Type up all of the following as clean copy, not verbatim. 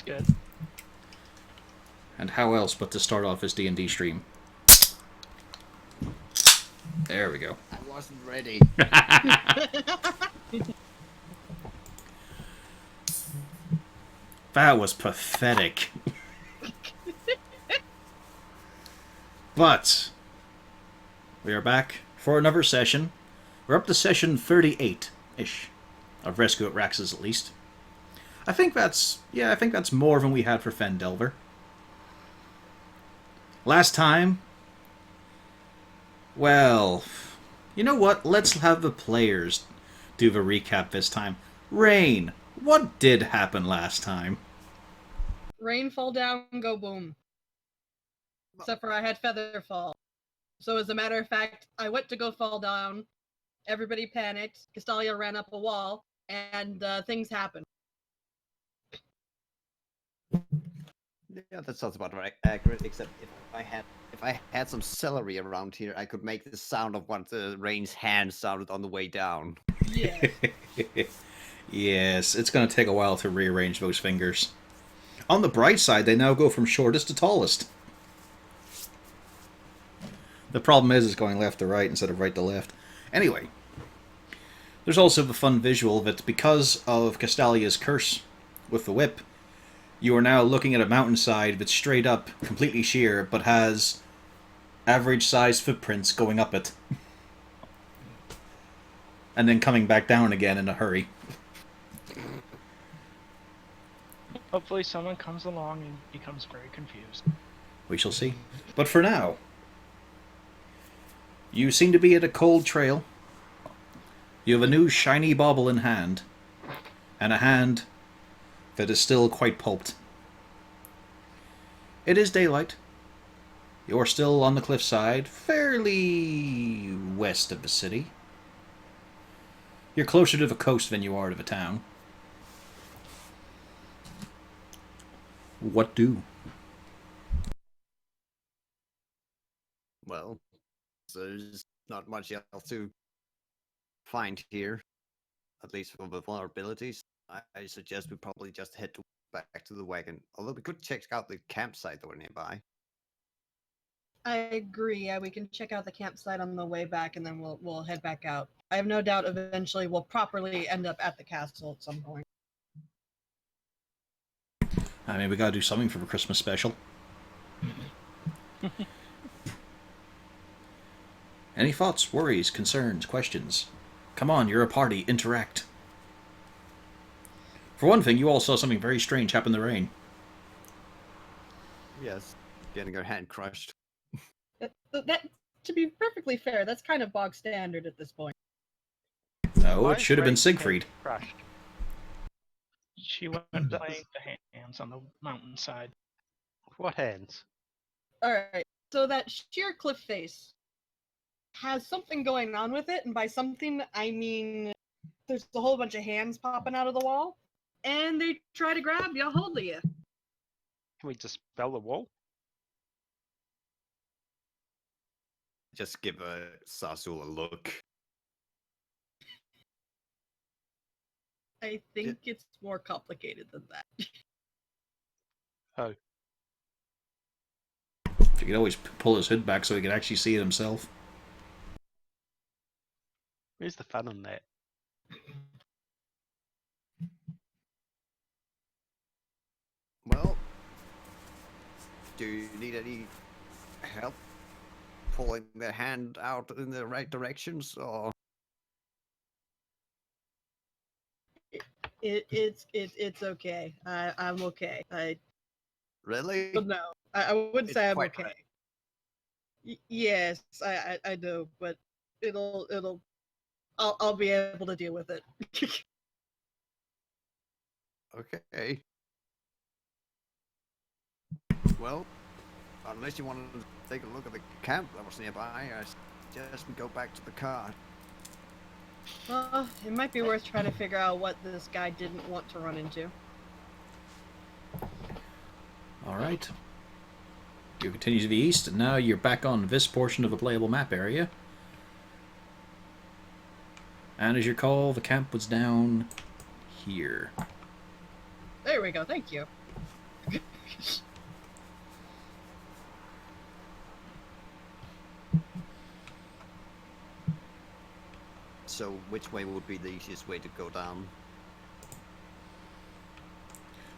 Sounds good. And how else but to start off this D&D stream? There we go. I wasn't ready. That was pathetic. But we are back for another session. We're up to session 38-ish of Rescue at Raxis, at least. I think that's more than we had for Fendelver. Last time, well, you know what? Let's have the players do the recap this time. Rain, what did happen last time? Rain, fall down, go boom. Except for I had feather fall. So as a matter of fact, I went to go fall down. Everybody panicked. Castalia ran up a wall, and things happened. Yeah, that sounds about right. Accurate. Except if I had some celery around here, I could make the sound of what the Rain's hand sounded on the way down. Yeah. Yes, it's going to take a while to rearrange those fingers. On the bright side, they now go from shortest to tallest. The problem is it's going left to right instead of right to left. Anyway, there's also the fun visual that because of Castalia's curse with the whip, you are now looking at a mountainside that's straight up, completely sheer, but has average-sized footprints going up it. And then coming back down again in a hurry. Hopefully someone comes along and becomes very confused. We shall see. But for now, you seem to be at a cold trail. You have a new shiny bauble in hand, and a hand that is still quite pulped. It is daylight. You're still on the cliffside, fairly west of the city. You're closer to the coast than you are to the town. What do? Well, there's not much else to find here, at least for the vulnerabilities. I suggest we probably just head back to the wagon. Although we could check out the campsite that were nearby. I agree. Yeah, we can check out the campsite on the way back, and then we'll head back out. I have no doubt eventually we'll properly end up at the castle at some point. I mean, we gotta do something for the Christmas special. Any thoughts, worries, concerns, questions? Come on, you're a party. Interact. For one thing, you all saw something very strange happen in the rain. Yes, getting her hand crushed. That, to be perfectly fair, that's kind of bog standard at this point. No, Why it is should have been Rain's Siegfried. hand crushed? She went playing the hands on the mountainside. What hands? Alright, so that sheer cliff face has something going on with it, and by something, I mean there's a whole bunch of hands popping out of the wall, and they try to grab you, hold of you. Can we dispel the wall? Just give Sasul a look. I think it's more complicated than that. Oh, You could always pull his hood back so he could actually see it himself. where's the fun on that? Well, do you need any help pulling the hand out in the right directions, or? It's okay. I'm okay. Really? But no, I wouldn't It's say I'm quite okay. right. Yes, I know, but I'll be able to deal with it. Okay. Well, unless you want to take a look at the camp that was nearby, I suggest we go back to the car. Well, it might be worth trying to figure out what this guy didn't want to run into. Alright. You continue to the east, and now you're back on this portion of the playable map area. And as you recall, the camp was down here. There we go, thank you. So, which way would be the easiest way to go down?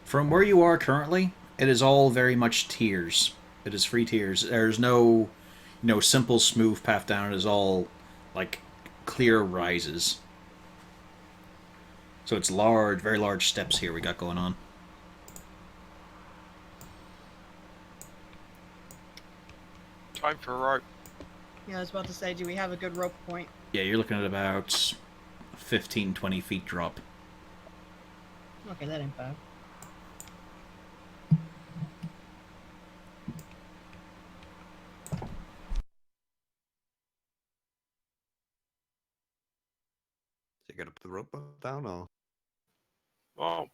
From where you are currently, it is all very much tiers. It is free tiers. There's no, simple smooth path down. It is all like clear rises. So it's large, very large steps here we got going on. Time for a rope. Yeah, I was about to say, do we have a good rope point? Yeah, you're looking at about 15, 20 feet drop. Okay, that ain't bad. So you got to put the rope down, or? Well,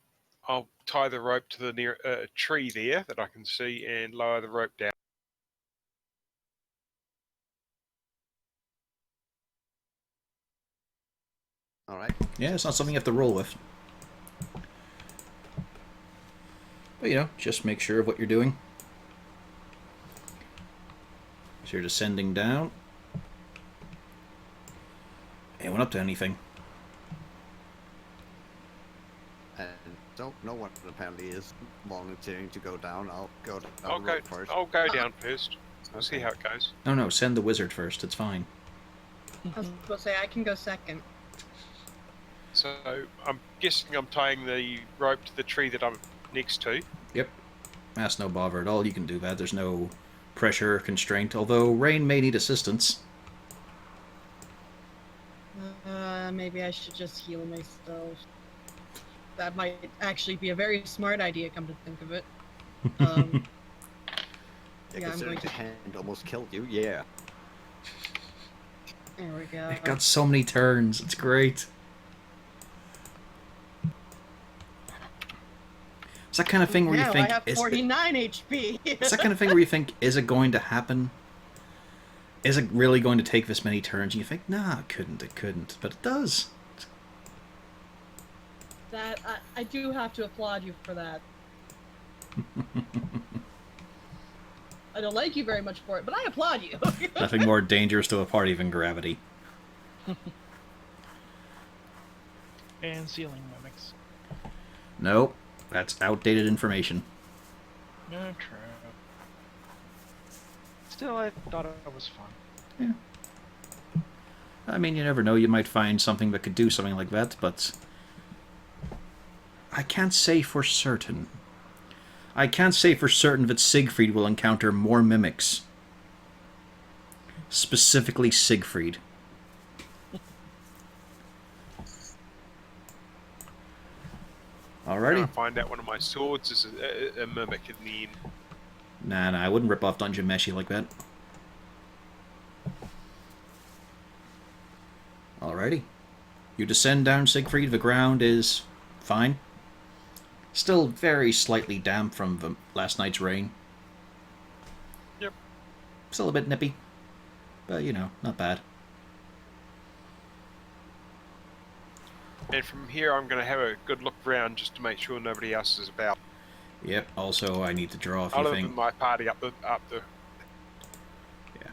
I'll tie the rope to the near tree there that I can see and lower the rope down. Alright. Yeah, it's not something you have to roll with. But, just make sure of what you're doing. So you're descending down. Anyone up to anything? And don't know what it apparently is volunteering to go down. I'll go down I'll the go. rope first. I'll go down first. We'll see Okay. how it goes. No, send the wizard first. It's fine. I was about to say, I can go second. So I'm guessing I'm tying the rope to the tree that I'm next to. Yep. That's no bother at all. You can do that. There's no pressure or constraint, although Rain may need assistance. Maybe I should just heal myself. That might actually be a very smart idea, come to think of it. Yeah, Yeah, I'm considering going the to... hand almost killed you, yeah. There we go. It got so many turns. It's great. It's that kind of thing where you Now think... I have 49 HP! It's that kind of thing where you think, is it going to happen? Is it really going to take this many turns? And you think, nah, it couldn't. But it does. That, I do have to applaud you for that. I don't like you very much for it, but I applaud you. Nothing more dangerous to a party than gravity. And ceiling mimics. Nope. That's outdated information. No, true. Still, I thought it was fun. Yeah. I mean, you never know. You might find something that could do something like that, but... I can't say for certain. I can't say for certain that Siegfried will encounter more mimics. Specifically Siegfried. Trying Alrighty. to find out one of my swords is a mimic in the end. Nah, I wouldn't rip off Dungeon Meshi like that. Alrighty. You descend down, Siegfried. The ground is fine. Still very slightly damp from the last night's rain. Yep. Still a bit nippy. But, not bad. And from here, I'm going to have a good look around just to make sure nobody else is about. Yep, also I need to draw a few Other things. than my party up the. Yeah.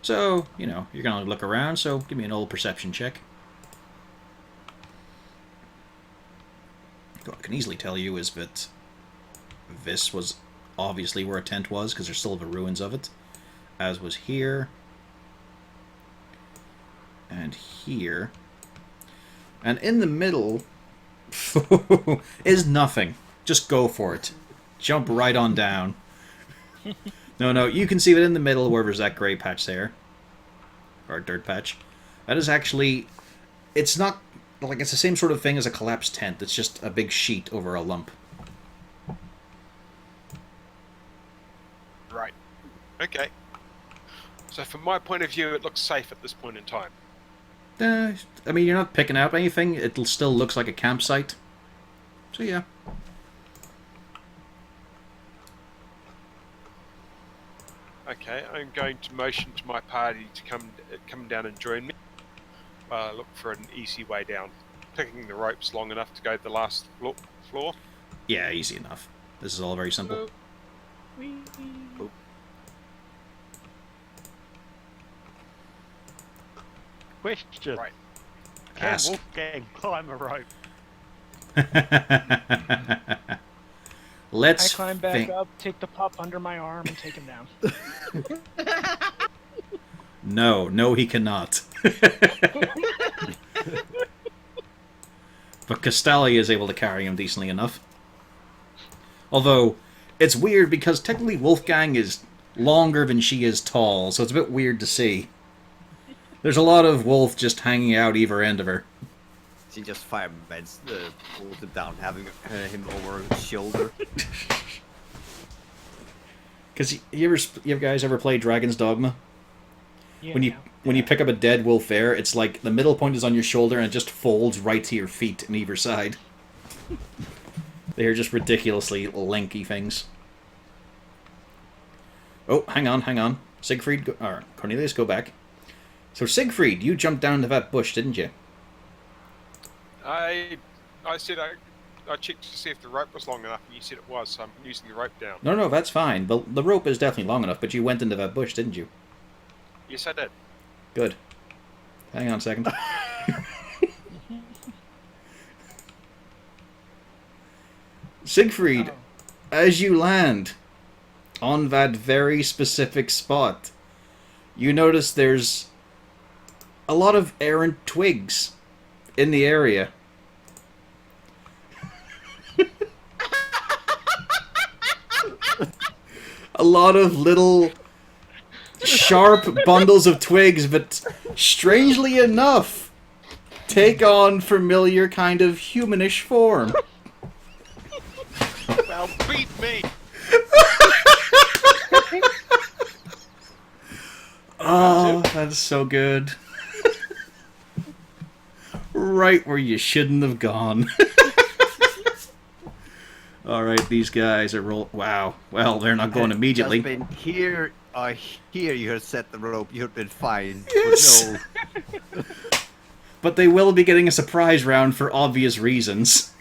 So, you're going to look around, so give me an old perception check. What I can easily tell you is that this was obviously where a tent was, because there's still the ruins of it. As was here. And here. And in the middle is nothing. Just go for it. Jump right on down. No, you can see that in the middle where there's that grey patch there. Or dirt patch. That is actually... It's not... Like, it's the same sort of thing as a collapsed tent. It's just a big sheet over a lump. Right. Okay. So from my point of view, it looks safe at this point in time. I mean, you're not picking out anything. It still looks like a campsite. So, yeah. Okay, I'm going to motion to my party to come down and join me. Look for an easy way down. Picking the ropes long enough to go to the last floor. Yeah, easy enough. This is all very simple. Whee! Oh. Question. Right. Can Ask. Wolfgang climb a rope? I Let's climb back think. up, take the pup under my arm, and take him down. No, he cannot. But Castalia is able to carry him decently enough. Although, it's weird because technically Wolfgang is longer than she is tall, so it's a bit weird to see. There's a lot of Wolf just hanging out either end of her. She just firebends pulled him down, having him over his shoulder. Because you guys ever play Dragon's Dogma? Yeah. When you pick up a dead wolf there, it's like the middle point is on your shoulder and it just folds right to your feet on either side. They are just ridiculously lanky things. Oh, hang on. Siegfried, or Cornelius, go back. So Siegfried, you jumped down to that bush, didn't you? I said I checked to see if the rope was long enough, and you said it was, so I'm using the rope down. No, that's fine. The rope is definitely long enough, but you went into that bush, didn't you? Yes, I did. Good. Hang on a second. Siegfried, Oh. as you land on that very specific spot, you notice there's a lot of errant twigs in the area. A lot of little sharp bundles of twigs, but strangely enough, take on familiar kind of humanish form. Well, beat me! Oh, that's so good. Right where you shouldn't have gone. Alright, these guys are Wow. Well, they're not going immediately. Just been here you have set the rope, you have been fine. Yes. But no. But they will be getting a surprise round for obvious reasons.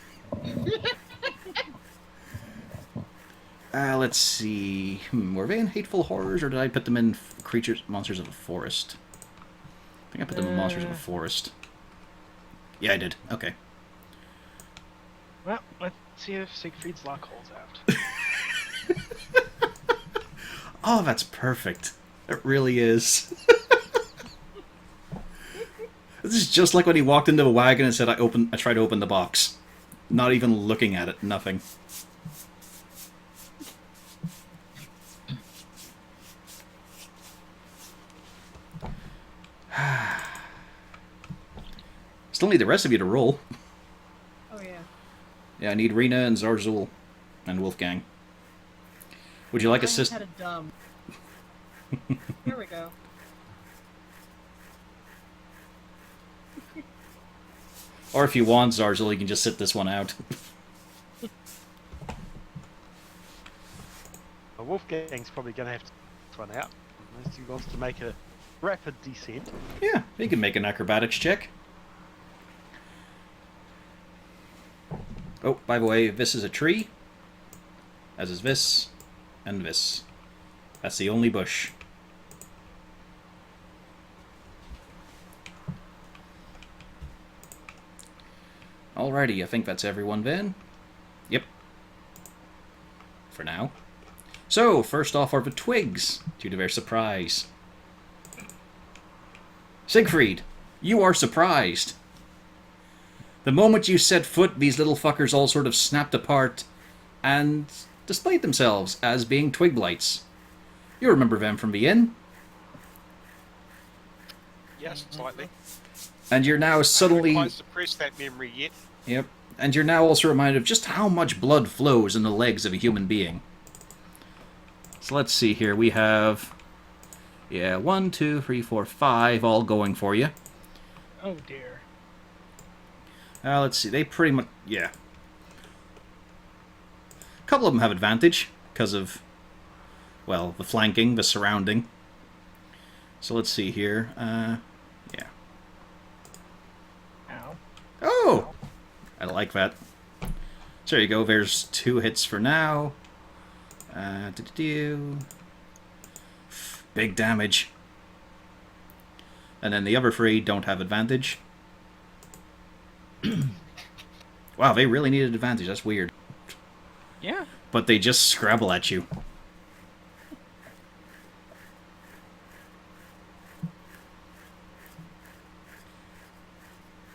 Let's see. Were they in Hateful Horrors, or did I put them in Monsters of the Forest? I think I put them in Monsters of the Forest. Yeah, I did. Okay. Well, let's see if Siegfried's luck holds out. Oh, that's perfect. It really is. This is just like when he walked into a wagon and said, I tried to open the box. Not even looking at it, nothing. Still need the rest of you to roll. Oh yeah. Yeah, I need Rena and Zarzul and Wolfgang. Would you like I assist? had a dumb. Here we go. Or if you want, Zarzul, you can just sit this one out. Well, Wolfgang's probably going to have to run out unless he wants to make a rapid descent. Yeah, he can make an acrobatics check. Oh, by the way, this is a tree. As is this. And this. That's the only bush. Alrighty, I think that's everyone then. Yep. For now. So, first off are the twigs, due to their surprise. Siegfried, you are surprised. The moment you set foot, these little fuckers all sort of snapped apart and displayed themselves as being twig blights. You remember them from the inn? Yes, slightly. And you're now I suddenly... haven't quite suppressed that memory yet. Yep. And you're now also reminded of just how much blood flows in the legs of a human being. So let's see here. We have... Yeah, 1, 2, 3, 4, 5 all going for you. Oh dear. Let's see. They pretty much... Yeah. A couple of them have advantage because of, well, the flanking, the surrounding. So let's see here. Yeah. Ow. Oh! I like that. So there you go. There's 2 hits for now. Big damage. And then the other three don't have advantage. Wow, they really needed advantage. That's weird. Yeah. But they just scrabble at you.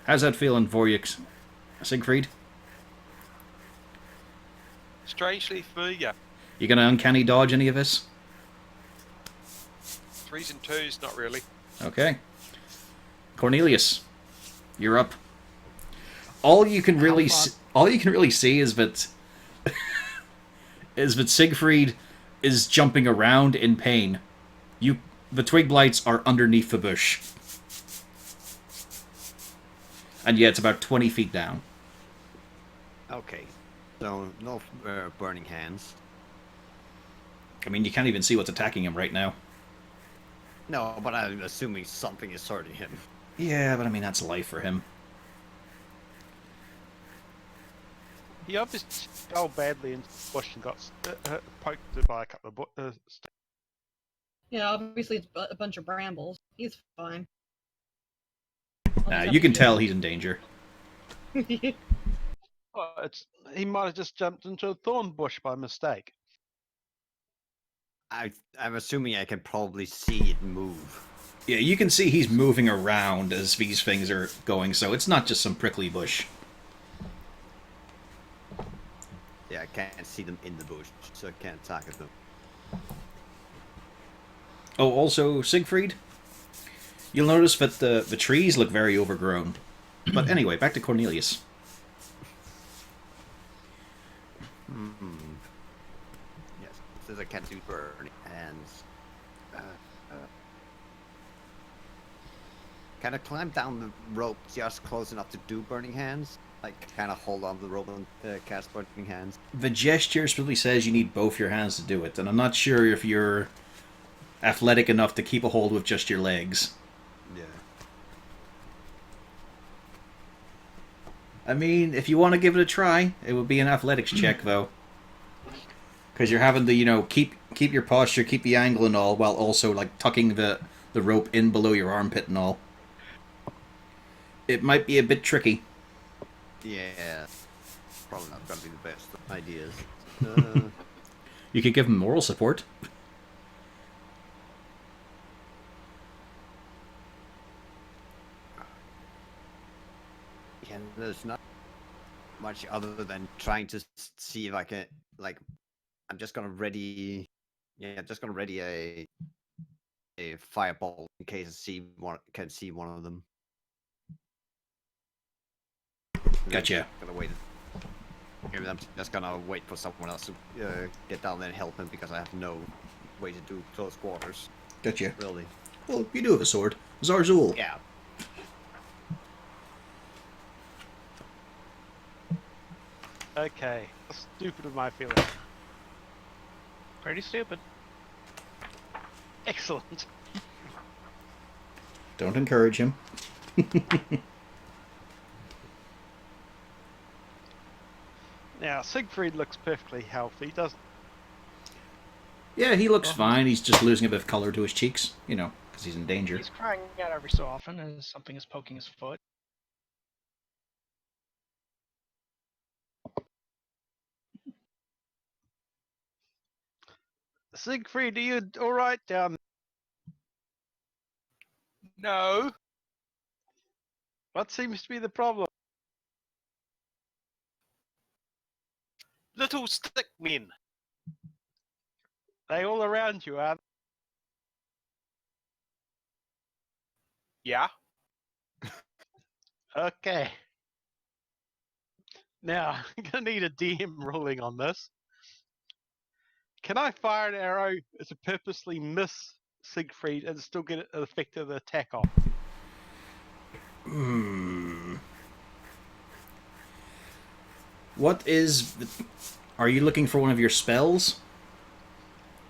How's that feeling for you, Siegfried? Strangely familiar. You gonna uncanny dodge any of this? 3s and 2s, not really. Okay. Cornelius, you're up. All you can really see is that Siegfried is jumping around in pain. The twig blights are underneath the bush. And yeah, it's about 20 feet down. Okay. So, no burning hands. I mean, you can't even see what's attacking him right now. No, but I'm assuming something is hurting him. Yeah, but I mean, that's life for him. He obviously fell badly into the bush and got poked by a couple of Yeah, obviously it's a bunch of brambles. He's fine. You can tell he's in danger. He might have just jumped into a thorn bush by mistake. I'm assuming I can probably see it move. Yeah, you can see he's moving around as these things are going, so it's not just some prickly bush. Yeah, I can't see them in the bush, so I can't target them. Oh, also, Siegfried, you'll notice that the trees look very overgrown. But anyway, back to Cornelius. Yes, it says I can't do burning hands. Can I climb down the rope just close enough to do burning hands? Like, kind of hold on to the rope and cast burning hands? The gesture specifically says you need both your hands to do it, and I'm not sure if you're athletic enough to keep a hold with just your legs. Yeah. I mean, if you want to give it a try, it would be an athletics check, though. Because you're having to, keep your posture, keep the angle and all, while also, like, tucking the rope in below your armpit and all. It might be a bit tricky. Yeah. Probably not going to be the best of ideas. You could give him moral support. Yeah, there's not much other than trying to see if I can, like, I'm just gonna ready a fireball in case I can see one of them. Gotcha. Gonna wait. Maybe I'm just gonna wait for someone else to get down there and help him because I have no way to do close quarters. Gotcha. Really. Well, you do have a sword. Zarzul. Yeah. Okay, how stupid am I feeling? Pretty stupid. Excellent. Don't encourage him. Now, Siegfried looks perfectly healthy, doesn't Yeah, he looks fine. He's just losing a bit of color to his cheeks, because he's in danger. He's crying out every so often as something is poking his foot. Siegfried, are you alright down No. What seems to be the problem? Little stick men. They all around you, aren't Yeah. they? Okay. Now, I'm going to need a DM ruling on this. Can I fire an arrow to purposely miss Siegfried and still get an effective attack off? What is... Are you looking for one of your spells?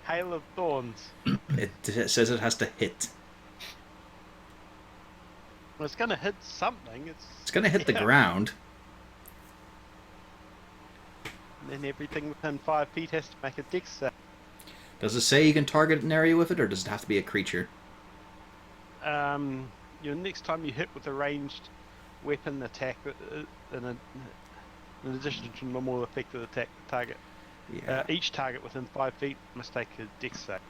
Hail of Thorns. It says it has to hit. Well, it's going to hit something. It's going to hit the ground. And then everything within 5 feet has to make a dex save. Does it say you can target an area with it, or does it have to be a creature? Next time you hit with a ranged weapon attack, in addition to normal effective attack, the target. Yeah. Each target within 5 feet must take a dex save.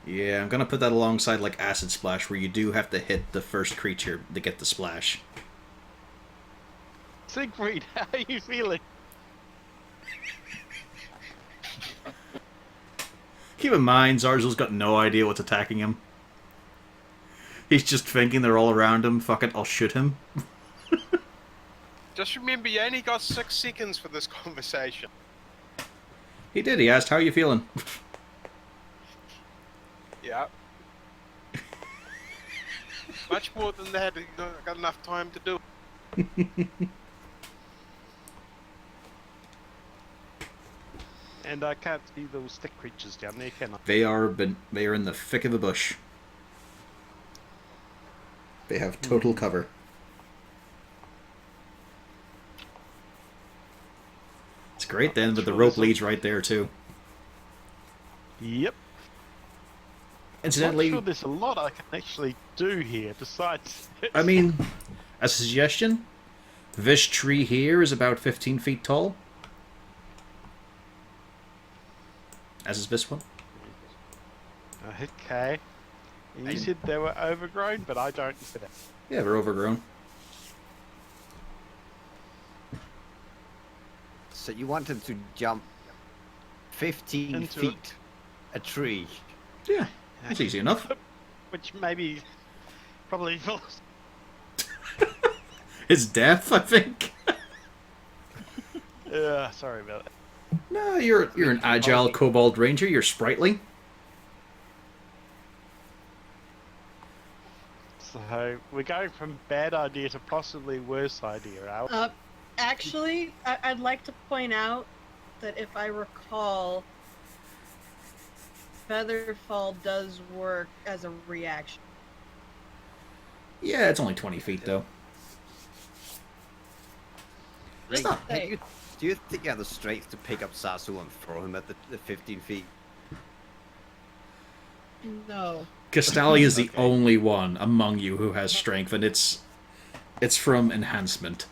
Yeah, I'm gonna put that alongside like Acid Splash, where you do have to hit the first creature to get the splash. Siegfried, how are you feeling? Keep in mind, Zarzul's got no idea what's attacking him. He's just thinking they're all around him. Fuck it, I'll shoot him. Just remember, you only got 6 seconds for this conversation. He did, he asked, how are you feeling? Yeah. Much more than that, you not got enough time to do it. And I can't see those stick creatures down there, can I? They are in the thick of the bush. They have total cover. It's great then, but the rope leads right there too. Yep. Incidentally, I'm sure there's a lot I can actually do here besides. I mean, a suggestion: this tree here is about 15 feet tall. As is this one. Okay. And you said they were overgrown, but I don't see that. Yeah, they're overgrown. So you want him to jump 15 Into feet a tree. Yeah, that's easy enough. Which maybe probably It's death, I think. sorry about that. No, you're an agile kobold ranger. You're sprightly. So we're going from bad idea to possibly worse idea, Al. Actually, I'd like to point out that if I recall, Featherfall does work as a reaction. Yeah, it's only 20 feet though. Ring, not- do you think you have the strength to pick up Sasu and throw him at the 15 feet? No. Castalia is the Okay. only one among you who has strength, and it's from enhancement.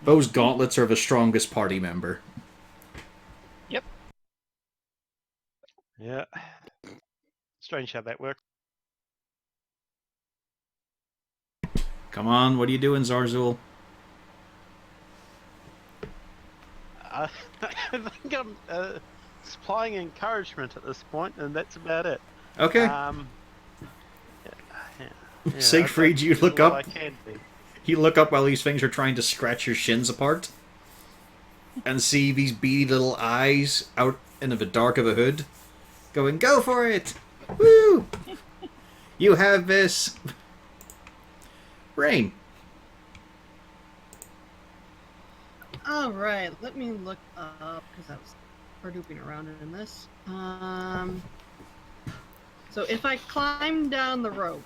Those gauntlets are the strongest party member. Yeah. Strange how that works. Come on, what are you doing, Zarzul? I think I'm supplying encouragement at this point, and that's about it. Okay. Yeah, Siegfried, I've you done look all up. I can do. You look up while these things are trying to scratch your shins apart, and see these beady little eyes out in the dark of a hood, going, "Go for it! Woo! You have this." Rain. Alright, let me look up, because I was pardooping around in this. So if I climb down the rope,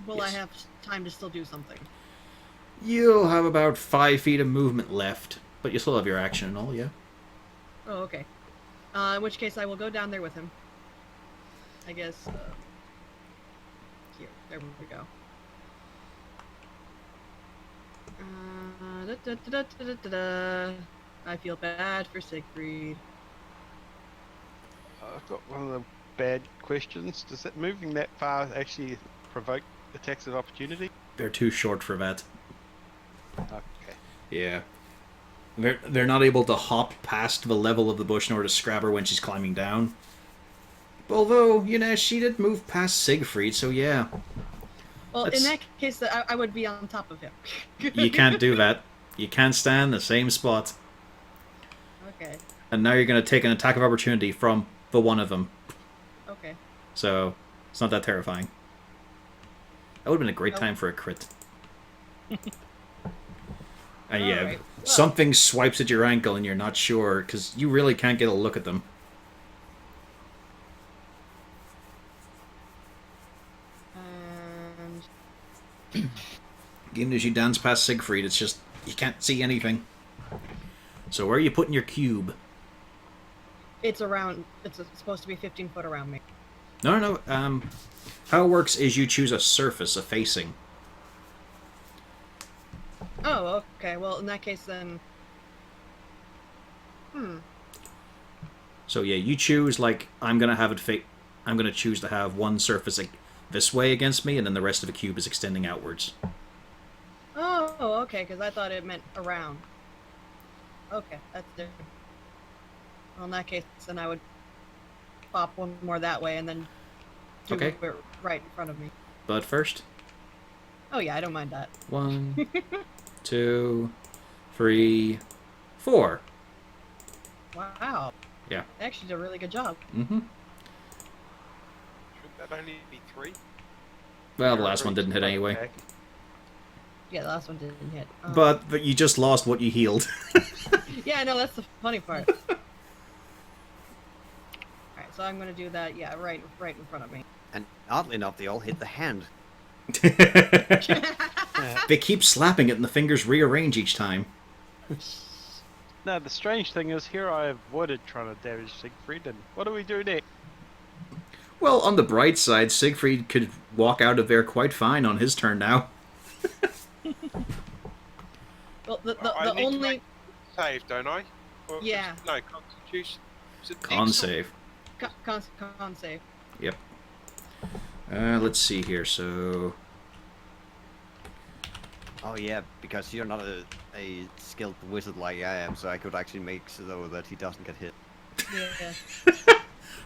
will I Yes. have time to still do something? You'll have about 5 feet of movement left, but you still have your action and all, yeah? Oh, okay. In which case I will go down there with him. I guess, here, there we go. I feel bad for Siegfried. I've got one of the bad questions. Does that moving that far actually provoke attacks of opportunity? They're too short for that. Okay. Yeah. They're not able to hop past the level of the bush in order to scrap her when she's climbing down. Although, she did move past Siegfried, so yeah. Well, That's- in that case, I would be on top of him. You can't do that. You can't stand in the same spot. Okay, And now you're going to take an attack of opportunity from the one of them. okay. So, it's not that terrifying. That would have been a great Nope. time for a crit. And yeah, Alright, well. something swipes at your ankle and you're not sure, because you really can't get a look at them. And Even as you dance past Siegfried, it's just, you can't see anything. So where are you putting your cube? It's around. It's supposed to be 15 foot around me. No. How it works is you choose a surface, a facing. Oh, okay. Well, in that case, then. So yeah, you choose like I'm gonna have it. I'm gonna choose to have one surface this way against me, and then the rest of the cube is extending outwards. Oh, okay. Because I thought it meant around. Okay, that's different. Well, in that case, then I would pop one more that way, and then do Okay. it right in front of me. But first, Oh yeah, I don't mind that. 1, 2, 3, 4. Wow. Yeah. They actually did a really good job. Mm-hmm. Shouldn't that only be 3? Well, the last one didn't hit anyway. Okay. Yeah, the last one didn't hit. But you just lost what you healed. Yeah, no, that's the funny part. Alright, so I'm gonna do that, yeah, right in front of me. And oddly enough, they all hit the hand. They keep slapping it and the fingers rearrange each time. Now, the strange thing is, here I avoided trying to damage Siegfried, and what do we do next? Well, on the bright side, Siegfried could walk out of there quite fine on his turn now. Well, the I need to only... make save, don't I? Or Yeah. No, Constitution. Is it Con Dex or- save. Con save. Yep. Let's see here, so... Oh yeah, because you're not a skilled wizard like I am, so I could actually make so that he doesn't get hit. Yeah.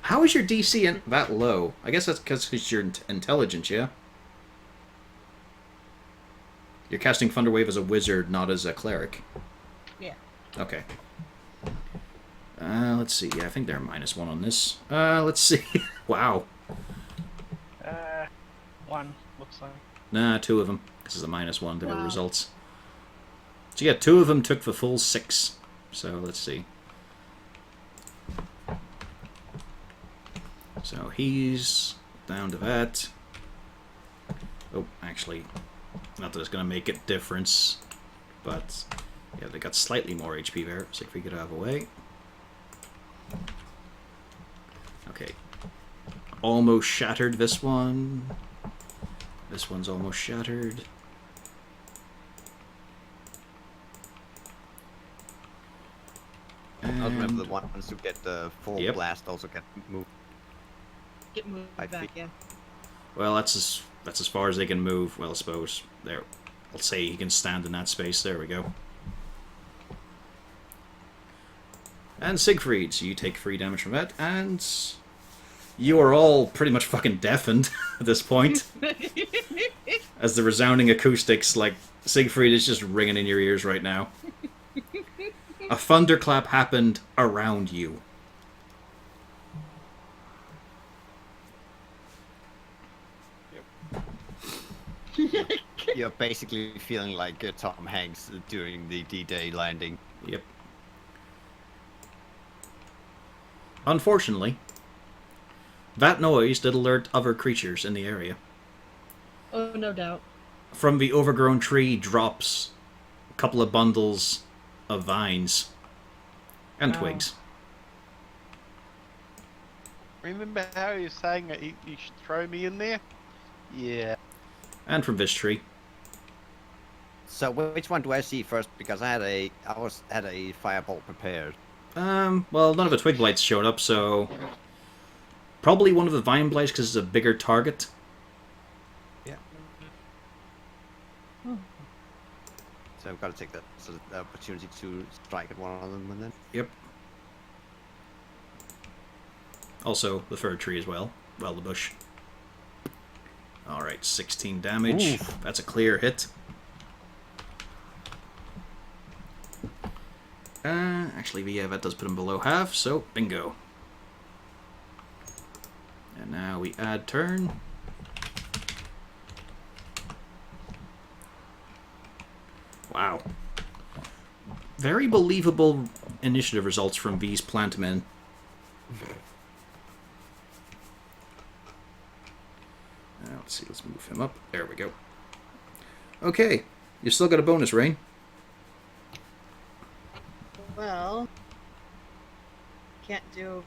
How is your DC that low? I guess that's because you're intelligent, yeah? You're casting Thunderwave as a wizard, not as a cleric. Yeah. Okay. Let's see. Yeah, I think they're -1 on this. Let's see. Wow. 1 looks like. Nah, 2 of them. This is a -1 to the Wow. results. So yeah, 2 of them took the full 6. So let's see. So he's down to that. Oh, actually, not that it's going to make a difference, but yeah, they got slightly more HP there. So if we get out of the way. Okay. Almost shattered this one. This one's almost shattered. I'll remember the And ones who get the full Yep. blast also get moved. Get moved I back, think- yeah. well, that's as far as they can move. Well, I suppose there. I'll say he can stand in that space. There we go. And Siegfried, so you take 3 damage from that, and you are all pretty much fucking deafened at this point, as the resounding acoustics, like Siegfried, is just ringing in your ears right now. A thunderclap happened around you. You're basically feeling like Tom Hanks during the D-Day landing. Yep. Unfortunately, that noise did alert other creatures in the area. Oh, no doubt. From the overgrown tree drops a couple of bundles of vines and Wow. twigs. Remember how you were saying that you should throw me in there? Yeah. And from this tree. So which one do I see first? Because I had a firebolt prepared. Well, none of the twig blights showed up, so probably one of the vine blights because it's a bigger target. Yeah. So I've got to take the opportunity to strike at one of them, and then. Yep. Also, the fir tree as well. Well, the bush. Alright, 16 damage. Oof. That's a clear hit. Actually, yeah, that does put him below half, so bingo. And now we add turn. Wow. Very believable initiative results from these plant men. Now, let's see, let's move him up. There we go. Okay, you still got a bonus, Rain. Well, can't do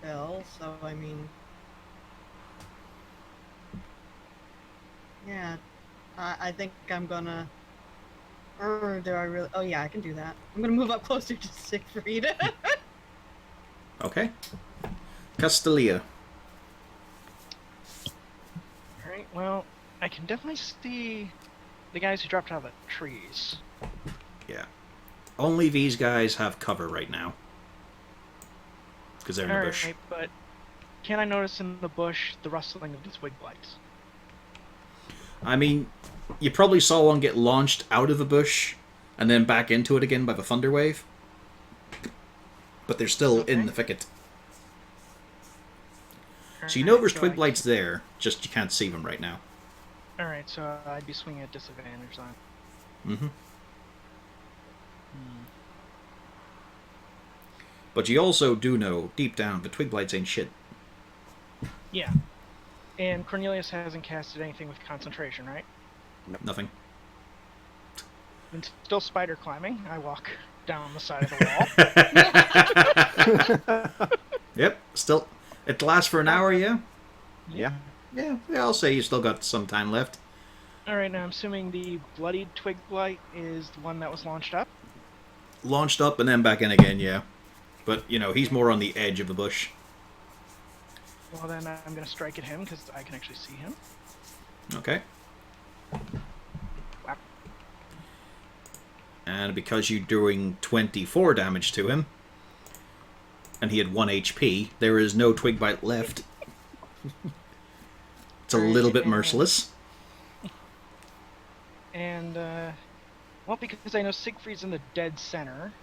spell, so I mean, yeah, I think I'm gonna. Or do I really? Oh yeah, I can do that. I'm gonna move up closer to Siegfried. Okay. Castelia. Alright, well, I can definitely see the guys who dropped out of the trees. Yeah. Only these guys have cover right now. Because they're in the bush. Alright, but can I notice in the bush the rustling of the twig blights? I mean, you probably saw one get launched out of the bush and then back into it again by the thunder wave. But they're still in the thicket. So you know there's twig blights there, just you can't see them right now. Alright, so I'd be swinging at disadvantage on. Mm-hmm. But you also do know, deep down, the twig blights ain't shit. Yeah. And Cornelius hasn't casted anything with concentration, right? Nope. Nothing. I'm still spider climbing. I walk down the side of the wall. Yep, still. It lasts for an hour, yeah? Yeah. Yeah, I'll say you still got some time left. Alright, now I'm assuming the bloodied twig blight is the one that was launched up? Launched up and then back in again, yeah. But, you know, he's more on the edge of the bush. Well, then I'm going to strike at him because I can actually see him. Okay. Whack. And because you're doing 24 damage to him, and he had 1 HP, there is no twig bite left. It's a little bit merciless. And, well, because I know Siegfried's in the dead center,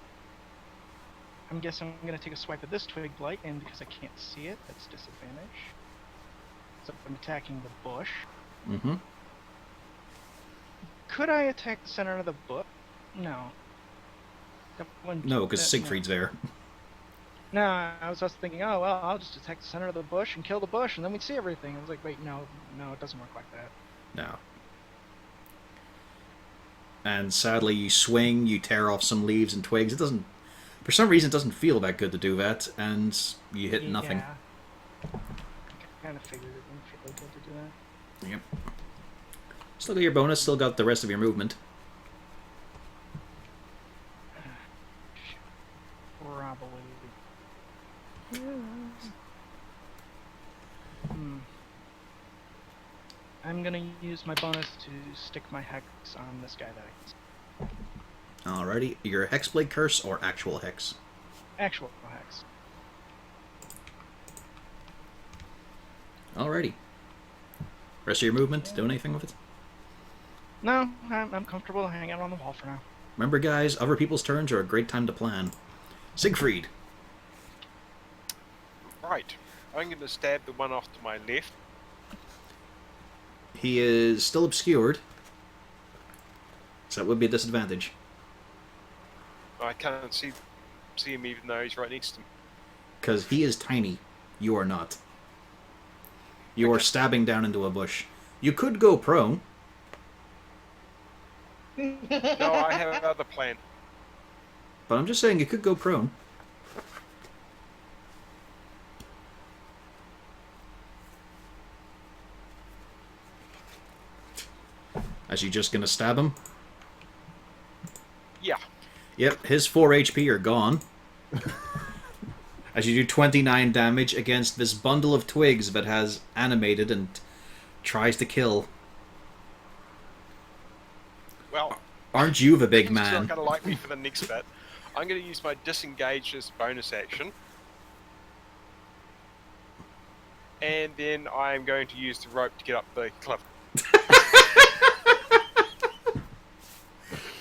I'm guessing I'm going to take a swipe at this twig blight, and because I can't see it, that's disadvantage. So I'm attacking the bush. Mm-hmm. Could I attack the center of the bush? No. No, because Siegfried's there. No, I was just thinking, oh, well, I'll just attack the center of the bush and kill the bush, and then we'd see everything. I was like, wait, no, it doesn't work like that. No. And sadly, you swing, you tear off some leaves and twigs. It doesn't... For some reason, it doesn't feel that good to do that, and you hit nothing. Yeah. I kind of figured it wouldn't feel good to do that. Yep. Still got your bonus, still got the rest of your movement. Probably. I'm gonna use my bonus to stick my hex on this guy that I... Alrighty, your Hexblade Curse or actual hex? Actual hex. Alrighty. Rest of your movement, do anything with it? No, I'm comfortable hanging out on the wall for now. Remember guys, other people's turns are a great time to plan. Siegfried. Right. I'm going to stab the one off to my left. He is still obscured, so that would be a disadvantage. I can't see him even though he's right next to me. Because he is tiny. You are not. You are stabbing down into a bush. You could go prone. No, I have another plan. But I'm just saying you could go prone. As you just gonna stab him? Yeah. Yep, his 4 HP are gone. As you do 29 damage against this bundle of twigs that has animated and tries to kill. Well, aren't you the big He's not man? going to like me for the next bit. I'm going to use my disengage as bonus action. And then I'm going to use the rope to get up the cliff.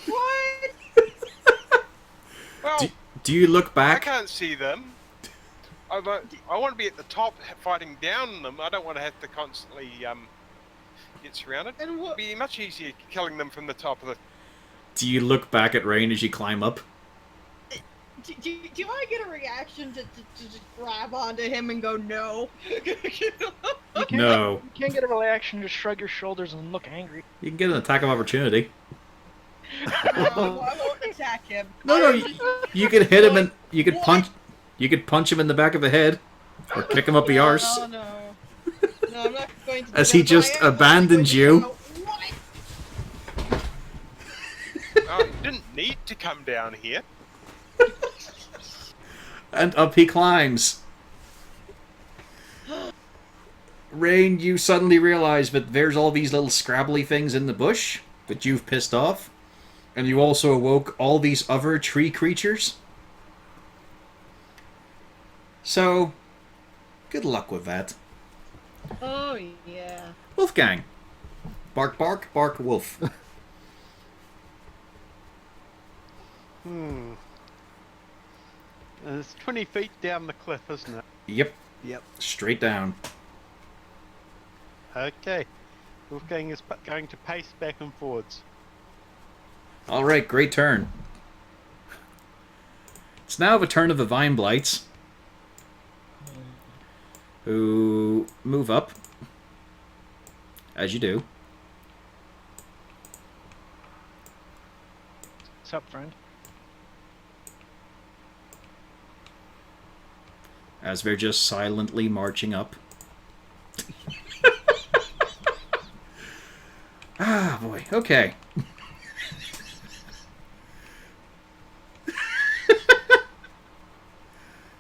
What? Well, Do you look I back? can't see them. I want to be at the top fighting down on them. I don't want to have to constantly get surrounded. And It'd what? be much easier killing them from the top of the... Do you look back at Rain as you climb up? Do I get a reaction to just grab onto him and go no? No. You can't get a reaction, just shrug your shoulders and look angry. You can get an attack of opportunity. I won't attack him. No, you can hit him and You could punch. You could punch him in the back of the head, or kick him up the arse. No, no. No, I'm not going to do As that, he but just I am abandoned going to you. go, "What?" Oh, you didn't need to come down here. And up he climbs. Rain, you suddenly realize that there's all these little scrabbly things in the bush that you've pissed off. And you also awoke all these other tree creatures. So, good luck with that. Oh, yeah. Wolfgang. Bark, bark, bark, wolf. And it's 20 feet down the cliff, isn't it? Yep, Yep. straight down. Okay. Wolfgang is going to pace back and forwards. Alright, great turn. It's now the turn of the Vine Blights, who move up, as you do. What's up, friend? As they're just silently marching up. Ah, boy. Okay.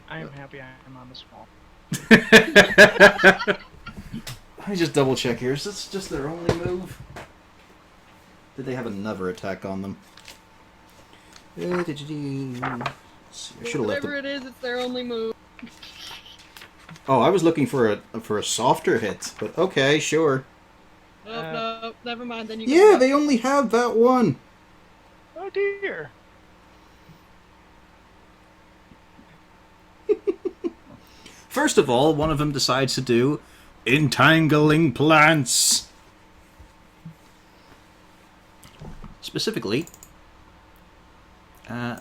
I am happy I'm on this wall. Let me just double check here. Is this just their only move? Did they have another attack on them? Let's see. I should have left Whatever it. it is, it's their only move. Oh, I was looking for a softer hit, but okay, sure. Oh, no, never mind. Then you Yeah, go. they only have that one. Oh dear. First of all, one of them decides to do entangling plants. Specifically,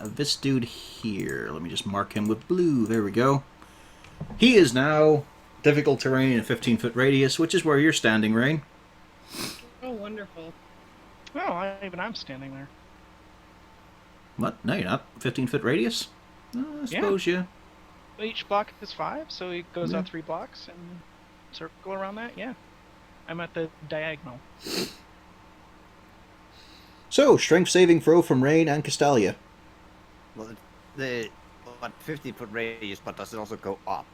this dude here. Let me just mark him with blue. There we go. He is now difficult terrain in a 15-foot radius, which is where you're standing, Rain. Oh, wonderful. Well, even I'm standing there. What? No, you're not. 15-foot radius? I suppose you. Each block is 5, so it goes Yeah. out 3 blocks and circle around that. Yeah, I'm at the diagonal. So, strength saving throw from Rain and Castalia. Well, the 50-foot radius, but does it also go up?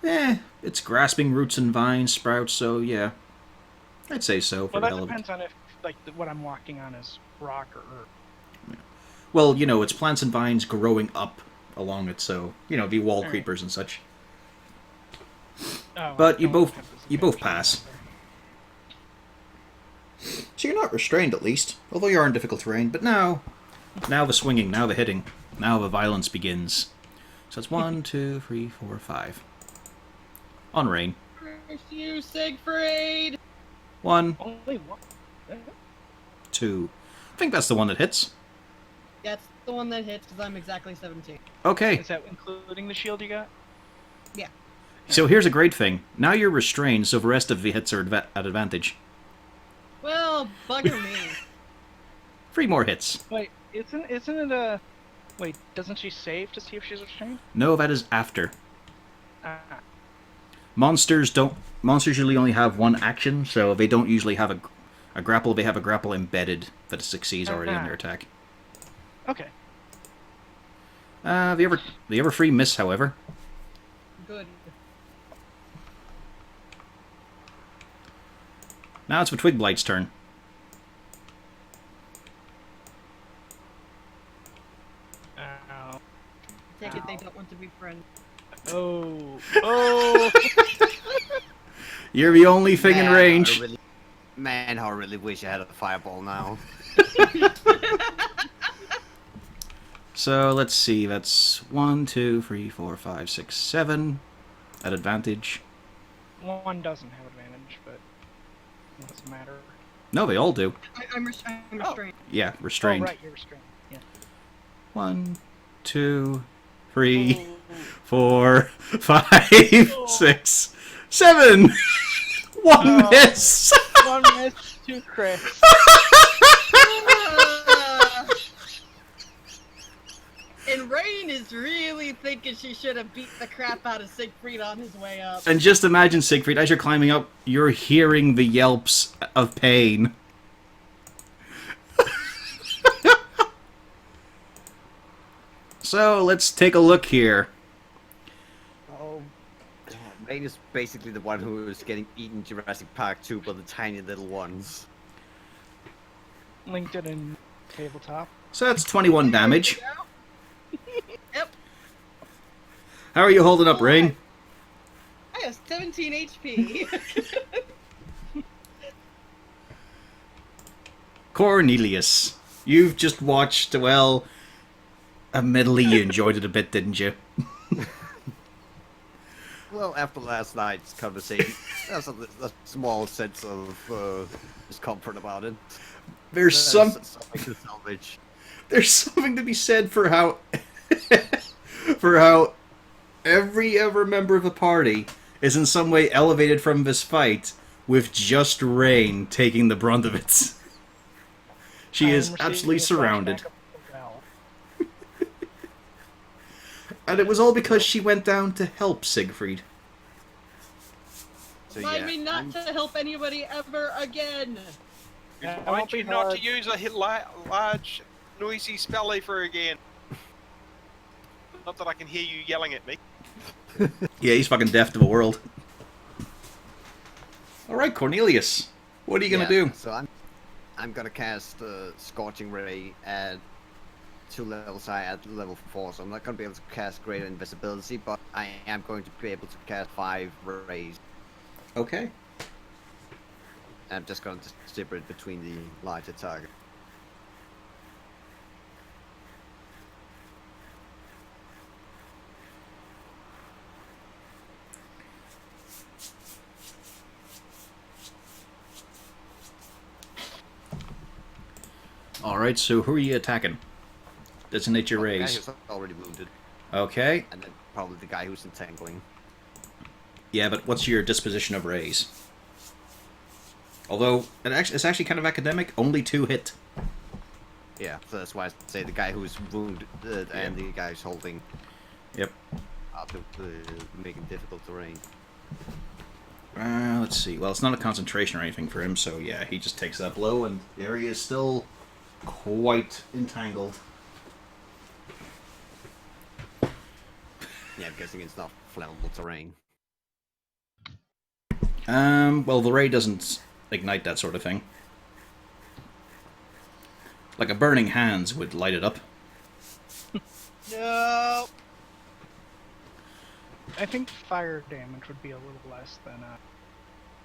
It's grasping roots and vines, sprouts, so yeah. I'd say so, for Well, the that hell of it. depends on if what I'm walking on is rock or earth. Well, you know, it's plants and vines growing up along it, so, you know, be wall Alright. creepers and such. Oh, But I you don't both- have you both disadvantage. pass. So you're not restrained, at least, although you are in difficult terrain. But now the swinging, now the hitting, now the violence begins. So it's 1, 2, 3, 4, 5. On Rain. Curse you, Siegfried! 1, Only one. 2. I think that's the one that hits. That's the one that hits because I'm exactly 17. Okay, Is that including the shield you got? so here's a great thing. Now you're restrained, so the rest of the hits are at advantage. Well, bugger me. 3 more hits. Wait, isn't it a? Wait, doesn't she save to see if she's restrained? No, that is after. Ah, Monsters usually only have one action, so they don't usually have a grapple. They have a grapple embedded that succeeds already on their attack. okay. The other 3 miss, however. Good. Now it's the Twig Blight's turn. Ow. Take it they don't want to be friends. Oh. Oh. You're the only thing in range. Man, I really wish I had a fireball now. So let's see. That's 1, 2, 3, 4, 5, 6, 7 at advantage. One doesn't have advantage, but it doesn't matter. No, they all do. I'm restrained. Yeah, restrained. Oh, right, you're restrained. Yeah. 1, 2, 3, 4, 5, 6, 7. One Oh. miss. One miss, 2 crits. In Rain is really thinking she should have beat the crap out of Siegfried on his way up. And just imagine, Siegfried, as you're climbing up, you're hearing the yelps of pain. So, let's take a look here. Oh, Rain is basically the one who is getting eaten Jurassic Park 2 by the tiny little ones. Linked it in tabletop. So that's 21 damage. Yep. How are you holding up, Rain? I have 17 HP. Cornelius, you've just watched, well, admittedly you enjoyed it a bit, didn't you? Well, after last night's conversation, there's a small sense of discomfort about it. There's something to salvage. There's something to be said for how for how every ever member of the party is in some way elevated from this fight, with just Rain taking the brunt of it. She is absolutely surrounded. And it was all because she went down to help Siegfried. So, Remind me not to help anybody ever again. That Remind won't be you not hard. to use a large, noisy spell ever again. Not that I can hear you yelling at me. Yeah, he's fucking deaf to the world. Alright, Cornelius. What are you gonna do? So I'm gonna cast Scorching Ray at 2 levels high at level 4, so I'm not gonna be able to cast Greater Invisibility, but I am going to be able to cast 5 rays. Okay. I'm just going to distribute it between the larger target. Alright, so who are you attacking? Designate your The guy rays. who's already wounded, Okay. and then probably the guy who's entangling. Yeah, but what's your disposition of rays? Although, it's actually kind of academic. Only 2 hit. Yeah, so that's why I say the guy who's wounded and the guy who's holding. Yep. To make it difficult terrain. Let's see. Well, it's not a concentration or anything for him, so yeah, he just takes that blow, and the area is still quite entangled. Yeah, I'm guessing it's not flammable terrain. Well, the ray doesn't ignite that sort of thing. Like a burning hands would light it up. No. I think fire damage would be a little less than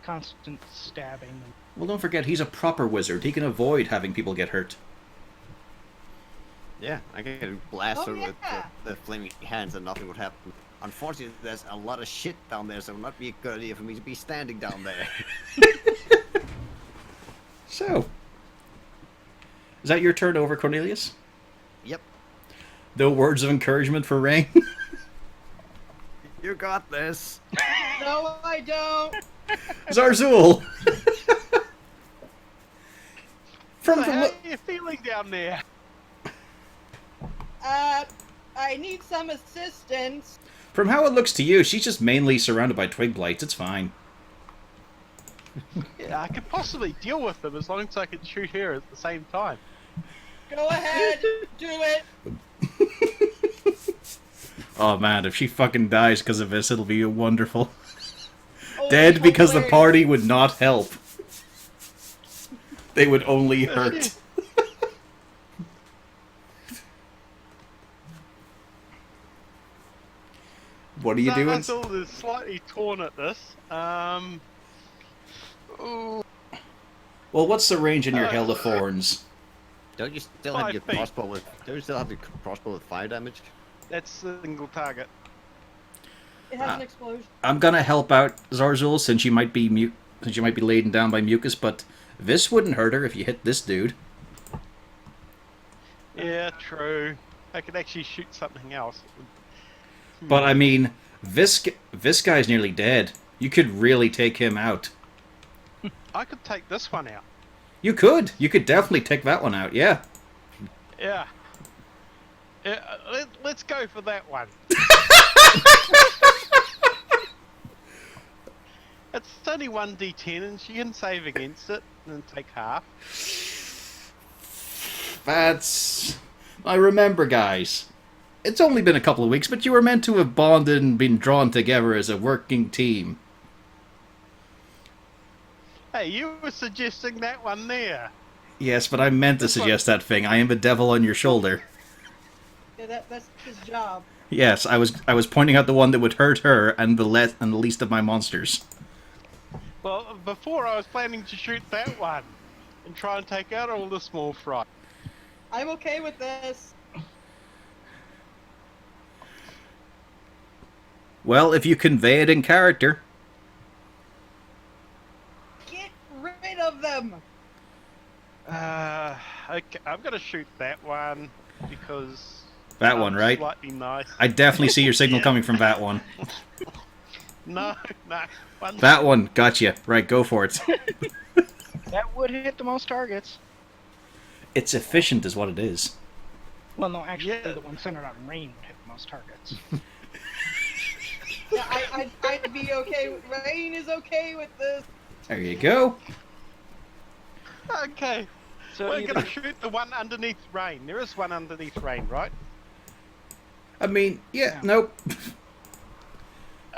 constant stabbing. Well, don't forget, he's a proper wizard. He can avoid having people get hurt. Yeah, I can blast Oh, her with yeah. the flaming hands and nothing would happen. Unfortunately, there's a lot of shit down there, so it would not be a good idea for me to be standing down there. So, is that your turn over, Cornelius? Yep, No words of encouragement for Rain? you got this. No, I don't. Zarzul! So from how are you feeling down there? I need some assistance. From how it looks to you, she's just mainly surrounded by twig blights. It's fine. Yeah, I could possibly deal with them as long as I can shoot her at the same time. Go ahead, do it. Oh man, if she fucking dies because of this, it'll be wonderful. Oh, Dead because the hilarious. party would not help. They would only hurt. What are you doing? Zarzul is slightly torn at this. Ooh, Well, what's the range in your Hail of Thorns? Don't you still have 5 your feet. crossbow with? Don't you still have your crossbow with fire damage? that's single target. It has an explosion. I'm gonna help out Zarzul since you might be laden down by mucus, but this wouldn't hurt her if you hit this dude. Yeah, true. I could actually shoot something else. But I mean, this guy's nearly dead. You could really take him out. I could take this one out. You could. You could definitely take that one out. Yeah. Yeah. Let's go for that one. It's only 1d10 and she can save against it and take half. That's... I remember, guys. It's only been a couple of weeks, but you were meant to have bonded and been drawn together as a working team. Hey, you were suggesting that one there. Yes, but I meant to suggest that thing. I am the devil on your shoulder. Yeah, that's his job. Yes, I was pointing out the one that would hurt her and the least of my monsters. Well, before I was planning to shoot that one and try and take out all the small fry. I'm okay with this. Well, if you convey it in character. Get rid of them. Okay, I'm gonna shoot that one because That one, right? Slightly nice. I definitely see your signal Yeah. coming from that one. No. That one, gotcha. Right, go for it. That would hit the most targets. It's efficient is what it is. Well, no, actually, Yeah. the one centered on rain would hit the most targets. Yeah, I'd be okay. Rain is okay with this. There you go. Okay. So We're either- gonna shoot the one underneath rain. There is one underneath rain, right? I mean, yeah, Yeah. nope.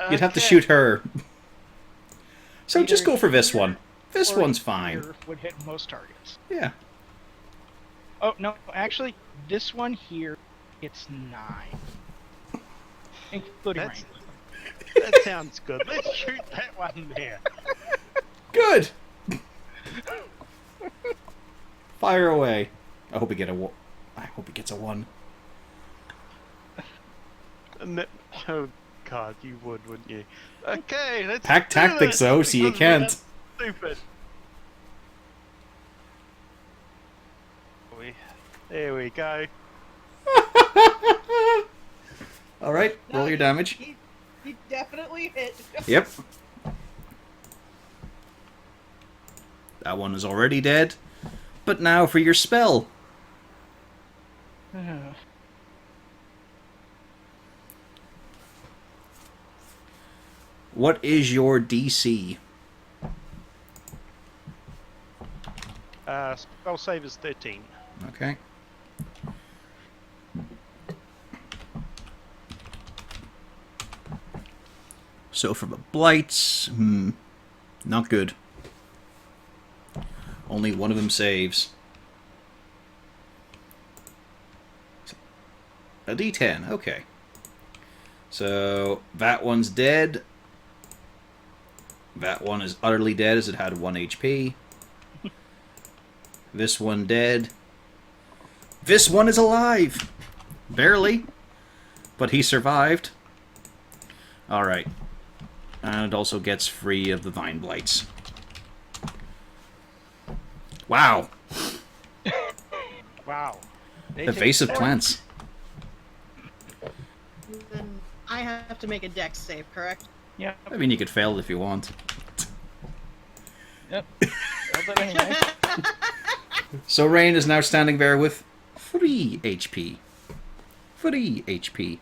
You'd have to Okay. shoot her. So Either just go for this here one. This or one's fine. here would hit most targets. Yeah. Oh, no, actually, this one here, it's 9. Including That's- rain. That sounds good. Let's shoot that one there. Good. Fire away. I hope we get I hope he gets a 1. And that, oh god, you would, wouldn't you? Okay, let's Pack do tactics, this, though, so you because we're can't. not Stupid. There we go. Alright, roll your damage. He definitely hit. Yep. That one is already dead. But now for your spell. What is your DC? Spell save is 13. Okay. So for the blights, not good. Only one of them saves. A D10, okay. So that one's dead. That one is utterly dead as it had 1 HP. This one dead. This one is alive! Barely. But he survived. Alright. And it also gets free of the vine blights. Wow. Wow. They take Evasive 4. plants. Then I have to make a dex save, correct? Yeah. I mean, you could fail it if you want. Yep. Well, but anyway. So Rain is now standing there with 3 HP. 3 HP.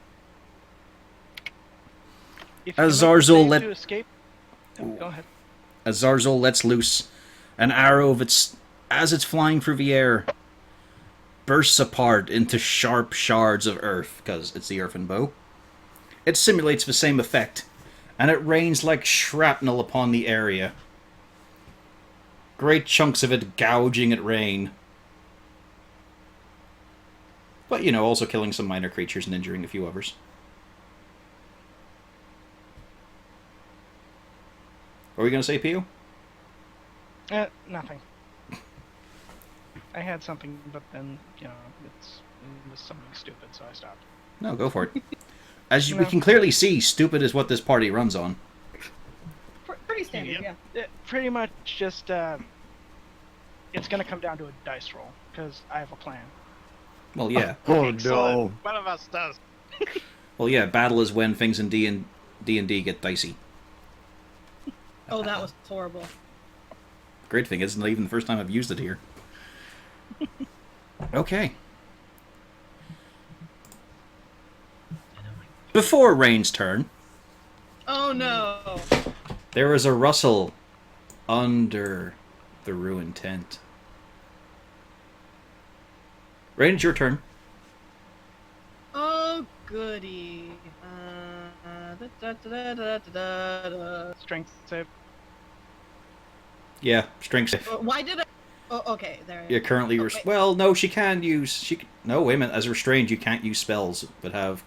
If As you make a Zarzul save let- to escape, go ahead. As Zarzul lets loose an arrow of its as it's flying through the air, bursts apart into sharp shards of earth, because it's the earthen bow. It simulates the same effect, and it rains like shrapnel upon the area. Great chunks of it gouging at Rain. But, you know, also killing some minor creatures and injuring a few others. What were you going to say, Pio? Nothing. I had something, but then, you know, it was something stupid, so I stopped. No, go for it. As we No. can clearly see, stupid is what this party runs on. Pretty standard, Yep. yeah. Pretty much just, it's gonna come down to a dice roll, because I have a plan. Well, yeah. Oh Excellent. One of us does. Well, yeah, battle is when things in D&D get dicey. Oh, that was horrible. Great thing, it's not even the first time I've used it here. Okay. Before Rain's turn, Oh no! there was a rustle under the ruined tent. Rain, it's your turn. Oh goody. Strength save. Yeah, strength save. Why did I? Oh, okay. There. You're currently... Okay. Well, no, she can use... No, wait a minute. As restrained, you can't use spells that have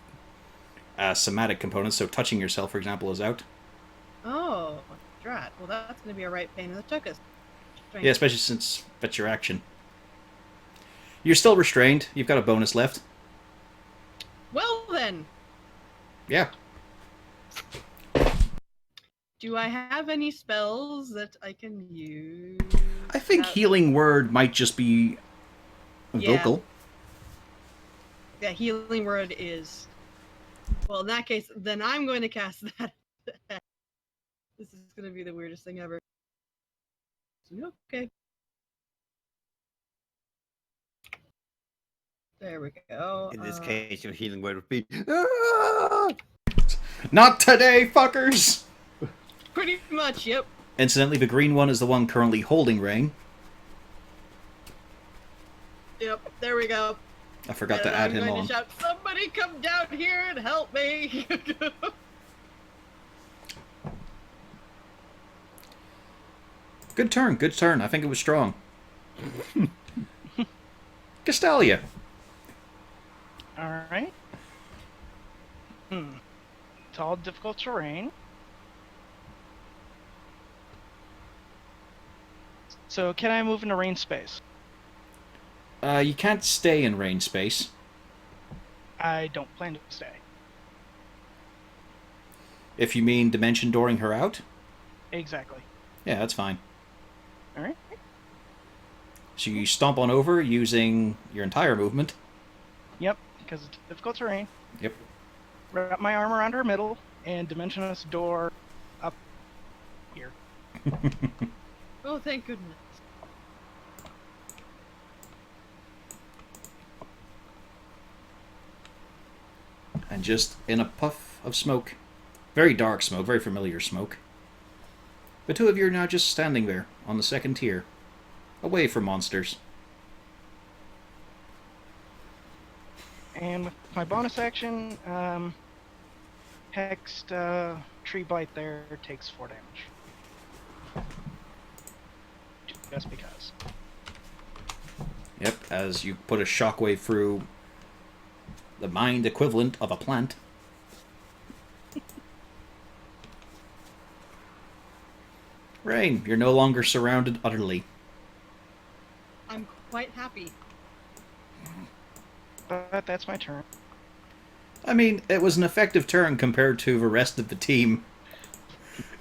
somatic components, so touching yourself, for example, is out. Oh, drat. Well, that's going to be a right pain in the tuchus. Yeah, especially since that's your action. You're still restrained. You've got a bonus left. Well then, Yeah. do I have any spells that I can use? I think Healing Word might just be Yeah. vocal. Yeah, healing word is. Well, in that case, then I'm going to cast that. This is going to be the weirdest thing ever. Okay. There we go. In this case, your healing word would be. "Ah!" Not today, fuckers! Pretty much, yep. Incidentally, the green one is the one currently holding Rain. Yep, there we go. I forgot to And add I'm him going on. to shout, somebody come down here and help me! Good turn, good turn. I think it was strong. Castalia. Alright. It's all difficult terrain. So can I move into range space? You can't stay in range space. I don't plan to stay. If you mean dimension dooring her out? Exactly. Yeah, that's fine. Alright. So you stomp on over using your entire movement. Yep, because it's difficult terrain. Yep. Wrap my arm around her middle and dimensionless door up here. Oh, thank goodness. And just in a puff of smoke. Very dark smoke, very familiar smoke. The two of you are now just standing there on the second tier. Away from monsters. And with my bonus action, hexed tree bite there takes 4 damage. Just because. Yep, as you put a shockwave through the mind equivalent of a plant. Rain, you're no longer surrounded utterly. I'm quite happy. But that's my turn. I mean, it was an effective turn compared to the rest of the team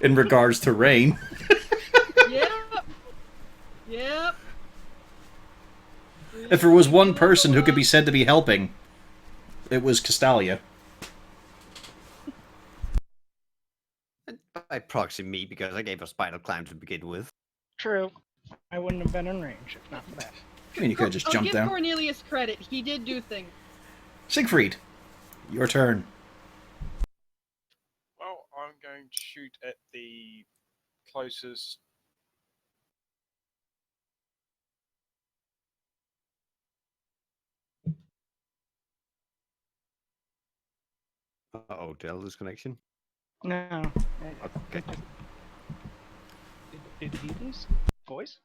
in regards to Rain. Yep. Yep. If there was one person who could be said to be helping, it was Castalia. By proxy, me, because I gave her Spinal Climb to begin with. True. I wouldn't have been in range if not for that. I mean, you could have just I'll jumped give down. Cornelius credit. He did do things. Siegfried, your turn. Well, I'm going to shoot at the closest. Uh-oh, Dell disconnection. No. Okay. Did he lose voice?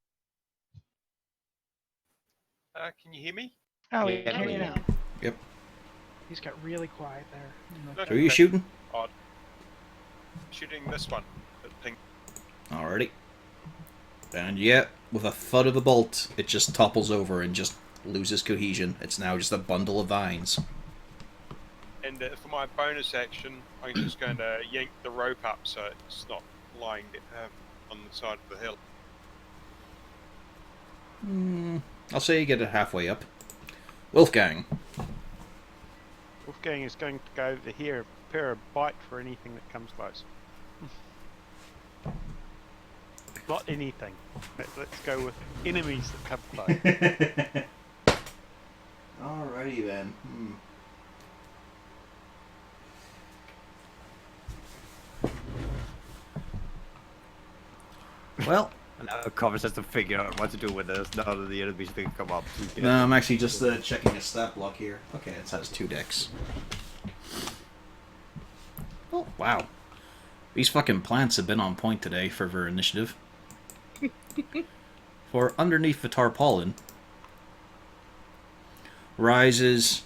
Can you hear me? Oh, Yeah, yeah, we yeah. know. Yep. He's got really quiet there. So are you shooting? Odd. Shooting this one. That ping. Alrighty. And yet, with a thud of the bolt, it just topples over and just loses cohesion. It's now just a bundle of vines. And for my bonus action, I'm just going to yank the rope up so it's not lying on the side of the hill. I'll say you get it halfway up. Wolfgang. Wolfgang is going to go over here and prepare a bite for anything that comes close. Not anything. Let's go with enemies that come close. Alrighty then. Well, And now Covers has to figure out what to do with this now that the enemies can come up. no, I'm actually just checking a stat block here. Okay, it has 2 decks. Oh, wow. These fucking plants have been on point today for their initiative. For underneath the tarpaulin rises...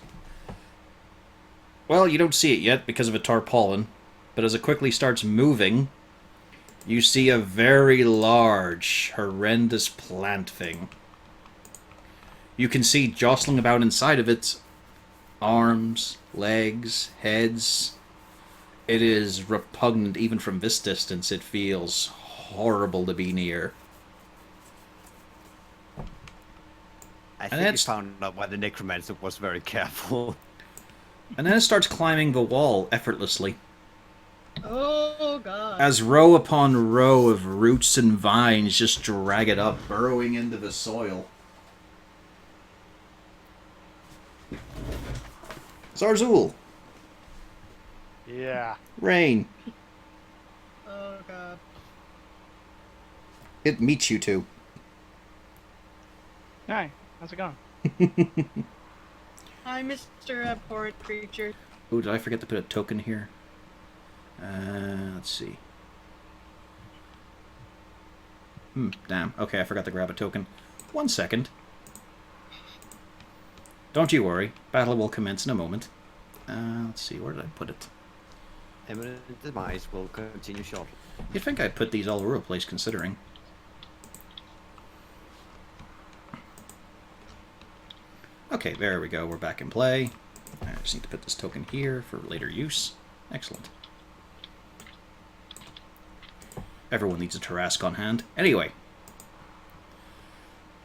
Well, you don't see it yet because of a tarpaulin, but as it quickly starts moving, you see a very large, horrendous plant thing. You can see jostling about inside of it arms, legs, heads. It is repugnant even from this distance. It feels horrible to be near. I And think you it's- found out why the necromancer was very careful. And then it starts climbing the wall effortlessly, Oh god. as row upon row of roots and vines just drag it up, burrowing into the soil. Zarzul, Yeah. Rain, Oh god. it meets you two. Hi, how's it going? Hi, Mr. Abhorrent Creature. Oh, did I forget to put a token here? Let's see. Damn. Okay, I forgot to grab a token. 1 second. Don't you worry. Battle will commence in a moment. Let's see, where did I put it? Imminent demise will continue shortly. You'd think I'd put these all over the place, considering. Okay, there we go. We're back in play. I just need to put this token here for later use. Excellent. Everyone needs a Tarrasque on hand. Anyway.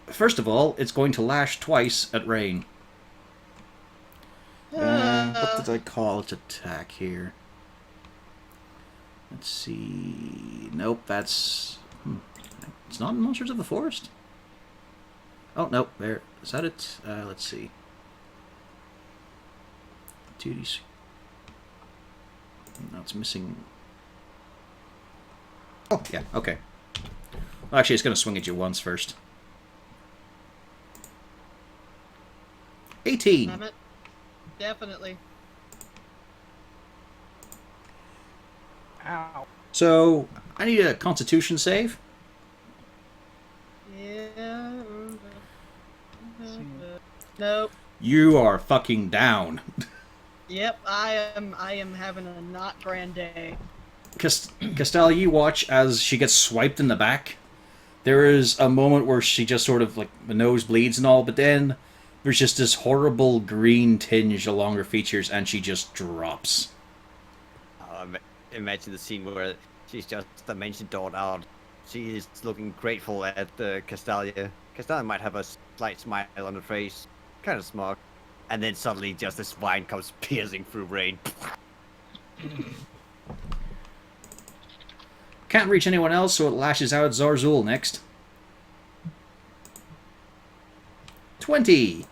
First of all, it's going to lash twice at Rain. What did I call its attack here? Let's see... Nope, that's... It's not in Monsters of the Forest? Oh, no, there. Is that it? Let's see. 2d. No, it's missing... Oh, yeah, okay. Well, actually, it's going to swing at you once first. 18! Damn it. Definitely. Ow. So, I need a Constitution save. Yeah. see. Nope. You are fucking down. Yep, I am having a not grand day. Castella, you watch as she gets swiped in the back. There is a moment where she just sort of, like, the nose bleeds and all, but then there's just this horrible green tinge along her features, and she just drops. Imagine the scene where she's just dimension doored out. She is looking grateful at Castalia. Castalia might have a slight smile on her face, kind of smug. And then suddenly just this vine comes piercing through Rain. Can't reach anyone else, so it lashes out at Zarzul next. 20!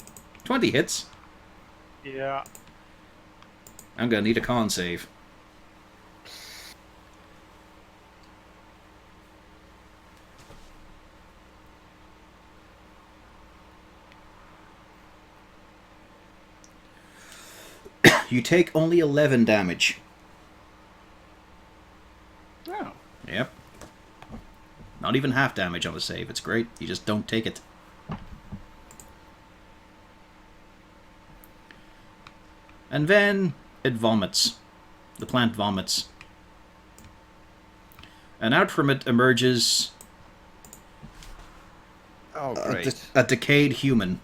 20 hits. Yeah. I'm gonna need a con save. You take only 11 damage. Oh. Yep. Not even half damage on a save. It's great. You just don't take it. And then it vomits. The plant vomits. And out from it emerges Oh, great. a decayed human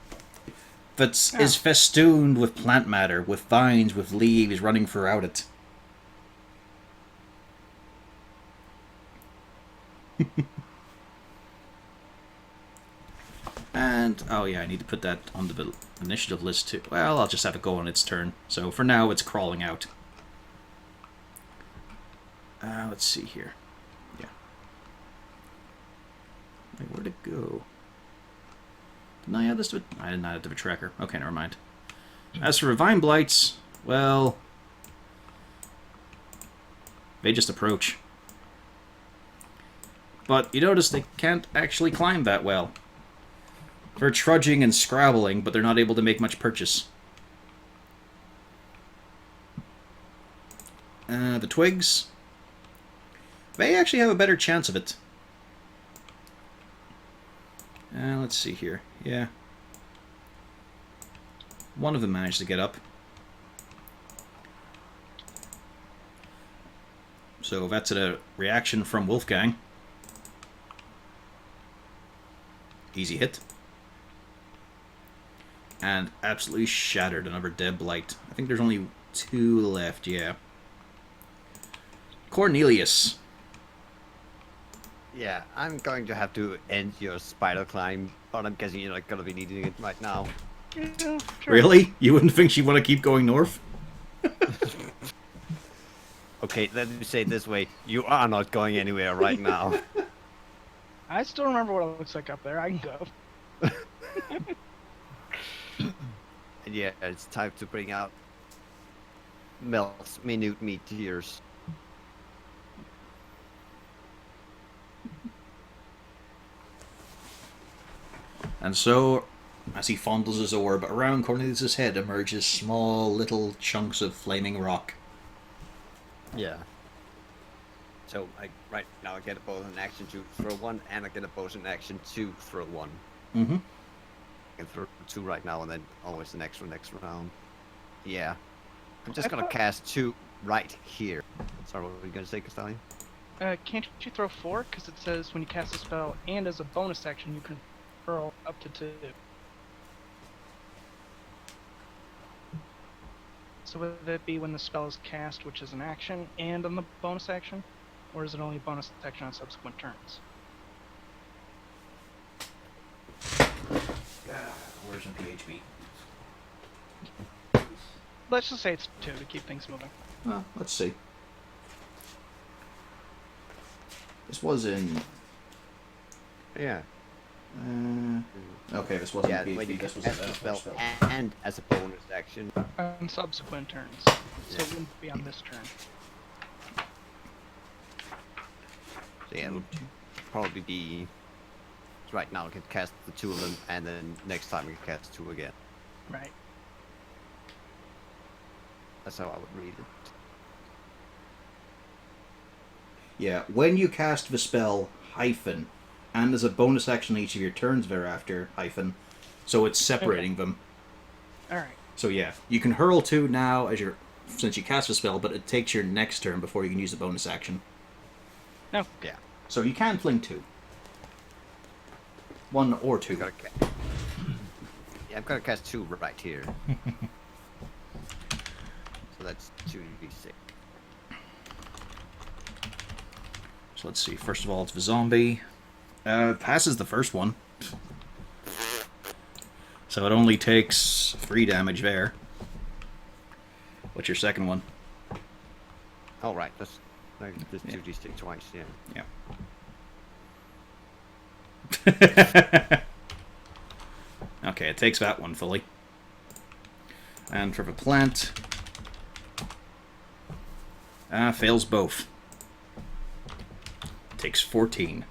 that is festooned with plant matter, with vines, with leaves running throughout it. And, oh yeah, I need to put that on the initiative list too. Well, I'll just have it go on its turn. So for now, it's crawling out. Let's see here. Yeah. Wait, where'd it go? Didn't I add this to it? I didn't add it to the tracker. Okay, never mind. As for Vine Blights, well... they just approach. but you notice they can't actually climb that well. They're trudging and scrabbling, but they're not able to make much purchase. The twigs. They actually have a better chance of it. Let's see here. Yeah. One of them managed to get up. So that's a reaction from Wolfgang. Easy hit. And absolutely shattered another dead blight. I think there's only 2 left, yeah. Cornelius. Yeah, I'm going to have to end your spider climb, but I'm guessing you're not going to be needing it right now. Yeah, sure. Really? You wouldn't think she'd want to keep going north? Okay, let me say it this way. You are not going anywhere right now. I still remember what it looks like up there. I can go. And yeah, it's time to bring out Mel's minute meteors. And so, as he fondles his orb, around Cornelius' head emerges small little chunks of flaming rock. Yeah. So right now I get a bonus in action to throw 1, and I get a bonus in action to throw 1. Mm-hmm. I can throw 2 right now, and then always an extra next round. Yeah. I'm just gonna cast 2 right here. Sorry, what were you gonna say, Castelli? Can't you throw 4? Because it says when you cast a spell and as a bonus action, you can hurl up to 2. So would that be when the spell is cast, which is an action, and on the bonus action? Or is it only bonus action on subsequent turns? Where's my PHB? Let's just say it's 2 to keep things moving. Well, let's see. This was in... Yeah. Okay, this wasn't Yeah, PHB, when you this was cast a the spell spell. and as a bonus action. On subsequent turns. So it wouldn't be on this turn. So yeah, it would probably be... Right now I can cast the 2 of them, and then next time I can cast 2 again. Right. That's how I would read it. Yeah, when you cast the spell, hyphen, and as a bonus action each of your turns thereafter, hyphen, so it's separating them. Alright. So yeah, you can hurl 2 now as your since you cast the spell, but it takes your next turn before you can use the bonus action. No. Yeah. So you can fling 2. 1 or 2. Yeah, I'm gonna cast 2 right here. So that's 2d6. So let's see. First of all, it's the zombie. Passes the first one. So it only takes 3 damage there. What's your second one? Oh, right. That's 2d6 twice, yeah. Yeah. Okay, it takes that one fully. And for the plant... fails both. Takes 14.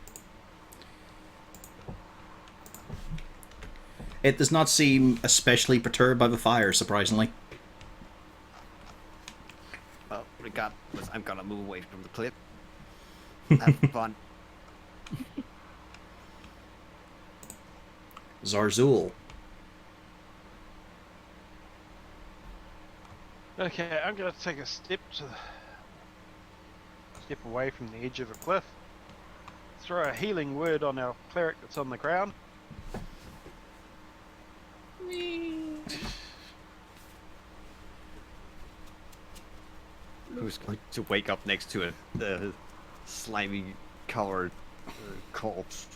It does not seem especially perturbed by the fire, surprisingly. Well, regardless, I'm gonna move away from the cliff. Have fun. Zarzul. Okay, I'm gonna take a step away from the edge of a cliff. Throw a healing word on our cleric that's on the ground. Who's going to wake up next to a slimy covered corpse?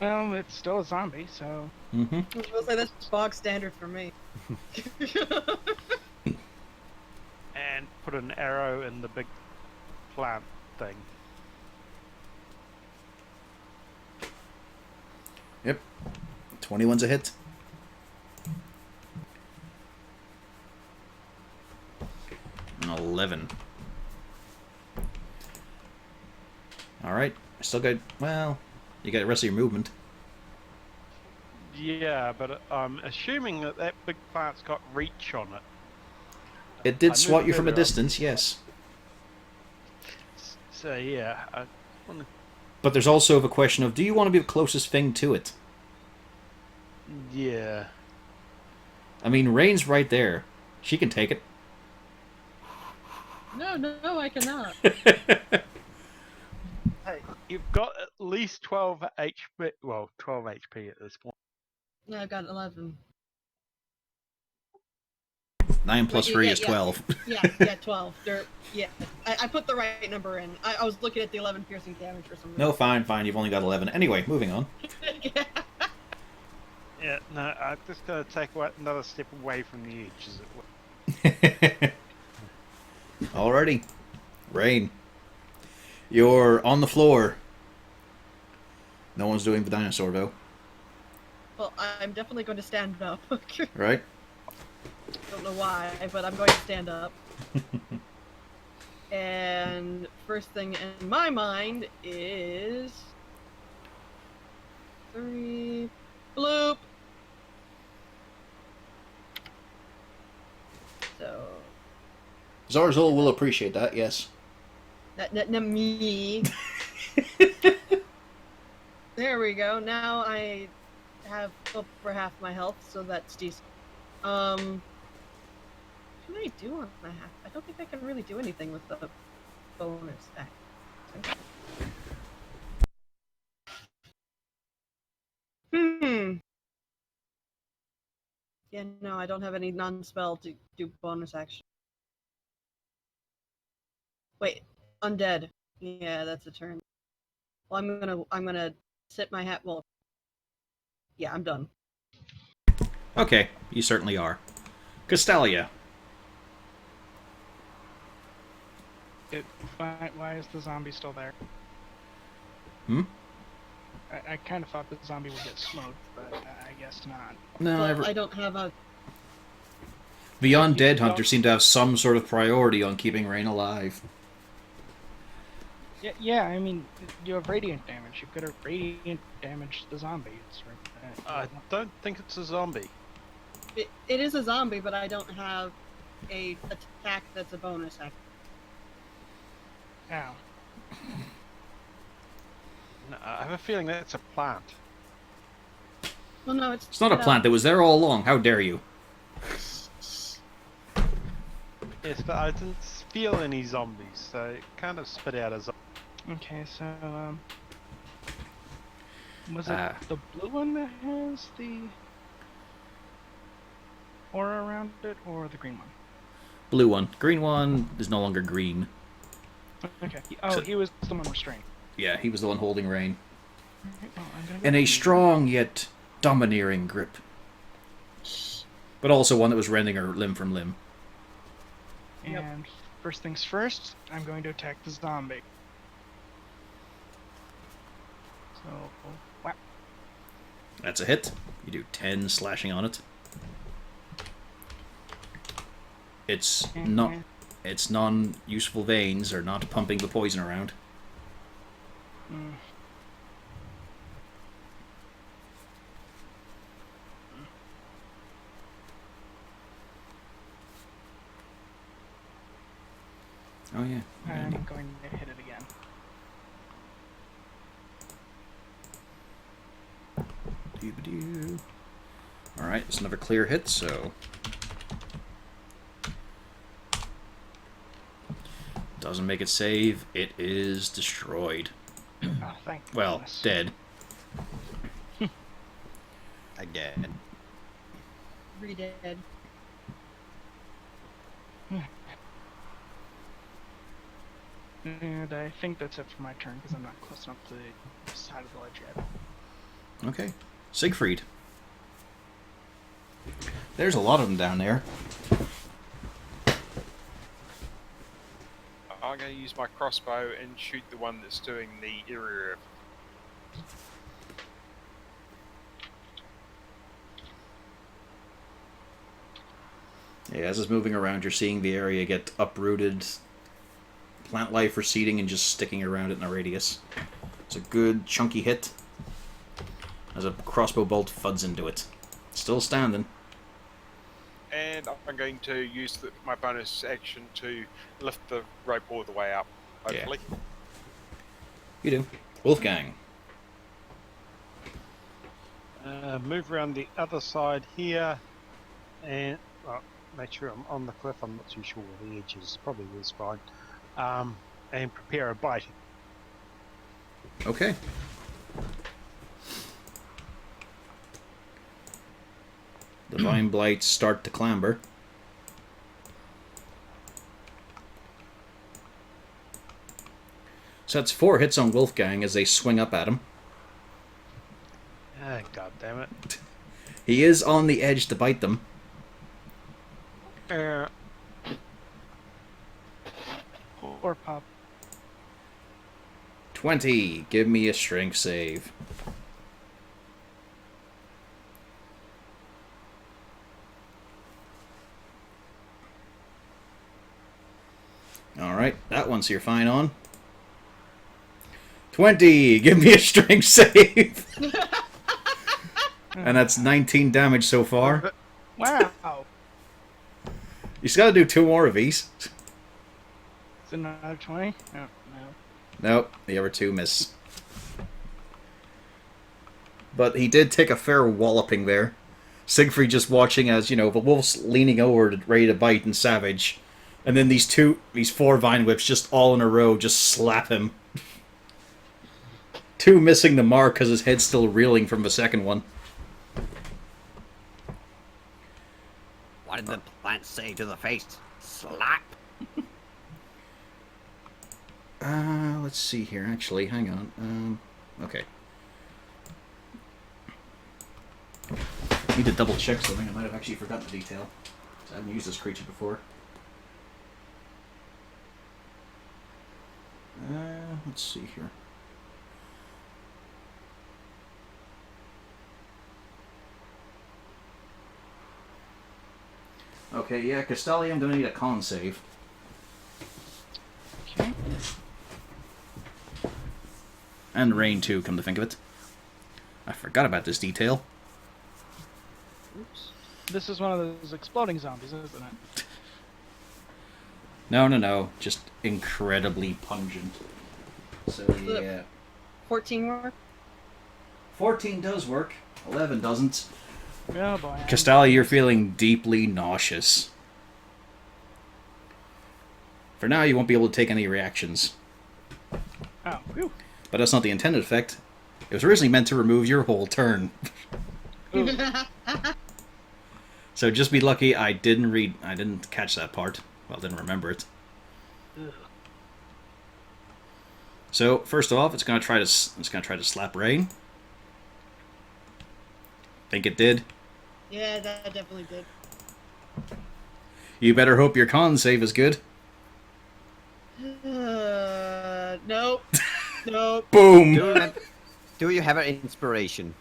Well, it's still a zombie, so... Mm-hmm. I was gonna say that's bog standard for me. And put an arrow in the big plant thing. Yep. 21's a hit. An 11. Alright. Still got... Well, you got the rest of your movement. Yeah, but I'm assuming that that big plant's got reach on it. It I did moved swat you from a further up. distance, yes. So yeah, I wanna... But there's also the question of, do you want to be the closest thing to it? yeah. I mean, Rain's right there. She can take it. No, I cannot. Hey, you've got at least 12 HP. Well, 12 HP at this point. No, I've got 11. 9 plus Wait, 3 is 12. Yeah, 12. Yeah, I put the right number in. I was looking at the 11 piercing damage for some reason. No, fine. You've only got 11. Anyway, moving on. Yeah. Yeah, no, I'm just gonna take another step away from the edge, as it were. Alrighty. Rain. You're on the floor. No one's doing the dinosaur, though. Well, I'm definitely going to stand up. Right? Don't know why, but I'm going to stand up. And first thing in my mind is 3 bloop. So Zarzul will appreciate that, yes. me. There we go. Now I have over half my health, so that's decent. What can I do on my half? I don't think I can really do anything with the bonus action. Yeah, no, I don't have any non-spell to do bonus action. Wait, undead. Yeah, that's a turn. Well, I'm gonna sit my hat. Well, yeah, I'm done. Okay, you certainly are. Castalia. Why is the zombie still there? Hmm? I kind of thought the zombie would get smoked, but I guess not. No, Well, I don't have a. the undead don't- hunters seem to have some sort of priority on keeping Rain alive. Yeah, I mean, you have radiant damage. You could have radiant damaged the zombie. It's right I don't think it's a zombie. It is a zombie, but I don't have a attack that's a bonus action. Ow. No, I have a feeling that it's a plant. Well, no, it's. It's not a plant that was there all along. How dare you? Yes, but I didn't feel any zombies, so it kind of spit out a zombie. Okay, so was it Ah. the blue one that has the aura around it, or the green one? Blue one. Green one is no longer green. Okay. Oh, he was the one restrained. Yeah, he was the one holding Rain. Okay, well, I'm gonna go In a green. strong yet domineering grip. But also one that was rending her limb from limb. And first things first, I'm going to attack the zombie. So, whap. That's a hit. You do 10 slashing on it. Its non-useful veins are not pumping the poison around. Mm. Oh yeah. I'm going to hit it again. Doo-ba-doo. Alright, it's another clear hit, so... Doesn't make it save, it is destroyed. Oh, thank Well, goodness. dead. Again. Re-dead. And I think that's it for my turn, because I'm not close enough to the side of the ledge yet. Okay. Siegfried. There's a lot of them down there. I'm going to use my crossbow and shoot the one that's doing the area. Yeah, as it's moving around, you're seeing the area get uprooted plant life receding and just sticking around it in a radius. It's a good chunky hit. As a crossbow bolt thuds into it. Still standing. And I'm going to use my bonus action to lift the rope all the way up, hopefully. You do. Wolfgang. Move around the other side here, and make sure I'm on the cliff. I'm not too sure where the edge is. Probably is fine. And prepare a bite. Okay. The vine blights start to clamber. So that's 4 hits on Wolfgang as they swing up at him. Ah, God damn it. He is on the edge to bite them. Or pop. 20. Give me a strength save. Alright, that one's you're fine on. 20! Give me a strength save! And that's 19 damage so far. Wow. You just gotta do 2 more of these. Is it another 20? No, no. Nope, the other 2 miss. But he did take a fair walloping there. Siegfried just watching as, the wolf's leaning over ready to bite and savage. And then these 4 vine whips just all in a row just slap him. 2 missing the mark because his head's still reeling from the second one. What did the plant say to the face? Slap. Let's see here. Actually, hang on. Okay. Need to double check something. I might have actually forgotten the detail. I haven't used this creature before. Let's see here. Okay, yeah, Castelli, I'm gonna need a con save. Okay. And rain too, come to think of it. I forgot about this detail. Oops. This is one of those exploding zombies, isn't it? No. Just incredibly pungent. So, yeah. 14 work? 14 does work. 11 doesn't. Oh boy. Castelli, you're feeling deeply nauseous. For now, you won't be able to take any reactions. Oh, whew. But that's not the intended effect. It was originally meant to remove your whole turn. So just be lucky I didn't catch that part. Well, didn't remember it. Ugh. So first off, it's gonna try to slap Rain. Think it did. Yeah, that definitely did. You better hope your con save is good. Nope. Nope. Boom. Do you have an inspiration?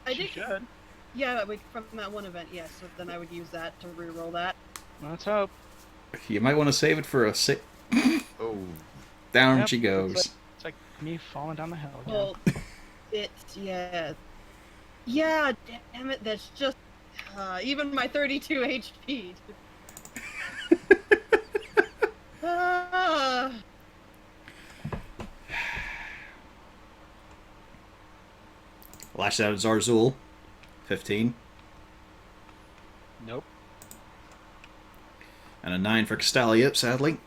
I She did. should. Yeah, from that one event, yes. So then I would use that to reroll that. Let's hope. You might want to save it for a sick. Oh. Down Yep, she goes. It's like me falling down the hill again. Well, yeah. Yeah, damn it, that's just... even my 32 HP. Ah. Lash out at Zarzul. 15. Nope. And a 9 for Castalia, sadly.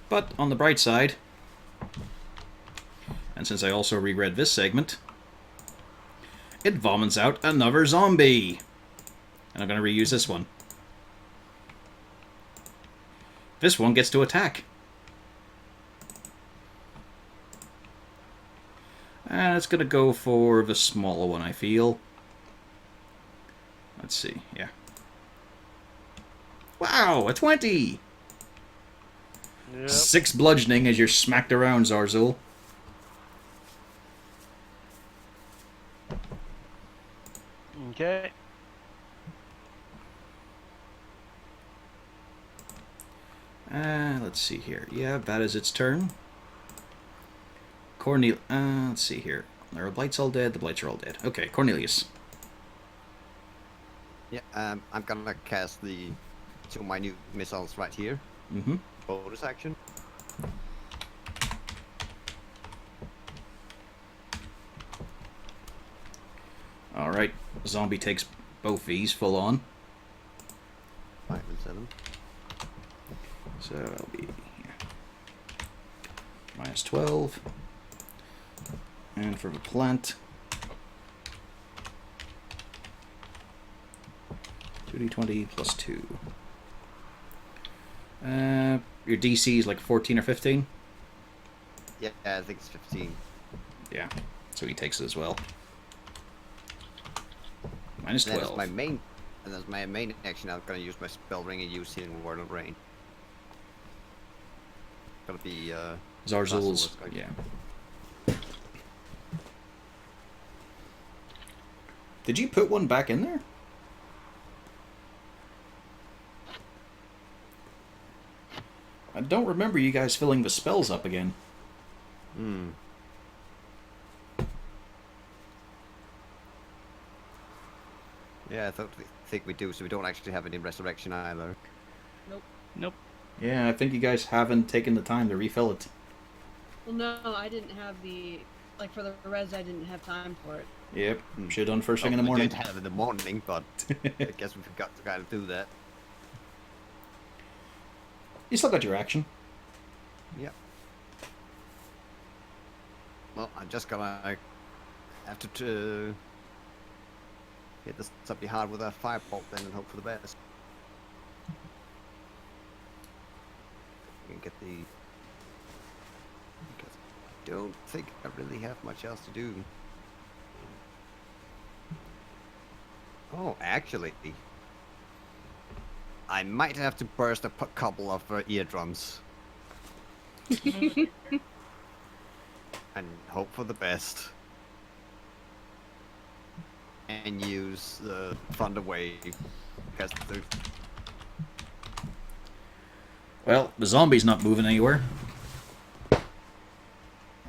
But on the bright side, and since I also reread this segment, it vomits out another zombie. And I'm going to reuse this one. This one gets to attack. And it's going to go for the smaller one, I feel. Let's see, yeah. Wow, a 20! Yep. 6 bludgeoning as you're smacked around, Zarzul. Okay. Let's see here. Yeah, that is its turn. Let's see here. Are the blights all dead? The blights are all dead. Okay, Cornelius. Yeah, I'm gonna cast the 2 minute missiles right here. Mm-hmm. Bonus action. Alright, zombie takes both these full on. 5 and 7. So that'll be here. Minus 12. And for the plant, 2d20 plus 2. Your DC is like 14 or 15? Yeah, I think it's 15. Yeah, so he takes it as well. Minus And 12. that's my main action. I'm gonna use my spell ring and use healing word of rain. Gonna be Zarzul's, Russell, yeah. Did you put one back in there? I don't remember you guys filling the spells up again. Hmm. Yeah, think we do, so we don't actually have any resurrection either. Nope. Yeah, I think you guys haven't taken the time to refill it. Well, no, I didn't have the like for the res. I didn't have time for it. Yep, should have done first thing in the We morning. did have it in the morning, but I guess we forgot to kind of do that. You still got your action. Yep. Well, I'm just gonna have to hit this something hard with a firebolt then and hope for the best. We can get the. Because I don't think I really have much else to do. Oh, actually, I might have to burst a couple of eardrums. And hope for the best. And use the Thunder Wave. Because Well, the zombie's not moving anywhere.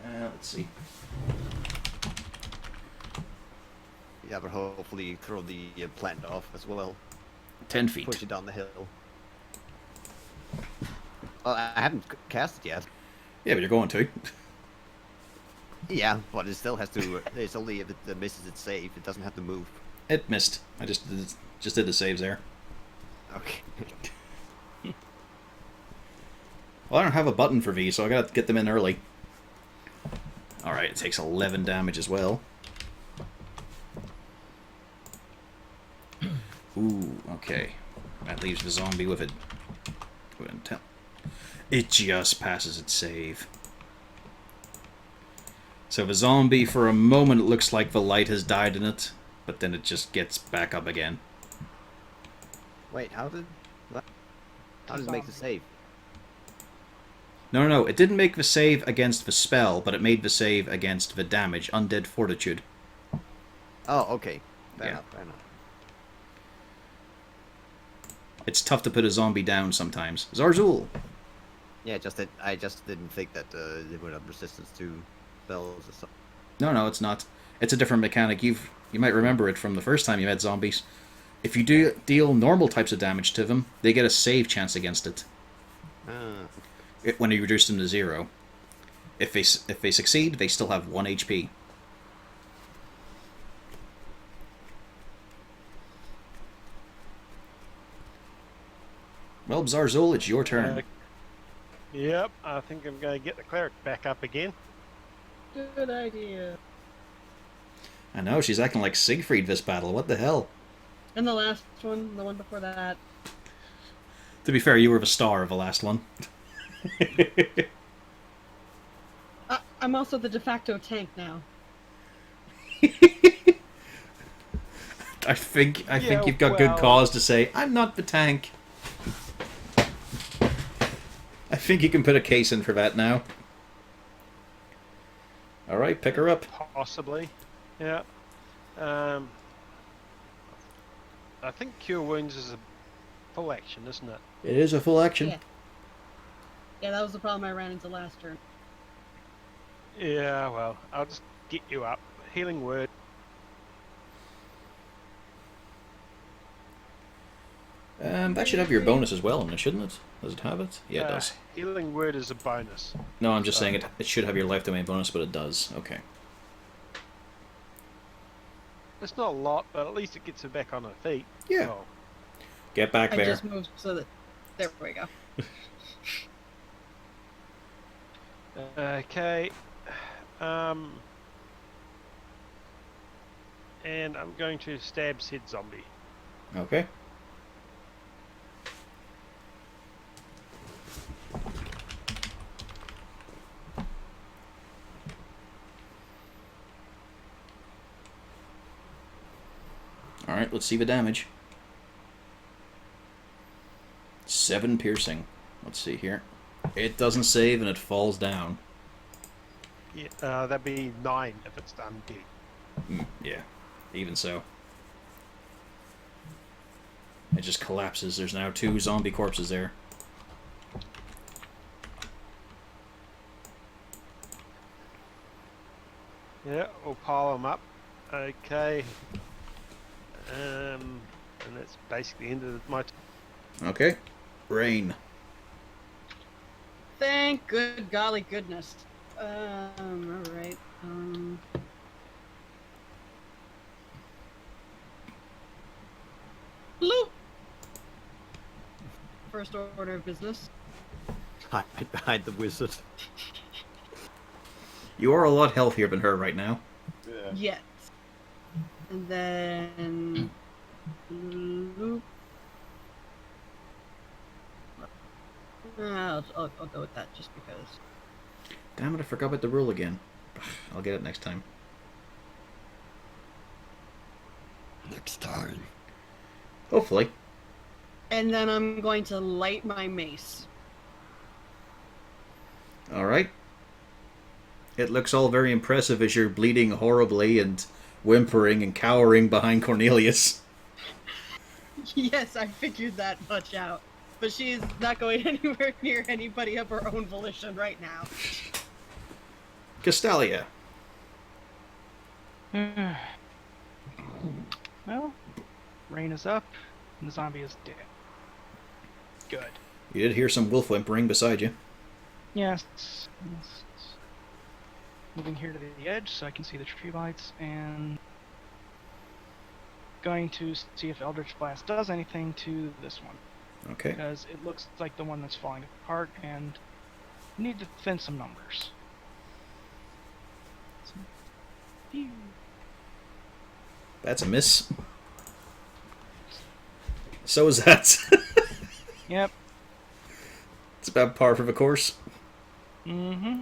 Let's see. yeah, but hopefully throw the plant off as well. 10 feet. Push it down the hill. Well, I haven't cast it yet. Yeah, but you're going to. Yeah, but it still has to. It's only if it misses its save. It doesn't have to move. It missed. I just did the saves there. Okay. Well, I don't have a button for V, so I gotta get them in early. Alright, it takes 11 damage as well. Ooh, okay. That leaves the zombie with it. It just passes its save. So the zombie, for a moment, it looks like the light has died in it, but then it just gets back up again. Wait, how did it make the save? No, it didn't make the save against the spell, but it made the save against the damage, Undead Fortitude. Oh, okay. Fair Yeah. enough. Fair enough. It's tough to put a zombie down sometimes. Zarzul! Yeah, just that I just didn't think that they would have resistance to spells or something. No, it's not. It's a different mechanic. You might remember it from the first time you met zombies. If you do deal normal types of damage to them, they get a save chance against it. When you reduce them to 0. If they succeed, they still have 1 HP. Well, Zarzul, it's your turn. Yep, I think I'm going to get the cleric back up again. Good idea. I know, she's acting like Siegfried this battle. What the hell? And the last one, the one before that. To be fair, you were the star of the last one. I'm also the de facto tank now. I think you've got good cause to say, I'm not the tank. I think you can put a case in for that now. Alright, pick her up. Possibly. Yeah. I think Cure Wounds is a full action, isn't it? It is a full action. Yeah. Yeah, that was the problem I ran into last turn. Yeah, well, I'll just get you up. Healing word. That should have your bonus as well, shouldn't it? Does it have it? Yeah, it does. Healing word is a bonus. No, I'm just So- saying it should have your life domain bonus, but it does. Okay. It's not a lot, but at least it gets her back on her feet. Yeah. Oh, Get back I there. just moved so that. There we go. okay. And I'm going to stab said zombie. Okay. Alright, let's see the damage. 7 piercing. Let's see here. It doesn't save and it falls down. Yeah, that'd be 9 if it's done dead. Yeah, even so. It just collapses. There's now 2 zombie corpses there. Yeah, we'll pile them up. Okay. And that's basically the end of my... Okay. Rain. Thank good golly goodness. Alright. Bloop! First order of business. Hide behind the wizard. You are a lot healthier than her right now. Yeah. Yes. And then. Bloop. I'll go with that just because. Damn it, I forgot about the rule again. I'll get it next time. Next time. Hopefully. And then I'm going to light my mace. Alright. It looks all very impressive as you're bleeding horribly and whimpering and cowering behind Cornelius. Yes, I figured that much out. But she's not going anywhere near anybody of her own volition right now. Castalia. Well, rain is up, and the zombie is dead. Good. You did hear some wolf whimpering beside you. Yes. Moving here to the edge so I can see the tree lights, and going to see if Eldritch Blast does anything to this one, Okay. because it looks like the one that's falling apart, and need to thin some numbers. Phew. That's a miss. So is that. Yep. It's about par for the course. Mm-hmm.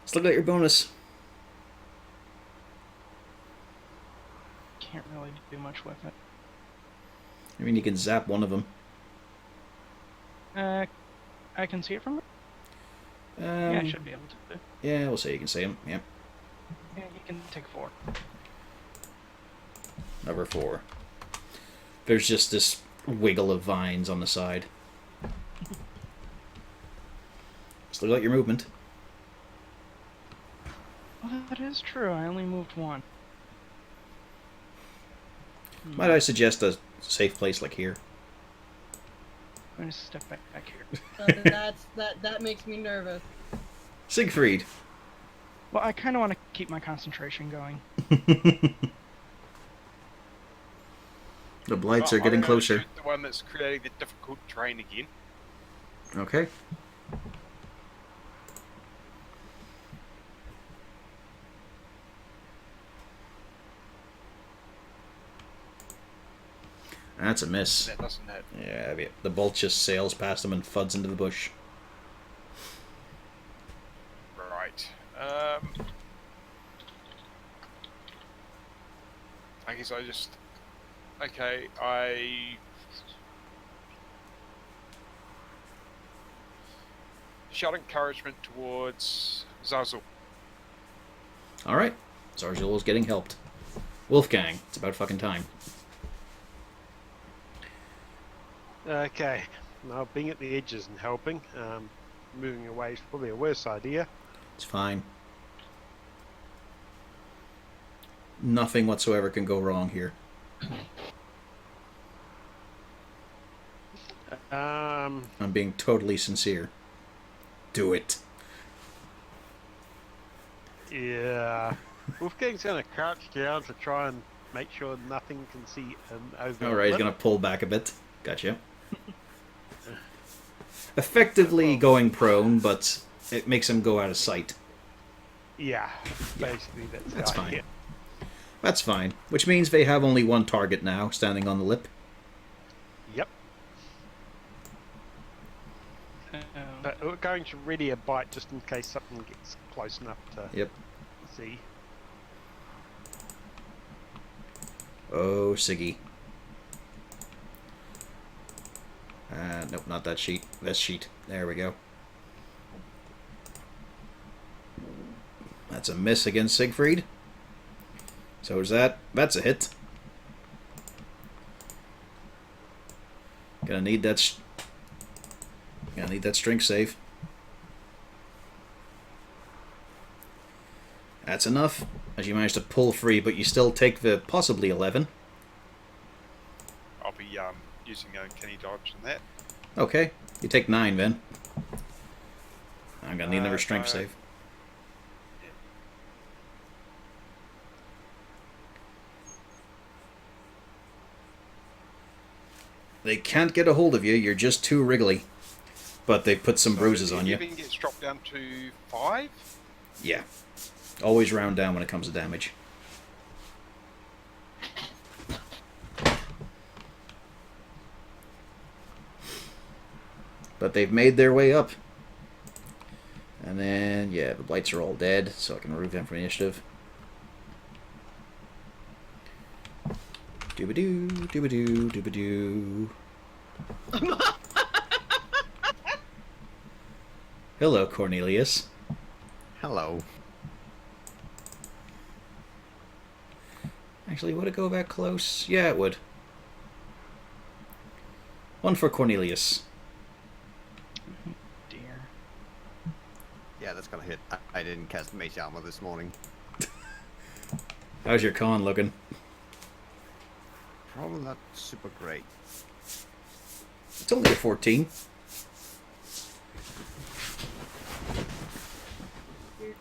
Let's look at your bonus. Can't really do much with it. I mean, you can zap one of them. I can see it from here? Yeah, I should be able to. Yeah, we'll say you can see him. Yep. Yeah, you can take 4. Number 4. There's just this wiggle of vines on the side. Let's look at your movement. Well, that is true. I only moved 1. Might I suggest a safe place like here? I'm going to step back here. That makes me nervous. Siegfried. Well, I kind of want to keep my concentration going. The blights are I'm getting gonna closer. shoot the one that's creating the difficult terrain again. Okay. That's a miss. That doesn't hit. Yeah, the bolt just sails past him and thuds into the bush. Right. I guess I just... Okay, shout encouragement towards Zazzle. Alright. Zarzul is getting helped. Wolfgang, it's about fucking time. Okay. Now being at the edges and helping. moving away is probably a worse idea. It's fine. Nothing whatsoever can go wrong here. I'm being totally sincere. Do it. Yeah. Wolfgang's going to crouch down to try and make sure nothing can see him over. Alright, he's going to pull back a bit. Gotcha. Effectively going prone, but it makes him go out of sight. Yeah, basically That's the fine. idea. That's fine. Which means they have only one target now, standing on the lip. Yep. But we're going to ready a bite just in case something gets close enough to Yep. see. Oh, Siggy. Nope, not that sheet. This sheet. There we go. That's a miss against Siegfried. So is that. That's a hit. Gonna need that. Gonna need that strength save. That's enough, as you manage to pull free, but you still take the possibly 11. I'll be using uncanny dodge on that. Okay, you take 9 then. I'm gonna need another strength no. save. They can't get a hold of you, you're just too wriggly. But they put some bruises on you. Everything gets dropped down to 5. Yeah. Always round down when it comes to damage. But they've made their way up. And then, yeah, the blights are all dead, so I can remove them from initiative. Doobadoo, doobadoo, doobadoo. Hello, Cornelius. Hello. Actually, would it go that close? Yeah, it would. 1 for Cornelius. Dear. Yeah, that's gonna hit. I didn't cast Mage Armor this morning. How's your con looking? Probably not super great. It's only a 14.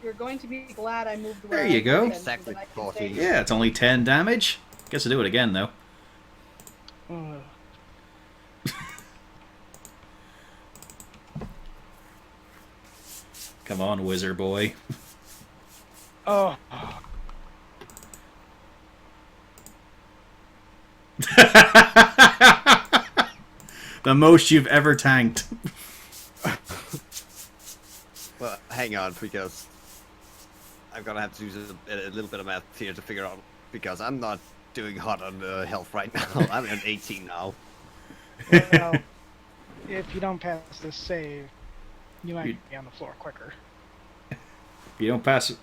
You're going to be glad I moved away. There you go. Exactly 14. Yeah, it's only 10 damage. Guess I'll do it again, though. Ugh. Come on, wizard boy. Oh. The most you've ever tanked. Well, hang on, because I'm gonna have to use a little bit of math here to figure out, because I'm not doing hot on health right now. I'm at 18 now. Well, if you don't pass this save, you might be on the floor quicker. If you don't pass it.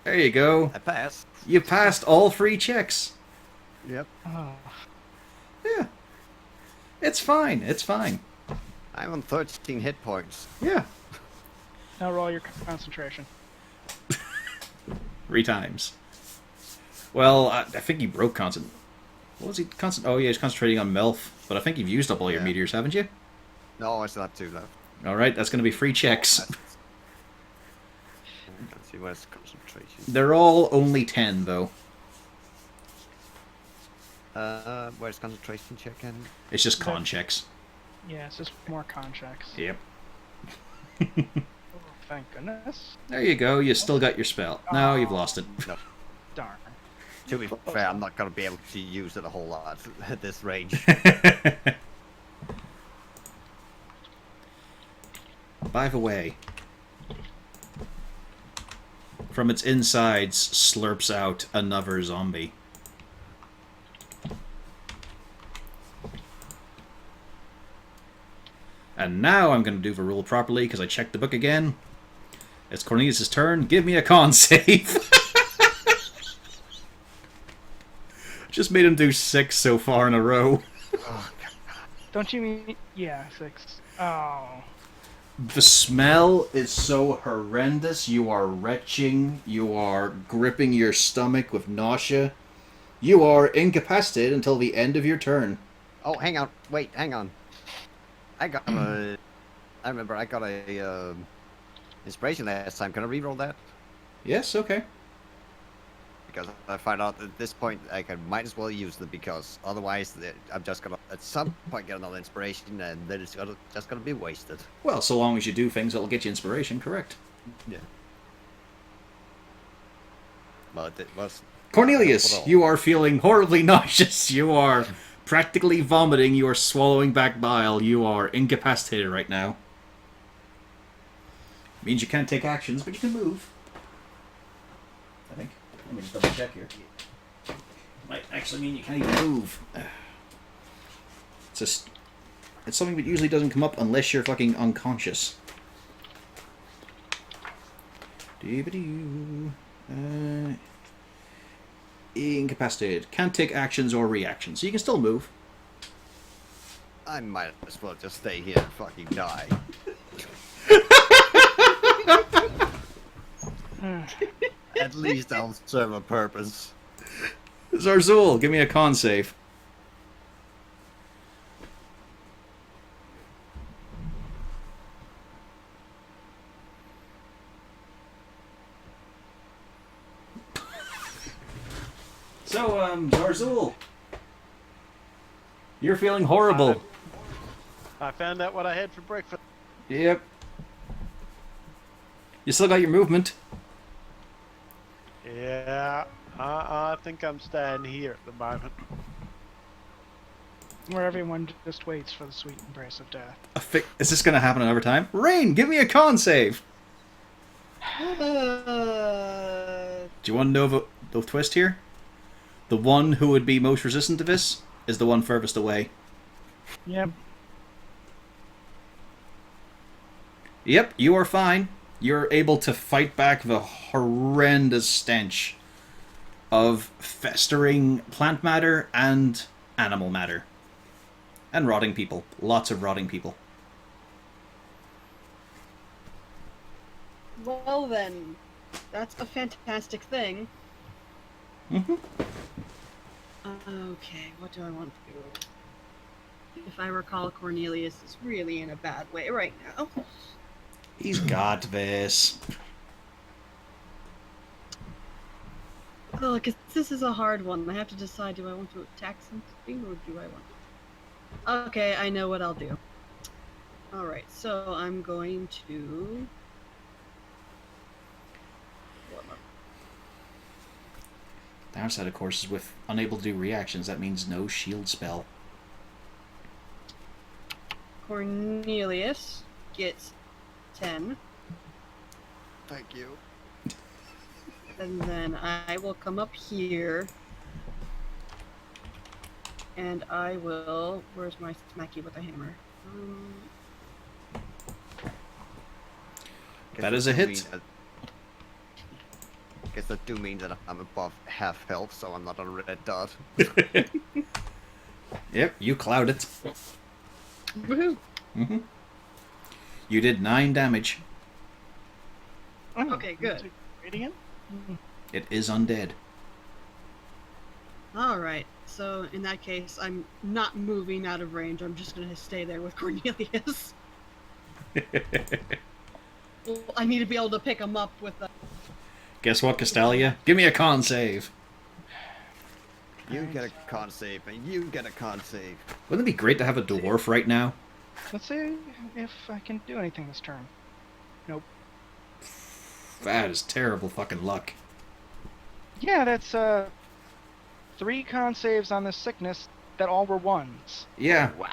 There you go. I passed. You passed all 3 checks. Yep. Oh. Yeah. It's fine. It's fine. I'm on 13 hit points. Yeah. Now roll your concentration. 3 times. Well, I think you broke constant. What was he constant? Oh, yeah, he's concentrating on Melf. But I think you've used up all your Yeah. meteors, haven't you? No, I still have 2 left. Alright, that's going to be 3 checks. Let's see, where's concentration? They're all only 10, though. Where's concentration check in? It's just con checks. Yeah, it's just more con checks. Yep. Oh, thank goodness. There you go. You still got your spell. No, you've lost it. No. Darn. To be fair, I'm not gonna be able to use it a whole lot at this range. By the way, from its insides slurps out another zombie. And now I'm going to do the rule properly because I checked the book again. It's Cornelius' turn. Give me a con save. Just made him do 6 so far in a row. Don't you mean... Yeah, 6. Oh. The smell is so horrendous. You are retching. You are gripping your stomach with nausea. You are incapacitated until the end of your turn. Oh, hang on. Wait, hang on. I got a. I remember I got a inspiration last time. Can I reroll that? Yes, okay. Because I find out at this point I might as well use them because otherwise I'm just gonna at some point get another inspiration and then it's just gonna be wasted. Well, so long as you do things that'll get you inspiration, correct. Yeah. But it was. Cornelius, you are feeling horribly nauseous. You are practically vomiting. You are swallowing back bile. You are incapacitated right now. Means you can't take actions, but you can move. I think. Let me just double check here. Might actually mean you can't even move. It's something that usually doesn't come up unless you're fucking unconscious. Incapacitated. Can't take actions or reactions, so you can still move. I might as well just stay here and fucking die. At least I'll serve a purpose. Zarzul, give me a con save. So, Zarzul, you're feeling horrible. I found out what I had for breakfast. Yep. You still got your movement. Yeah, I think I'm staying here at the moment. Where everyone just waits for the sweet embrace of death. Is this going to happen another time? Rain, give me a con save. Do you want to know the twist here? The one who would be most resistant to this is the one furthest away. Yep. Yep, you are fine. You're able to fight back the horrendous stench of festering plant matter and animal matter. And rotting people. Lots of rotting people. Well then, that's a fantastic thing. Mm-hmm. Okay, what do I want to do? If I recall, Cornelius is really in a bad way right now. He's got this. Oh, because this is a hard one. I have to decide, do I want to attack something or do I want to... Okay, I know what I'll do. Alright, so I'm going to... Downside, of course, is with unable to do reactions, that means no shield spell. Cornelius gets 10. Thank you. And then I will come up here. And I will... Where's my smacky with a hammer? That is a hit. I guess that do mean that I'm above half health, so I'm not a red dot. Yep, you cloud it. Woohoo! Mm-hmm. You did 9 damage. Oh, Okay, good. Radiant? It is undead. Alright, so in that case, I'm not moving out of range. I'm just gonna stay there with Cornelius. Well, I need to be able to pick him up with a... Guess what, Castalia? Give me a con save. You get a con save, and you get a con save. Wouldn't it be great to have a dwarf right now? Let's see if I can do anything this turn. Nope. That is terrible fucking luck. Yeah, that's 3 con saves on this sickness that all were 1s. Yeah. Wow.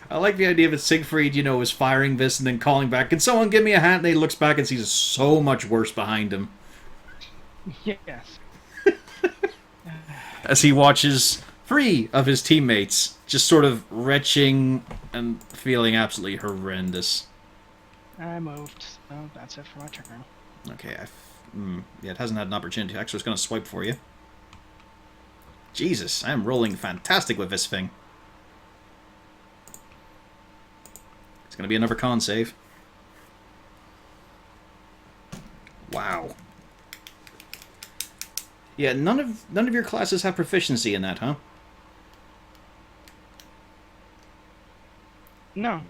I like the idea that Siegfried, is firing this and then calling back, "Can someone give me a hand?" And he looks back and sees so much worse behind him. Yes. As he watches 3 of his teammates just sort of retching and feeling absolutely horrendous. I moved, so that's it for my turn. Okay, yeah, it hasn't had an opportunity. Actually, it's going to swipe for you. Jesus, I'm rolling fantastic with this thing. It's going to be another con save. Wow. Yeah, none of your classes have proficiency in that, huh? No.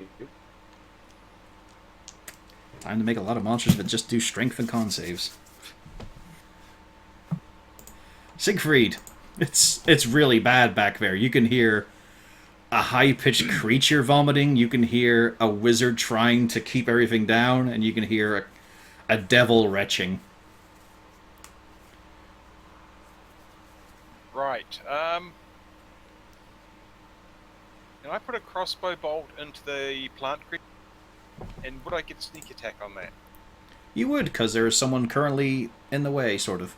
Time to make a lot of monsters that just do strength and con saves. Siegfried, it's really bad back there. You can hear a high-pitched creature vomiting, you can hear a wizard trying to keep everything down, and you can hear a devil retching. Right. Can I put a crossbow bolt into the plant creature? And would I get sneak attack on that? You would, because there is someone currently in the way, sort of.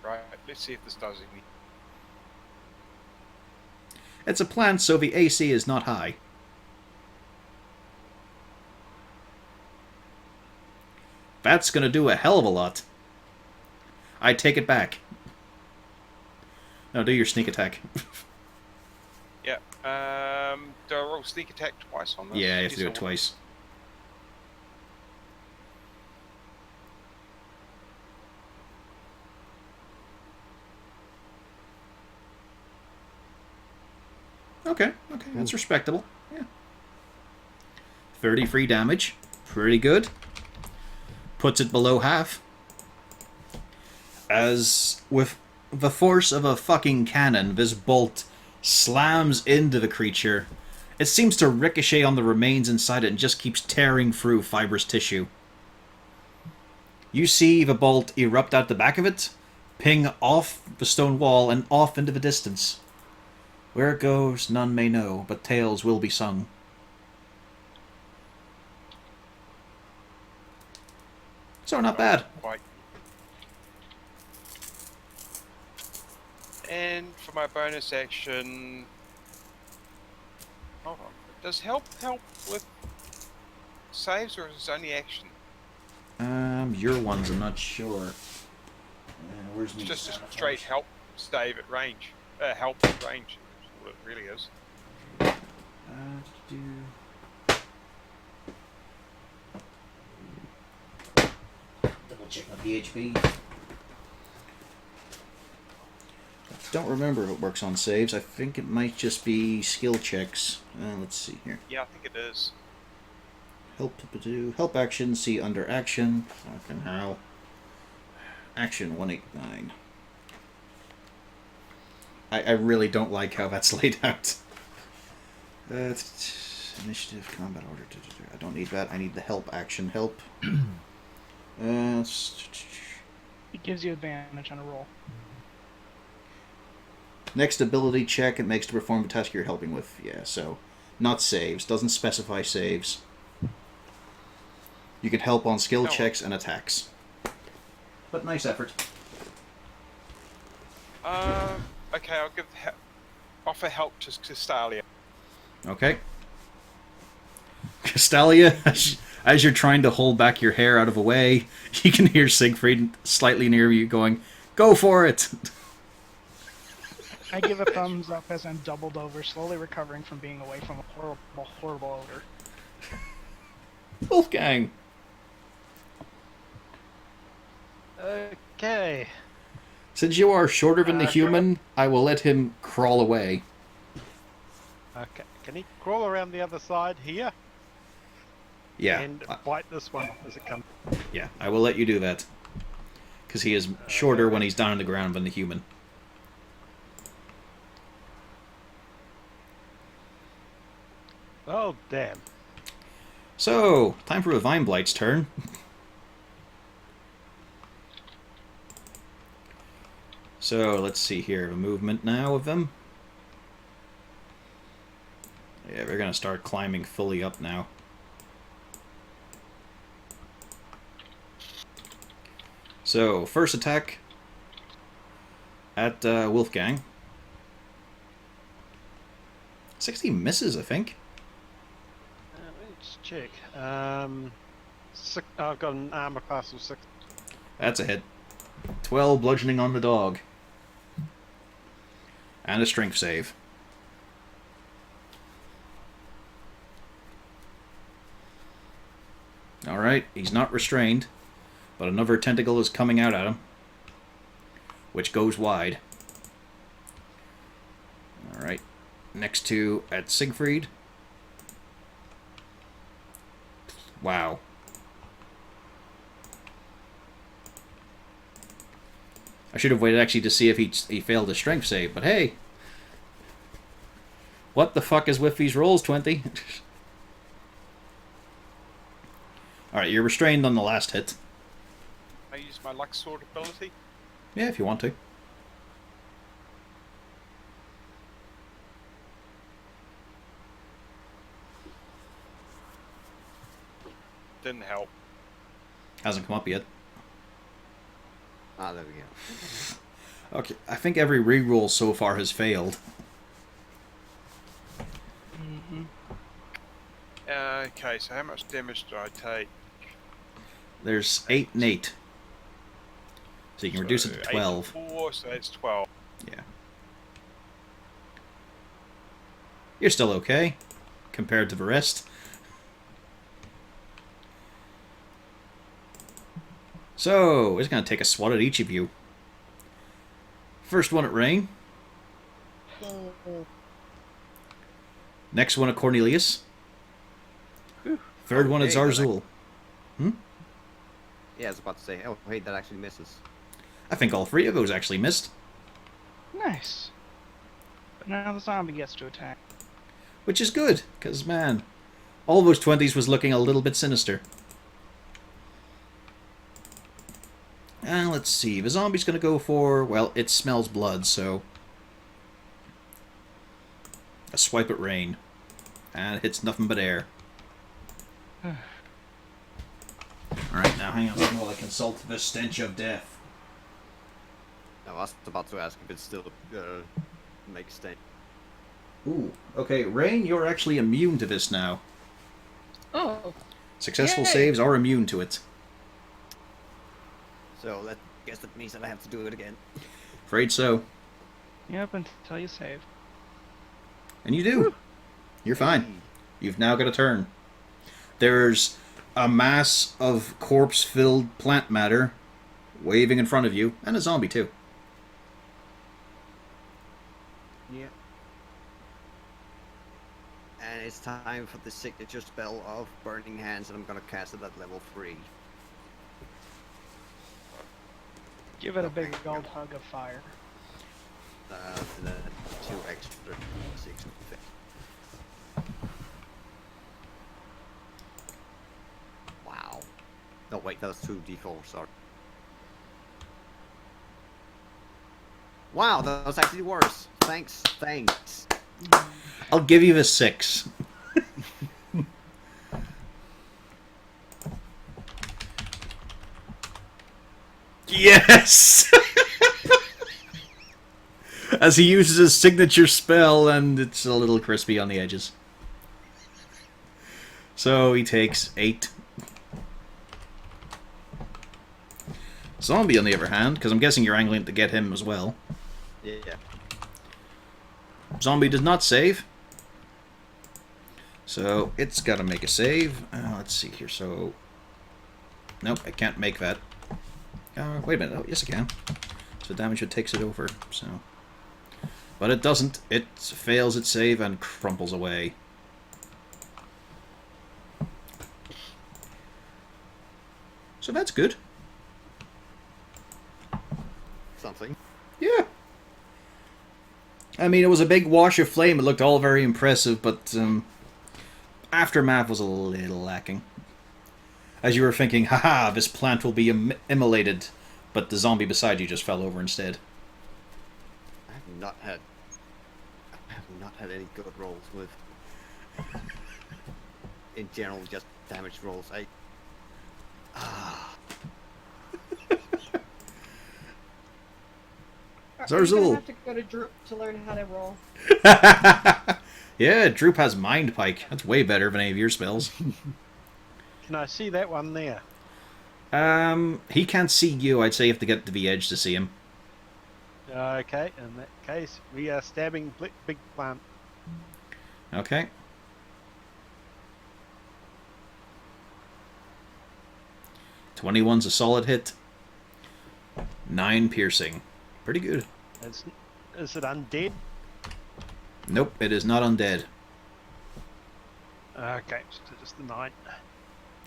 Right. Let's see if this does anything. It's a plant, so the AC is not high. That's going to do a hell of a lot. I take it back. Now do your sneak attack. Yeah. Do I roll sneak attack twice on this? Yeah, you have to Yes, do I it will. twice. Okay, that's respectable. Yeah. 30 free damage. Pretty good. Puts it below half. As with the force of a fucking cannon, this bolt slams into the creature. It seems to ricochet on the remains inside it and just keeps tearing through fibrous tissue. You see the bolt erupt out the back of it, ping off the stone wall and off into the distance. Where it goes, none may know, but tales will be sung. So not bad. Quite. And for my bonus action... Hold on. Does help with saves, or is it only action? Your ones, I'm not sure. Where's It's just a straight help save at range. Help at range. That's what it really is. Double check my PHP. I don't remember if it works on saves. I think it might just be skill checks. Let's see here. Yeah, I think it is. Help action, see under action. Fucking hell. Action 189. I really don't like how that's laid out. Initiative, combat order. I don't need that. I need the help action. Help. It gives you advantage on a roll. Next ability check, it makes to perform the task you're helping with. Yeah, so not saves. Doesn't specify saves. You can help on skill checks and attacks. But nice effort. Okay, I'll give offer help to Castalia. Okay. Castalia, as you're trying to hold back your hair out of the way, you can hear Siegfried slightly near you going, "Go for it!" I give a thumbs up as I'm doubled over, slowly recovering from being away from a horrible, horrible odor. Wolfgang! Okay. Since you are shorter than the human, I will let him crawl away. Okay. Can he crawl around the other side here? Yeah. And bite this one as it comes. Yeah, I will let you do that. Because he is shorter when he's down on the ground than the human. Oh, damn. So, time for a Vine Blight's turn. So, let's see here. The movement now of them. Yeah, we're going to start climbing fully up now. So, first attack at Wolfgang. 60 misses, I think. Let's check. I've got an armor class of 6. That's a hit. 12 bludgeoning on the dog. And a strength save. Alright, he's not restrained, but another tentacle is coming out at him, which goes wide. Alright, next to at Siegfried. Wow. I should have waited actually to see if he failed a strength save, but hey. What the fuck is with these rolls, 20? Alright, you're restrained on the last hit. I use my luck sword ability. Yeah, if you want to. Didn't help. Hasn't come up yet. Ah, there we go. Okay, I think every reroll so far has failed. Mm-hmm. Okay, so how much damage do I take? There's 8 and 8. So you can reduce it to 12. 8 and 4, so that's 12. Yeah. You're still okay, compared to the rest. So, it's going to take a swat at each of you. First one at Rain. Next one at Cornelius. Third one at Okay, Zarzul. Yeah, I was about to say, oh, wait, that actually misses. I think all 3 of those actually missed. Nice. But now the zombie gets to attack. Which is good, because, man, all those 20s was looking a little bit sinister. And let's see, the zombie's going to go for, well, it smells blood, so... a swipe at Rain. And it hits nothing but air. Alright, now hang on a second while I consult the stench of death. I was about to ask if it still makes stain. Ooh, okay, Rain, you're actually immune to this now. Oh, Successful Yay. saves are immune to it. So I guess that means that I have to do it again. Afraid so. Yep, until you save. And you do. You're fine. You've now got a turn. There's a mass of corpse-filled plant matter waving in front of you, and a zombie too. Yeah. And it's time for the signature spell of Burning Hands, and I'm gonna cast it at level 3. Give it a big old hug of fire. The 2 extra 6. Wow. No, wait, that was 2d4, sorry. Wow, that was actually worse. Thanks. I'll give you the 6. Yes! As he uses his signature spell, and it's a little crispy on the edges. So he takes 8. Zombie, on the other hand, because I'm guessing you're angling to get him as well. Yeah. Zombie does not save. So it's got to make a save. Let's see here. So, nope, I can't make that. Wait a minute. Oh, yes, I can. So damage it takes it over. So, but it doesn't. It fails its save and crumples away. So that's good. Something. Yeah. I mean, it was a big wash of flame. It looked all very impressive, but aftermath was a little lacking. As you were thinking, haha, this plant will be immolated, but the zombie beside you just fell over instead. I have not had any good rolls with, in general, just damage rolls. Are you Zarzul. gonna have to go to Droop to learn how to roll? Yeah, Droop has Mind Pike. That's way better than any of your spells. Can I see that one there? He can't see you. I'd say you have to get to the edge to see him. Okay, in that case, we are stabbing big plant. Okay. "21's a solid hit. 9 piercing. Pretty good. Is it undead? Nope, it is not undead. Okay, so just the 9.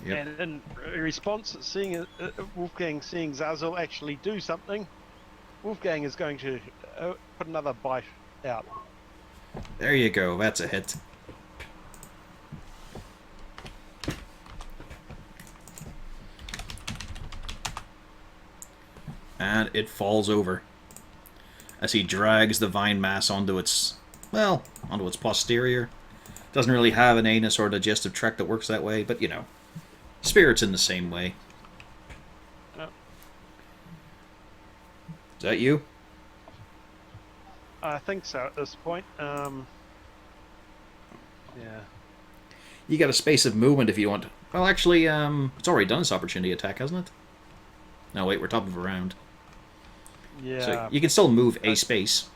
Yep. And in response, seeing Wolfgang seeing Zazzle actually do something, Wolfgang is going to put another bite out. There you go. That's a hit. And it falls over as he drags the vine mass onto its, well, onto its posterior. Doesn't really have an anus or digestive tract that works that way, but you know, spirits in the same way. Oh. Is that you? I think so at this point. Yeah. You got a space of movement if you want. Well, actually, it's already done its opportunity attack, hasn't it? No, wait, we're top of a round. Yeah. So you can still move a space.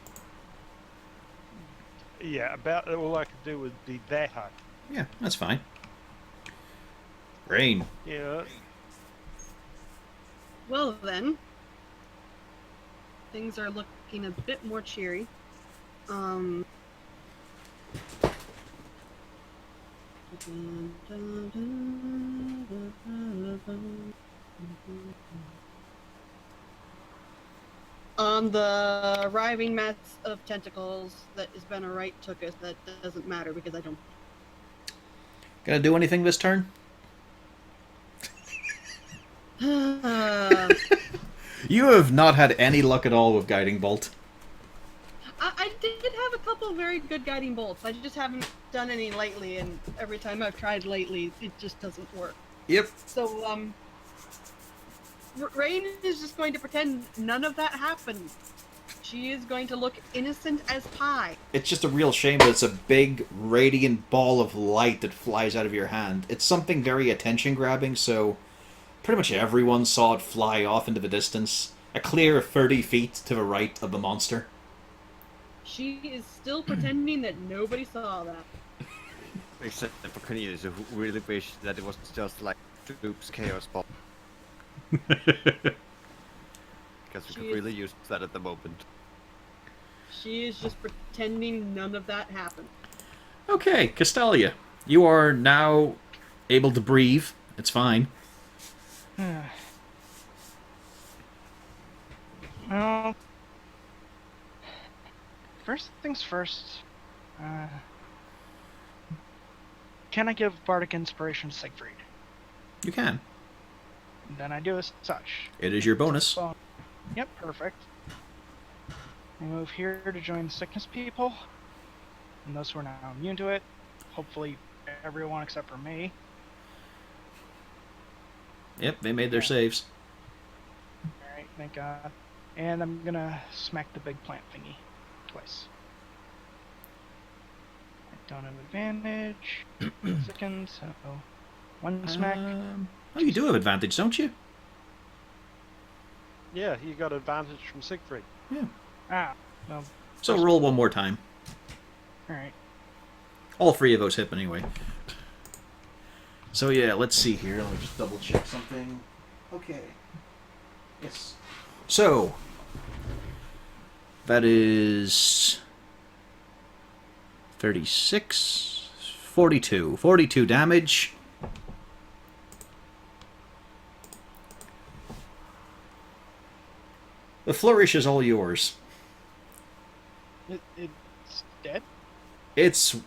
Yeah, about all I could do would be that high. Yeah, that's fine. Rain. Yeah. Well then, things are looking a bit more cheery. On the arriving mass of tentacles that Isbena Wright took us, that doesn't matter because I don't. Gonna do anything this turn? You have not had any luck at all with Guiding Bolt. I did have a couple of very good guiding bolts. I just haven't done any lately, and every time I've tried lately, it just doesn't work. Yep. So, Rain is just going to pretend none of that happened. She is going to look innocent as pie. It's just a real shame that it's a big, radiant ball of light that flies out of your hand. It's something very attention-grabbing, so pretty much everyone saw it fly off into the distance, a clear 30 feet to the right of the monster. She is still pretending that nobody saw that. Except for Cornelius, who really wish that it was just like Droop's Chaos Ball. Because we could really use that at the moment. She is just pretending none of that happened. Okay, Castalia. You are now able to breathe. It's fine. Well, first things first. Can I give Bardic Inspiration to Siegfried? You can. Then I do as such. It is your bonus. Yep, perfect. I move here to join the sickness people. And those who are now immune to it. Hopefully everyone except for me. Yep, they made their saves. Alright, thank God. And I'm gonna smack the big plant thingy twice. I don't have advantage. Second, so one smack. Oh, you do have advantage, don't you? Yeah, you got advantage from Siegfried. Yeah. Ah, well, So roll one more time. alright. All 3 of those hit anyway. So yeah, let's see here. Let me just double check something. Okay. Yes. So that is 36, 42. 42 damage. The flourish is all yours. It's dead? It's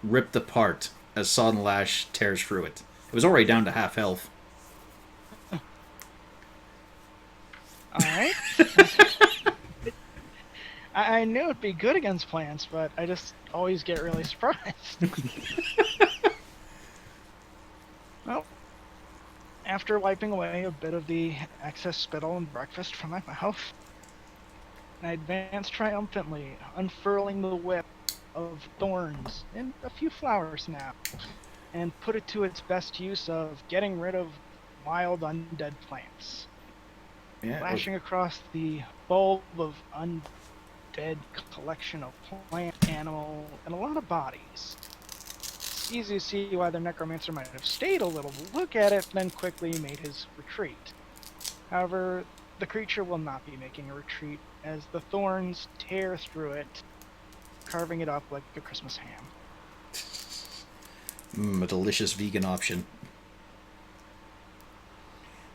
ripped apart as Sodden Lash tears through it. It was already down to half health. Alright. I knew it'd be good against plants, but I just always get really surprised. Well, after wiping away a bit of the excess spittle and breakfast from my mouth, I advance triumphantly, unfurling the whip of thorns and a few flowers now, and put it to its best use of getting rid of wild undead plants. Yeah. Flashing across the bulb of undead collection of plant, animal, and a lot of bodies. It's easy to see why the necromancer might have stayed a little to look at it, then quickly made his retreat. However, the creature will not be making a retreat, as the thorns tear through it, carving it up like a Christmas ham. A delicious vegan option.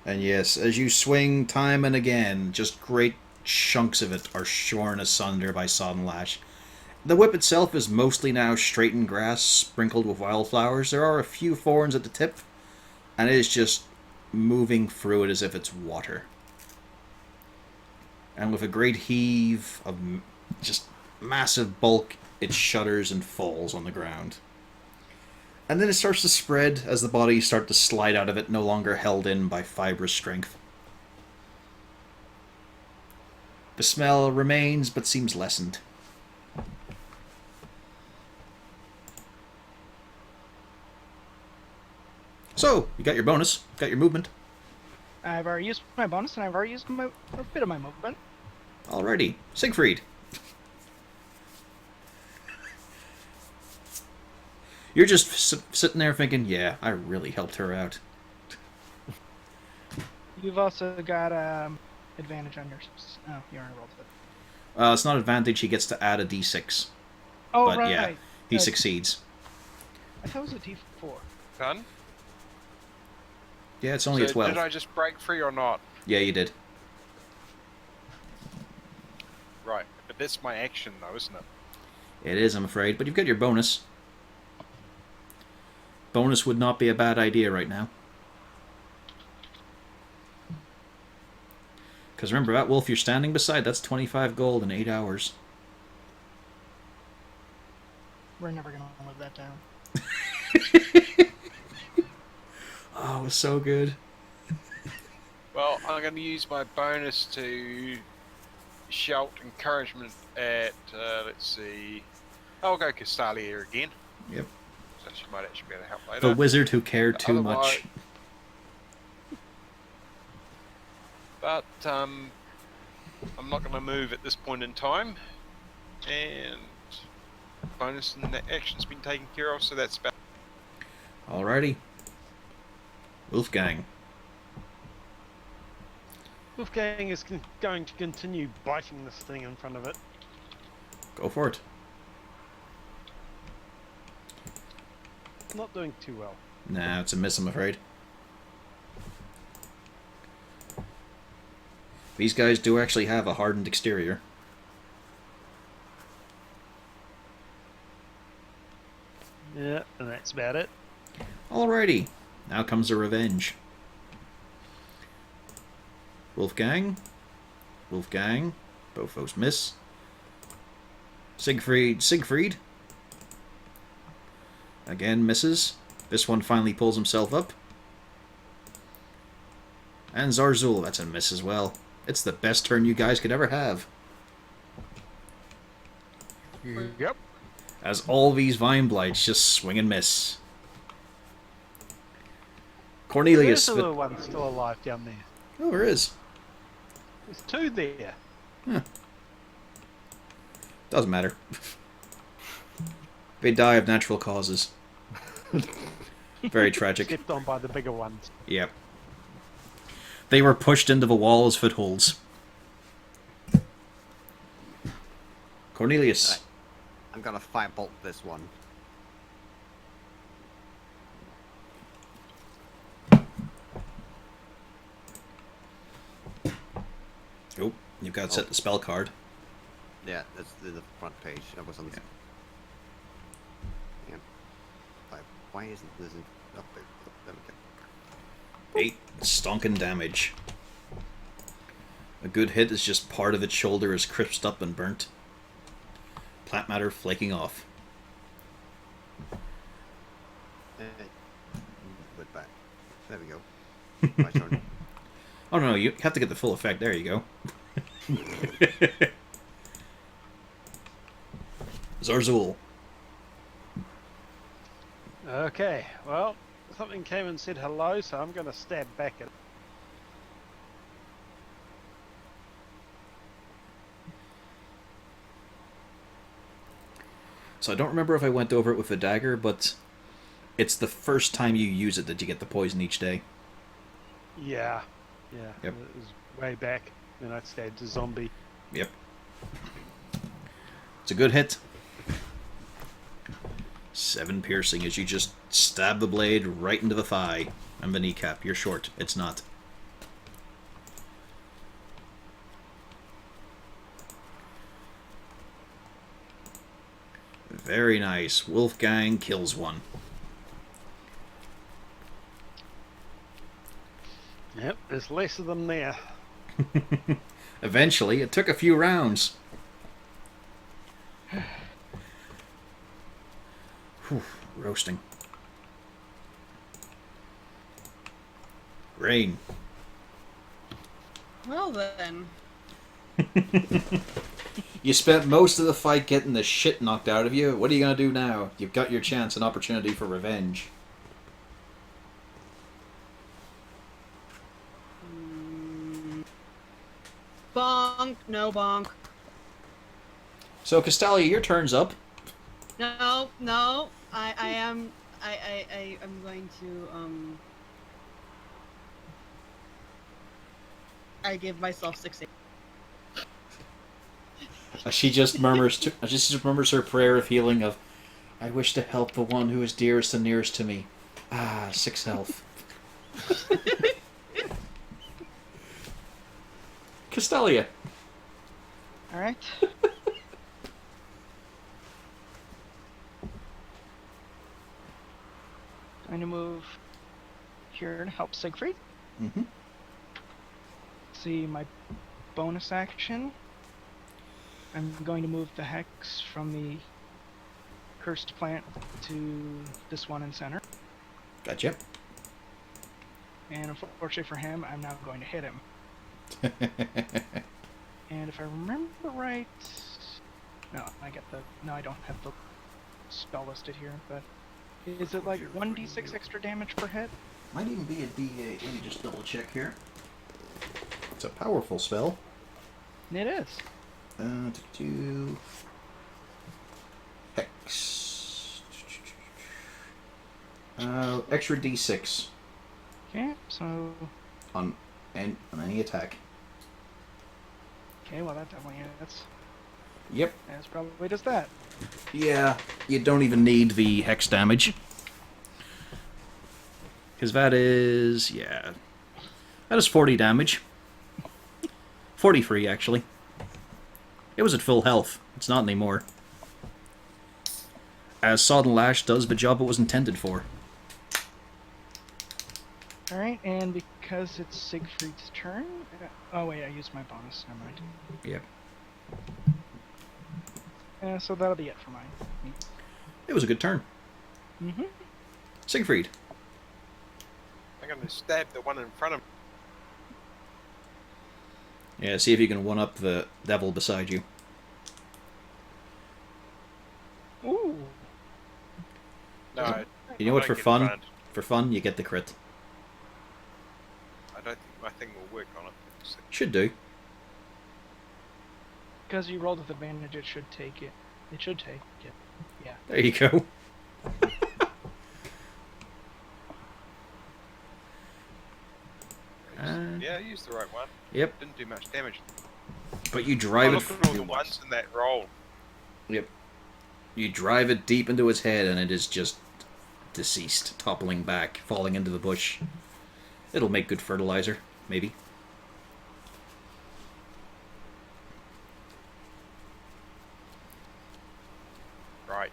And yes, as you swing time and again, just great chunks of it are shorn asunder by sodden lash. The whip itself is mostly now straightened grass sprinkled with wildflowers. There are a few thorns at the tip, and it is just moving through it as if it's water. And with a great heave of just massive bulk, it shudders and falls on the ground. And then it starts to spread as the bodies start to slide out of it, no longer held in by fibrous strength. The smell remains, but seems lessened. So, you got your bonus, got your movement. I've already used my bonus, and I've already used a bit of my movement. Alrighty, Siegfried. You're just sitting there thinking, yeah, I really helped her out. You've also got advantage on your... Oh, you already rolled it. It's not advantage, he gets to add a d6. Oh, But right. yeah, he Uh, succeeds. I thought it was a D4. Done? Yeah, it's only a 12. Did I just break free or not? Yeah, you did. Right, but that's my action though, isn't it? It is, I'm afraid, but you've got your bonus. Bonus would not be a bad idea right now. Because remember, that wolf you're standing beside, that's 25 gold in 8 hours. We're never going to live that down. Oh, it was so good. Well, I'm going to use my bonus to shout encouragement at, let's see, I'll go Castalia again. Yep. So she might actually be able to help later. The wizard who cared too Otherwise- much. But I'm not going to move at this point in time. And bonus and that action's been taken care of, so that's about... Alrighty. Wolfgang. Wolfgang is going to continue biting this thing in front of it. Go for it. Not doing too well. Nah, it's a miss, I'm afraid. These guys do actually have a hardened exterior. Yeah, and that's about it. Alrighty. Now comes the revenge. Wolfgang. Wolfgang. Both those miss. Siegfried. Again misses. This one finally pulls himself up. And Zarzul, that's a miss as well. It's the best turn you guys could ever have. Yep. As all these Vine Blights just swing and miss. Cornelius. There's another one still alive down there. Oh, there is. There's two there. Doesn't matter. They die of natural causes. Very tragic. Stepped on by the bigger ones. Yep. They were pushed into the wall as footholds. Cornelius. Right. I'm gonna firebolt this one. Oh, you've got to set the spell card. Yeah, that's the front page. That was on the... Yeah. Why isn't this up there? Oh, there we go. 8 stonking damage. A good hit is just part of its shoulder is crisped up and burnt. Plant matter flaking off. Put back. There we go. My turn. Oh no, you have to get the full effect. There you go. Zarzul. Okay, well, something came and said hello, so I'm going to stab back at it. So I don't remember if I went over it with the dagger, but it's the first time you use it that you get the poison each day. Yeah. Yep. It was way back when I stabbed a zombie. Yep. It's a good hit. 7 piercing as you just stab the blade right into the thigh and the kneecap. You're short. It's not. Very nice. Wolfgang kills one. Yep, there's less of them there. Eventually, it took a few rounds. Whew, roasting. Rain. Well then. You spent most of the fight getting the shit knocked out of you. What are you going to do now? You've got your chance and opportunity for revenge. Bonk. No bonk. So, Castalia, your turn's up. No. I am going to I give myself 6. She just murmurs her prayer of healing of, I wish to help the one who is dearest and nearest to me. 6 health. Castalia. Alright. Going to move here to help Siegfried. Mm-hmm. See my bonus action. I'm going to move the hex from the cursed plant to this one in center. Gotcha. And unfortunately for him, I'm now going to hit him. And if I remember right... No, I don't have the spell listed here, but... Is it like 1d6 extra damage per hit? Might even be a D8. Let me just double check here. It's a powerful spell. It is. To Hex. Extra D6 Okay, so... on any attack. Okay, well that definitely hits. Yep. That's probably just that. Yeah, you don't even need the hex damage. Because that is... yeah. That is 40 damage. 43, actually. It was at full health. It's not anymore. As Sodden Lash does the job it was intended for. Alright, and because it's Siegfried's turn... Oh wait, I used my bonus, never mind. Yep. So that'll be it for mine. It was a good turn. Mm-hmm. Siegfried. I'm going to stab the one in front of me. Yeah, see if you can one-up the devil beside you. Ooh! No, You know I what, don't for get fun? advantage. For fun, you get the crit. I don't think my thing will work on it. So- Should do. Because you rolled with advantage, it should take it. It should take it. Yeah. There you go. Yeah, I used the right one. Yep, Didn't do much damage. but you Oh, drive look at all the it... ones in that roll. Yep. You drive it deep into its head and it is just deceased, toppling back, falling into the bush. It'll make good fertilizer, maybe. Right.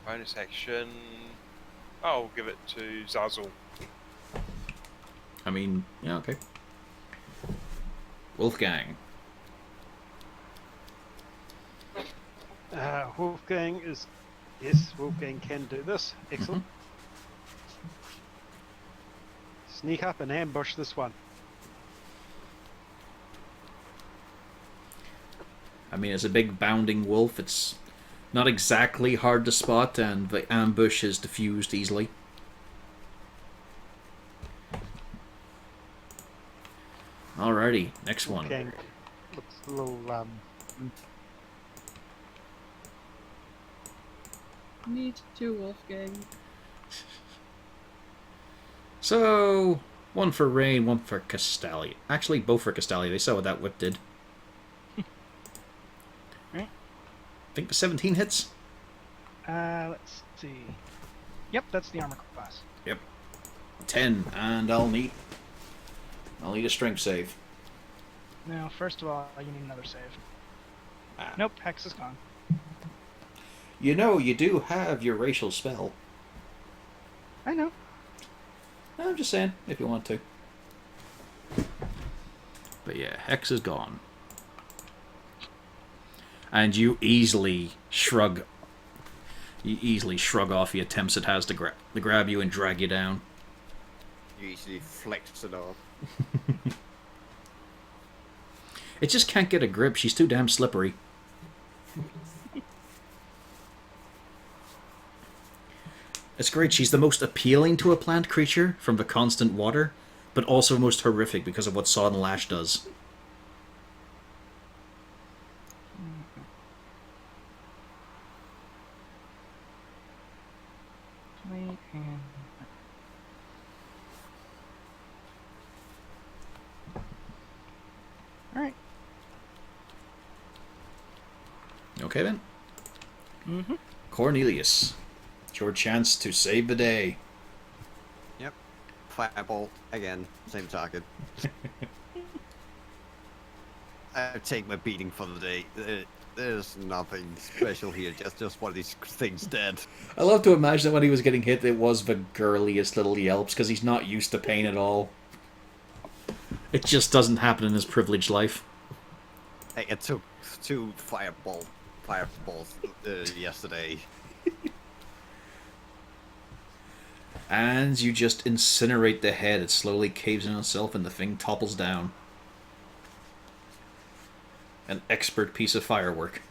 Bonus action. I'll give it to Zazzle. I mean, yeah, okay. Wolfgang. Wolfgang is... Yes, Wolfgang can do this. Excellent. Sneak up and ambush this one. I mean, it's a big bounding wolf. It's Not exactly hard to spot, and the ambush is diffused easily. Alrighty, next one. Gang looks a little Me too, Wolfgang. So, one for Rain, one for Castalia. Actually, both for Castalia. They saw what that whip did. Right. I think the 17 hits. Let's see. Yep, that's the armor class. Yep. 10, and I'll need a strength save. Now, first of all, you need another save. Ah. Nope, Hex is gone. You know, you do have your racial spell. I know. I'm just saying, if you want to. But yeah, Hex is gone. And you easily shrug off the attempts it has to grab you and drag you down. You easily flex it off. It just can't get a grip. She's too damn slippery. It's great. She's the most appealing to a plant creature from the constant water, but also most horrific because of what Sod and Lash does. Alright. Okay then. Mm-hmm. Cornelius, it's your chance to save the day. Yep. Firebolt again, same target. I take my beating for the day. There's nothing special here. Just one of these things dead. I love to imagine that when he was getting hit, it was the girliest little yelps because he's not used to pain at all. It just doesn't happen in his privileged life. Hey, it took 2 fireballs yesterday. And you just incinerate the head. It slowly caves in on itself and the thing topples down. An expert piece of firework.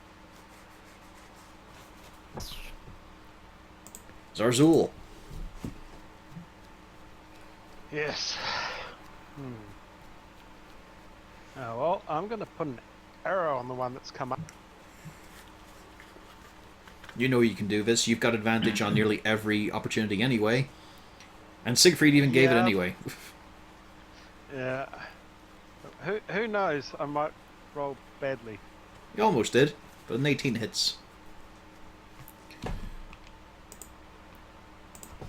Zarzul. yes. Oh well, I'm gonna put an arrow on the one that's come up. You know you can do this. You've got advantage on nearly every opportunity anyway. And Siegfried even gave it Yeah. anyway. Yeah. Who knows? I might roll badly. You almost did, but an 18 hits.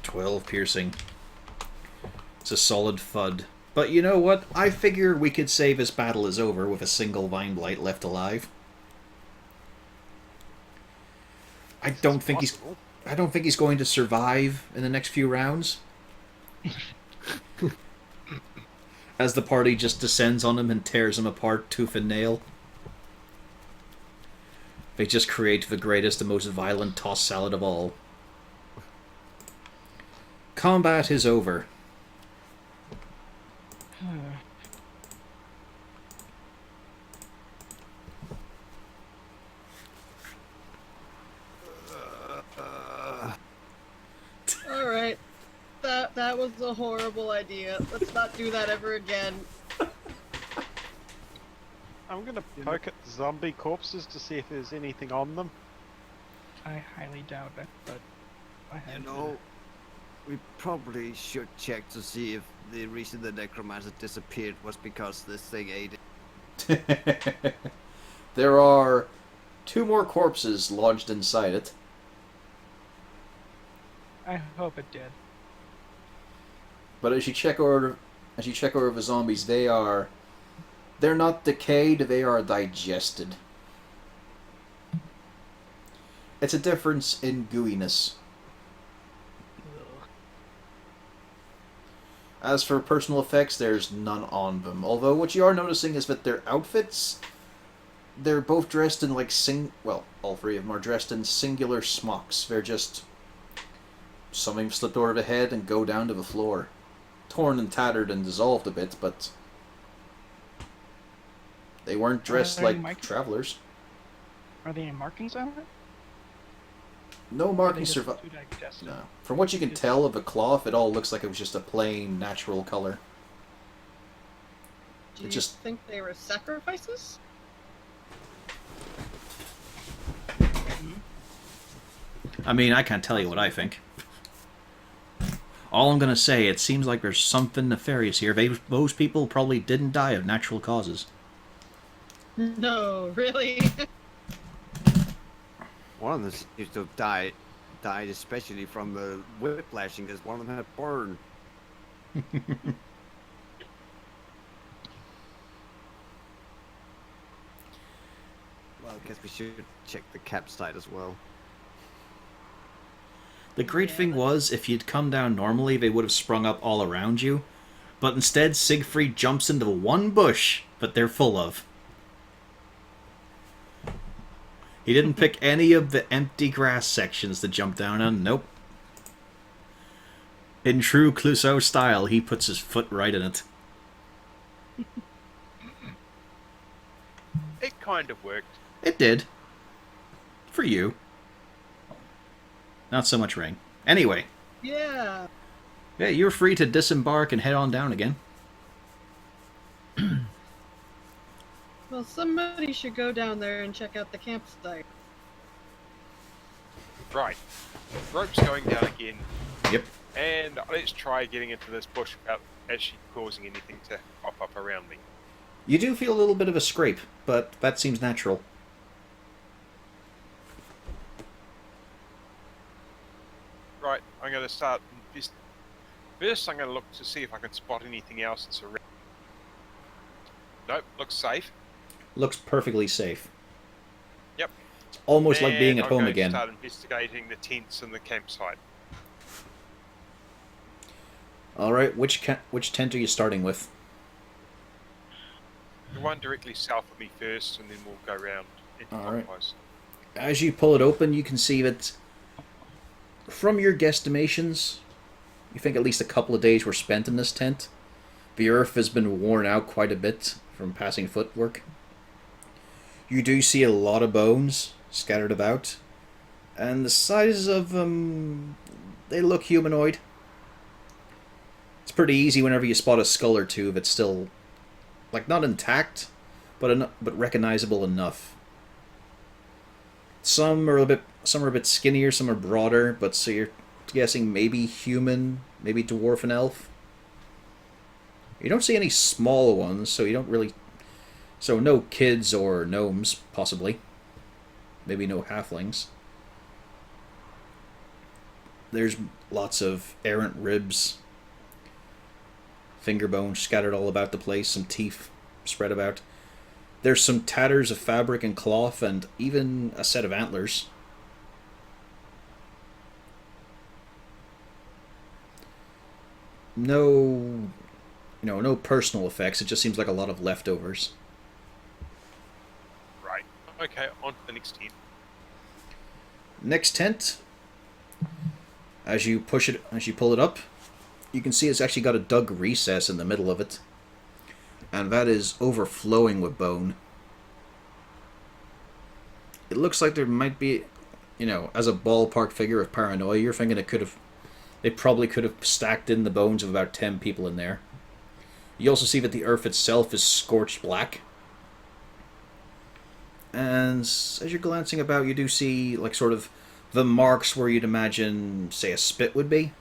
12 piercing. It's a solid FUD. But you know what? I figure we could say this battle is over with a single Vine Blight left alive. I don't think he's going to survive in the next few rounds. As the party just descends on him and tears him apart tooth and nail. They just create the greatest and most violent toss salad of all. Combat is over. Alright. That was a horrible idea. Let's not do that ever again. I'm gonna poke at the zombie corpses to see if there's anything on them. I highly doubt it, but I You have know, we probably should check to see if the reason the necromancer disappeared was because this thing ate it. There are 2 more corpses lodged inside it. I hope it did. But as you check over the zombies, they're not decayed, they are digested. It's a difference in gooiness. As for personal effects, there's none on them. Although what you are noticing is that their outfits, they're both dressed in like all 3 of them are dressed in singular smocks. They're just something slipped over the head and go down to the floor. Torn and tattered and dissolved a bit, but they weren't dressed Are there any like travelers. Are there any markings on it? No Are they markings just survive. food I guess? No. From what you can tell of the cloth, it all looks like it was just a plain natural color. Do It you just- think they were sacrifices? I mean, I can't tell you what I think. All I'm gonna say, it seems like there's something nefarious here. Those people probably didn't die of natural causes. No, really? One of them seems to have died especially from the whiplashing, because one of them had burned. Well, I guess we should check the campsite as well. The great thing was, if you'd come down normally, they would have sprung up all around you. But instead, Siegfried jumps into one bush that they're full of. He didn't pick any of the empty grass sections to jump down on. Nope. In true Clouseau style, he puts his foot right in it. It kind of worked. It did. For you. Not so much Rain. Anyway, Yeah. yeah, you're free to disembark and head on down again. Well, somebody should go down there and check out the campsite. Right. Rope's going down again. Yep. And let's try getting into this bush without actually causing anything to pop up around me. You do feel a little bit of a scrape, but that seems natural. Right, I'm going to start. First, I'm going to look to see if I can spot anything else that's around. Nope, looks safe. Looks perfectly safe. Yep. It's almost like being And at I'm home going again. to start investigating the tents and the campsite. Alright, which tent are you starting with? The one directly south of me first, and then we'll go round Alright. clockwise. As you pull it open, you can see that from your guesstimations, you think at least a couple of days were spent in this tent. The earth has been worn out quite a bit from passing footwork. You do see a lot of bones scattered about, and the sizes of them, they look humanoid. It's pretty easy whenever you spot a skull or two that's still, like, not intact, but recognizable enough. Some are a bit skinnier, some are broader, but so you're guessing maybe human, maybe dwarf and elf. You don't see any small ones, so you don't really... So no kids or gnomes, possibly. Maybe no halflings. There's lots of errant ribs. Finger bones scattered all about the place, some teeth spread about. There's some tatters of fabric and cloth, and even a set of antlers. No, no personal effects. It just seems like a lot of leftovers. Right. Okay, on to the next tent. Next tent. As you pull it up, you can see it's actually got a dug recess in the middle of it. And that is overflowing with bone. It looks like there might be, as a ballpark figure of paranoia, you're thinking they probably could have stacked in the bones of about 10 people in there. You also see that the earth itself is scorched black. And as you're glancing about, you do see, like, sort of the marks where you'd imagine, say, a spit would be.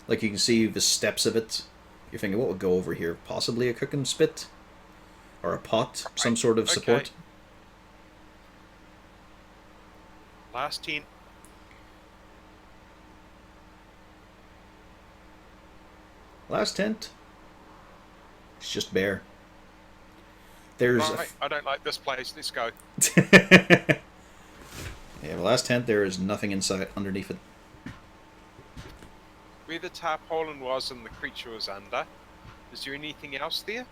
Like, you can see the steps of it. You're thinking, what would go over here? Possibly a cooking spit? Or a pot? Some sort of support? Okay. Last tent. Last tent? It's just bare. There's Right, I don't like this place. Let's go. Yeah, the last tent, there is nothing inside underneath it. Where the tarpaulin was and the creature was under, is there anything else there?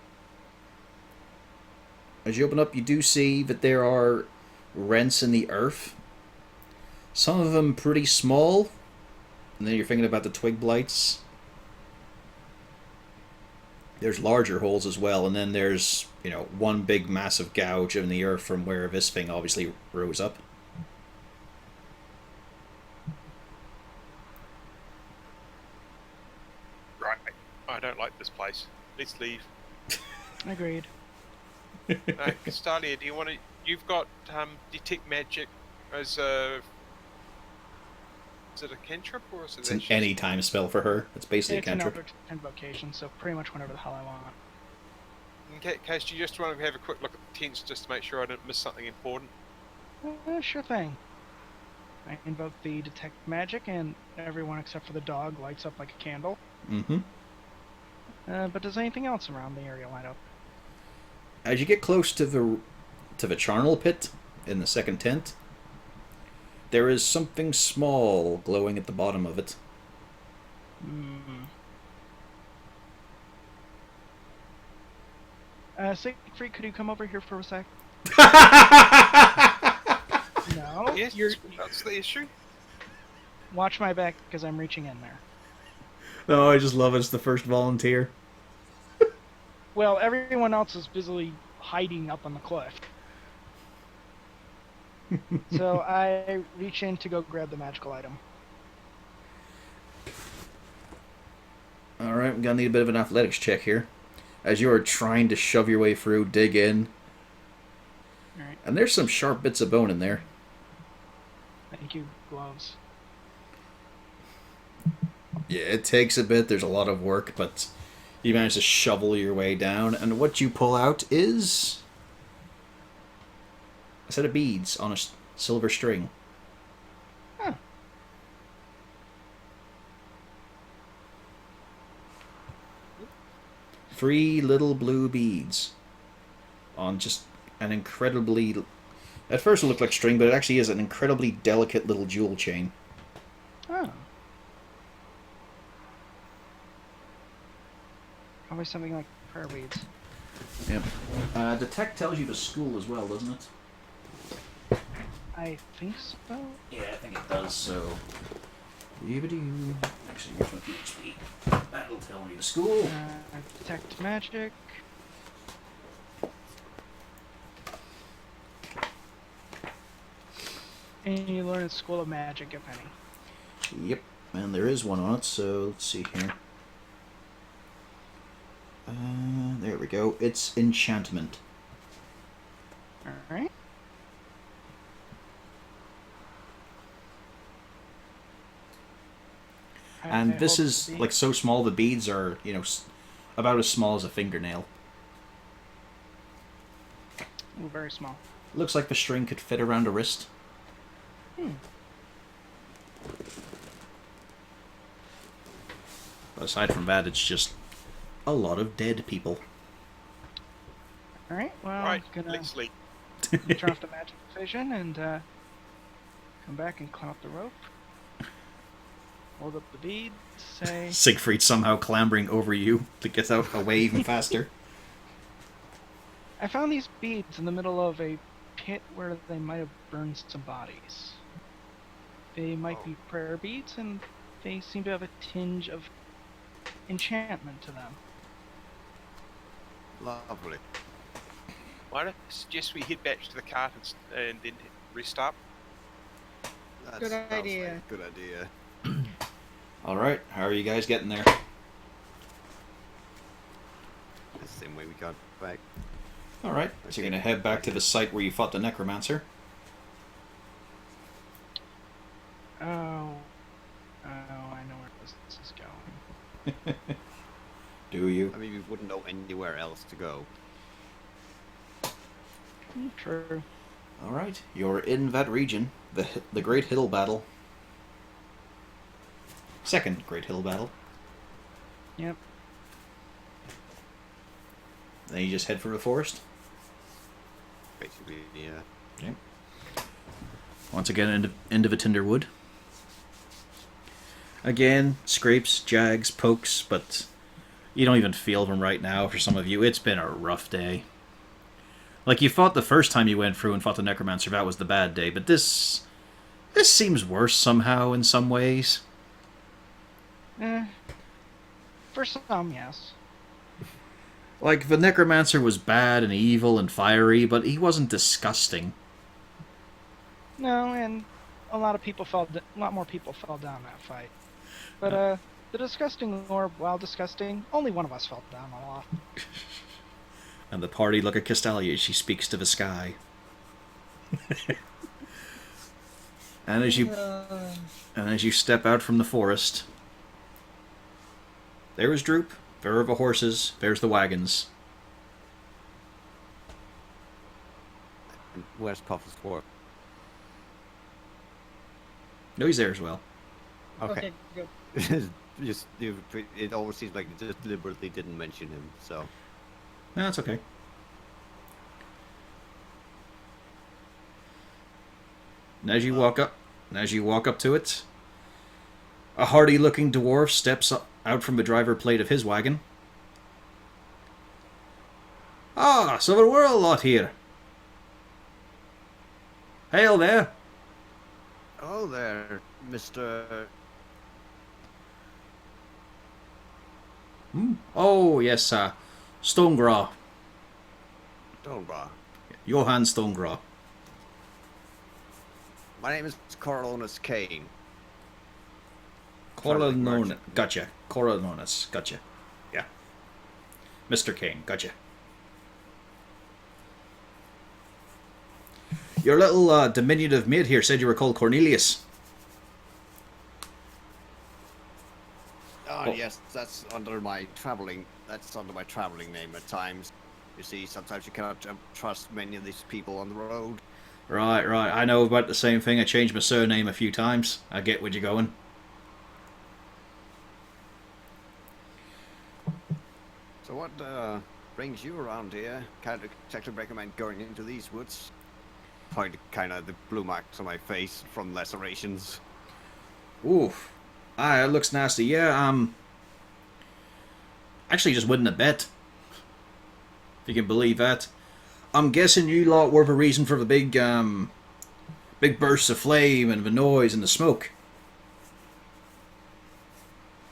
As you open up, you do see that there are rents in the earth. Some of them pretty small. And then you're thinking about the twig blights. There's larger holes as well, and then there's, one big massive gouge in the earth from where this thing obviously rose up. don't like this place. Let's leave. Agreed. Castalia, do you want to? You've got detect magic as a. Is it a cantrip or is it? It's an anytime spell for her. It's basically It's a an cantrip. Eldritch Invocation, so pretty much whenever the hell I want. In case you just want to have a quick look at the tents just to make sure I didn't miss something important. Sure thing. I invoke the detect magic, and everyone except for the dog lights up like a candle. Mm-hmm. But does anything else around the area light up? As you get close to the charnel pit in the second tent, there is something small glowing at the bottom of it. Siegfried, could you come over here for a sec? No? Yes, that's the issue. Watch my back, because I'm reaching in there. No, I just love it. It's the first volunteer. Well, everyone else is busily hiding up on the cliff. So I reach in to go grab the magical item. Alright, I'm gonna need a bit of an athletics check here. As you are trying to shove your way through, dig in. Alright. And there's some sharp bits of bone in there. Thank you, gloves. Yeah, it takes a bit. There's a lot of work, but you manage to shovel your way down. And what you pull out is a set of beads on a silver string. Huh. 3 little blue beads on just an incredibly... At first it looked like string, but it actually is an incredibly delicate little jewel chain. Oh. Probably something like prayer beads. Yep. Detect tells you the school as well, doesn't it? I think so. Yeah, I think it does, so... Actually, here's my PHP. That'll tell me the school. Detect magic. And you learn at School of Magic, if any. Yep, and there is one on it, so let's see here. There we go. It's enchantment. Alright. And this is like so small. The beads are, you know, about as small as a fingernail. Ooh, very small. Looks like the string could fit around a wrist. But aside from that, it's just a lot of dead people. Alright, well, Right, I'm gonna let's leave. turn off the magic vision and come back and climb up the rope. Hold up the bead, say... Siegfried somehow clambering over you to get out away even faster. I found these beads in the middle of a pit where they might have burned some bodies. They might be prayer beads, and they seem to have a tinge of enchantment to them. Lovely. Might I suggest we head back to the cart and then restart? That Good sounds idea. like a good idea. Alright, how are you guys getting there? The same way we got back. Alright, so you're going to head back to the site where you fought the necromancer. Oh, I know where this is going. Do you? I mean, we wouldn't know anywhere else to go. True. Alright, you're in that region. The Great Hill Battle. Second Great Hill Battle. Yep. Then you just head for the forest. Basically, yeah. Okay. Once again, into the Tinder Wood. Again, scrapes, jags, pokes, but you don't even feel them right now for some of you. It's been a rough day. Like, you fought the first time you went through and fought the necromancer, that was the bad day, but this seems worse somehow in some ways. For some, yes. Like, the necromancer was bad and evil and fiery, but he wasn't disgusting. No, and a lot more people fell down that fight. But The disgusting orb, while disgusting, only one of us fell down a lot. And the party look at Castalia as she speaks to the sky. and as you step out from the forest, there is Droop, there are the horses, there's the wagons. Where's Puff's for? No, he's there as well. Okay. Good. It always seems like they just deliberately didn't mention him, so. No, that's okay. And as you walk up to it, a hardy-looking dwarf steps out from the driver plate of his wagon. Ah, so there were a lot here. Hail there. Oh there, Mr. Oh, yes, Stonegraw. Donbra. Johann Stonegraw. My name is Coriolanus Kane. Coriolanus. Gotcha. Coriolanus. Gotcha. Yeah. Mr. Kane. Gotcha. Your little diminutive mate here said you were called Cornelius. Oh, yes, that's under my traveling name at times. You see, sometimes you cannot trust many of these people on the road. Right. I know about the same thing. I changed my surname a few times. I get where you're going. So what brings you around here? Can't exactly recommend going into these woods. Point kind of the blue marks on my face from lacerations. Oof. It looks nasty. Yeah, actually just winning a bet. If you can believe that. I'm guessing you lot were the reason for the big bursts of flame and the noise and the smoke.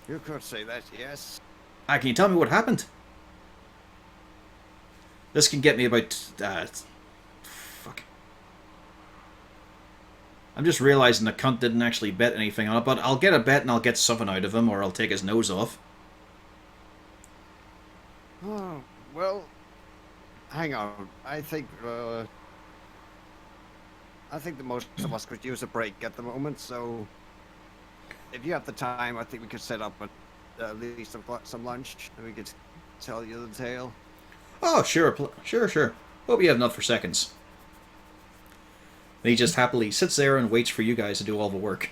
You could say that, yes. Can you tell me what happened? This can get me about... fuck. I'm just realizing the cunt didn't actually bet anything on it, but I'll get a bet and I'll get something out of him, or I'll take his nose off. Oh, well, hang on. I think the most of us could use a break at the moment, so if you have the time, I think we could set up at least some lunch, and we could tell you the tale. Oh, sure. Hope you have enough for seconds. And he just happily sits there and waits for you guys to do all the work.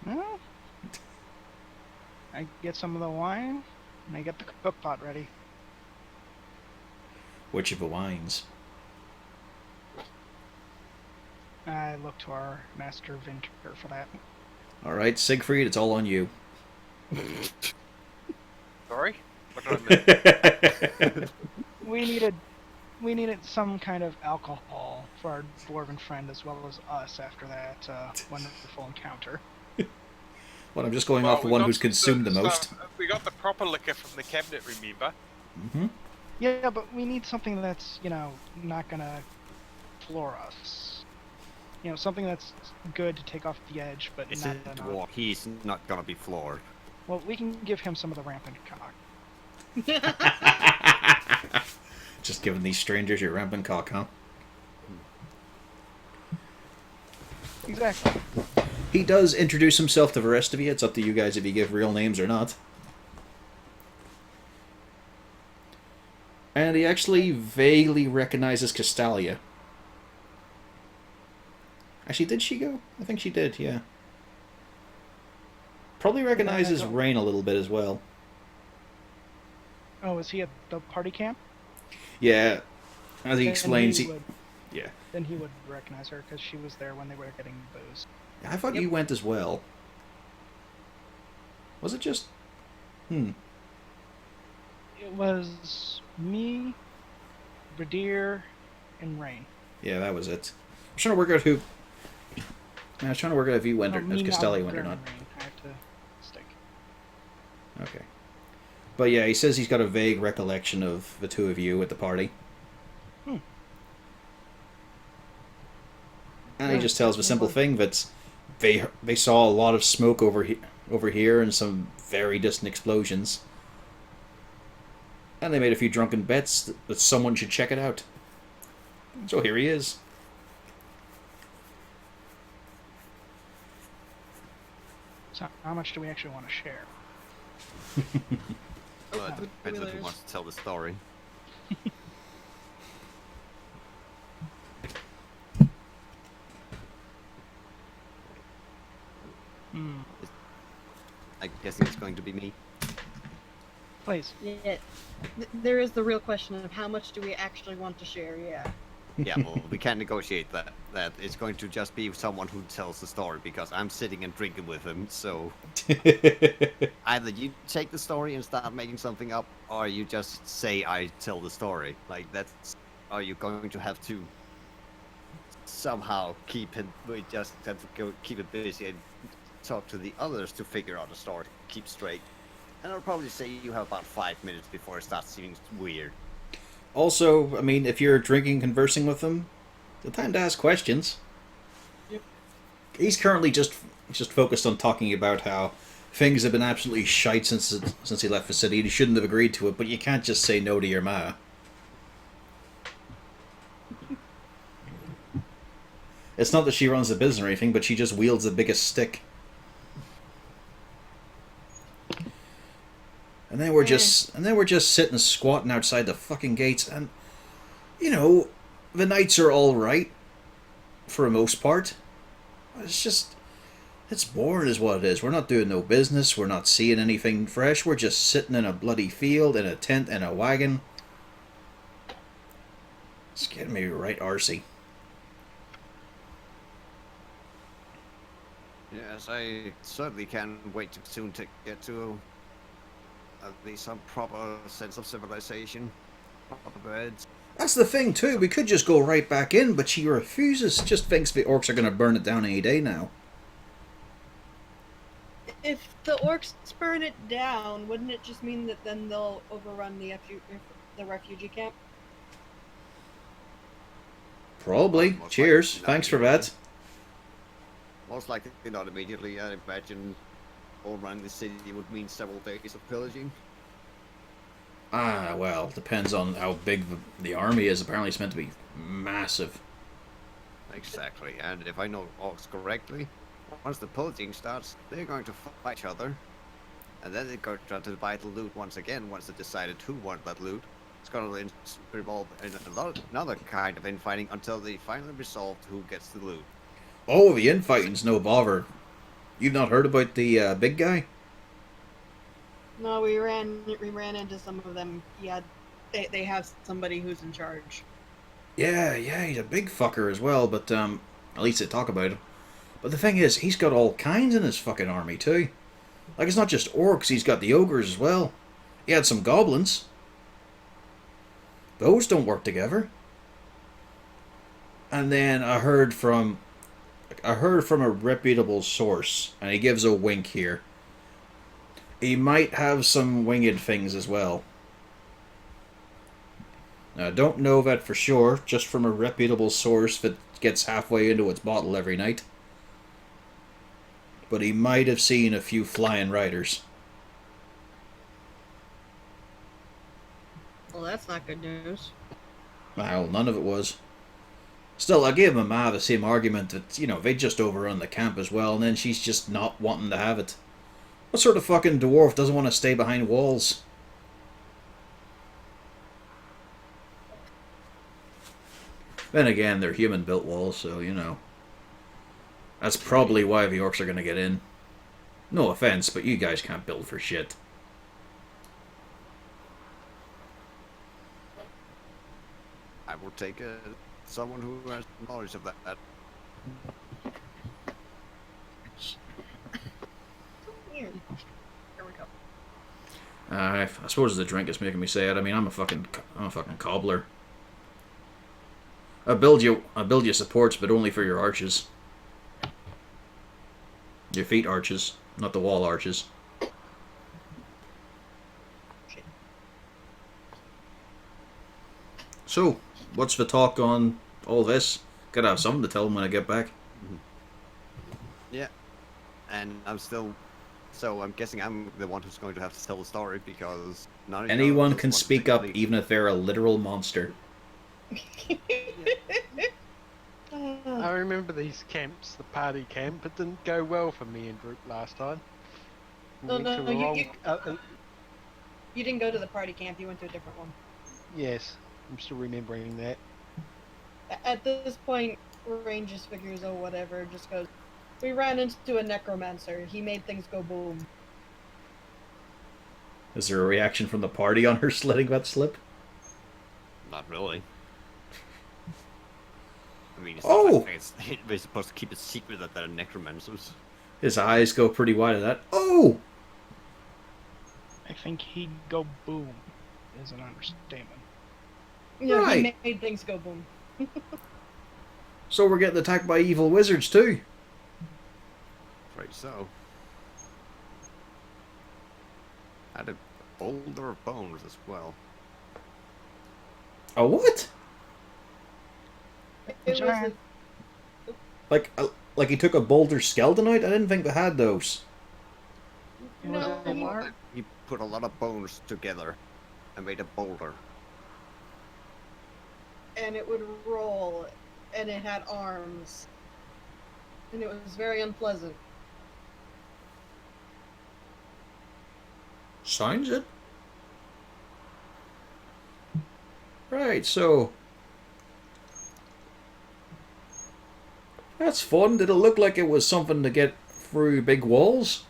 Well, I get some of the wine, and I get the cook pot ready. Which of the wines? I look to our master vinter for that. Alright, Siegfried, it's all on you. Sorry? What did I miss? We needed some kind of alcohol for our dwarven friend as well as us after that wonderful encounter. Well, I'm just going Well, off the we one got who's consumed the most. stuff- We got the proper liquor from the cabinet, remember? Mm-hmm. Yeah, but we need something that's, not gonna floor us. Something that's good to take off the edge, but It's not a enough. dwarf. He's not gonna be floored. Well, we can give him some of the rampant cock. Just giving these strangers your rampant cock, huh? Exactly. He does introduce himself to the rest of you. It's up to you guys if you give real names or not. And he actually vaguely recognizes Castalia. Actually, did she go? I think she did, yeah. Probably recognizes Rain a little bit as well. Oh, is he at the party camp? Yeah, as he Then explains, Then he would recognize her because she was there when they were getting booze. I thought you went as well. Was it just... It was me, Bradir, and Rain. Yeah, that was it. I was trying to work out who... I was trying to work out if you went or No, me, if Castalia went Malgré, or not. and Rain. I have to stick. Okay. But yeah, he says he's got a vague recollection of the two of you at the party. And he Yeah, just tells the that's simple fun. thing that they saw a lot of smoke over here and some very distant explosions. And they made a few drunken bets that someone should check it out. So here he is. So how much do we actually want to share? Well, it Oh, depends if he wheelers. wants to tell the story. Hmm. I'm guessing it's going to be me. Please. Yeah. There is the real question of how much do we actually want to share? Yeah. Yeah, well, we can't negotiate that. That it's going to just be someone who tells the story because I'm sitting and drinking with him. So either you take the story and start making something up, or you just say I tell the story. Like that's. Are you going to have to somehow keep it? We just have to go keep it busy and talk to the others to figure out the story, keep straight. And I'll probably say you have about 5 minutes before it starts seeming weird. Also, I mean, if you're drinking, conversing with him, the time to ask questions. Yep. He's currently just focused on talking about how things have been absolutely shite since he left the city. He shouldn't have agreed to it, but you can't just say no to your ma. It's not that she runs the business or anything, but she just wields the biggest stick. And then we're just sitting squatting outside the fucking gates, and you know, the nights are all right for the most part. It's boring, is what it is. We're not doing no business. We're not seeing anything fresh. We're just sitting in a bloody field in a tent in a wagon. It's getting me right arsey. Yes, I certainly can't wait to soon to get to at least some proper sense of civilization. Proper beds. That's the thing too. We could just go right back in, but she refuses. Just thinks the orcs are going to burn it down any day now. If the orcs burn it down, wouldn't it just mean that then they'll overrun the refugee camp? Probably. Most Cheers. likely not Thanks for that. Most likely not immediately. I imagine all around the city would mean several days of pillaging. Ah, well, depends on how big the army is. Apparently, it's meant to be massive. Exactly, and if I know orcs correctly, once the pillaging starts, they're going to fight each other, and then they're going to try to divide the loot once again. Once they decided who wanted that loot, it's going to involve another kind of infighting until they finally resolve who gets the loot. Oh, the infighting's no bother. You've not heard about the big guy? No, we ran into some of them. Yeah, they have somebody who's in charge. Yeah, he's a big fucker as well, but at least they talk about him. But the thing is, he's got all kinds in his fucking army too. Like, it's not just orcs, he's got the ogres as well. He had some goblins. Those don't work together. And then I heard from a reputable source, and he gives a wink here. He might have some winged things as well. Now, I don't know that for sure, just from a reputable source that gets halfway into its bottle every night. But he might have seen a few flying riders. Well, that's not good news. Well, none of it was. Still, I gave Ma the same argument that, they just overrun the camp as well, and then she's just not wanting to have it. What sort of fucking dwarf doesn't want to stay behind walls? Then again, they're human-built walls, so, That's probably why the orcs are going to get in. No offense, but you guys can't build for shit. I will take someone who has knowledge of that. Weird. Here we go. I suppose the drink is making me say it. I mean, I'm a fucking cobbler. I build you supports, but only for your arches. Your feet arches, not the wall arches. So, what's the talk on all this? Gotta have something to tell them when I get back. Yeah, and I'm still. So I'm guessing I'm the one who's going to have to tell the story because none of you Anyone others can want to speak take up, the lead. even if they're a literal monster. I remember these camps, the party camp. It didn't go well for me and Droop last time. We Oh, went to no, the you- wrong. you- You didn't go to the party camp. You went to a different one. Yes, I'm still remembering that. At this point, Rain just figures, oh, whatever, just goes, we ran into a necromancer. He made things go boom. Is there a reaction from the party on her letting that slip? Not really. I mean, it's Oh! not like we're supposed to keep it secret that they're necromancers. His eyes go pretty wide at that. Oh! I think he'd go boom is an understatement. Yeah, Right. he made things go boom. So we're getting attacked by evil wizards too. Right, so. Had a boulder of bones as well. A what? It was Giant. Like he took a boulder skeletonite? I didn't think they had those. It was No, a he- lar- He put a lot of bones together and made a boulder. and it would roll, and it had arms. And it was very unpleasant. Sounds it. Right, so... That's fun. Did it look like it was something to get through big walls?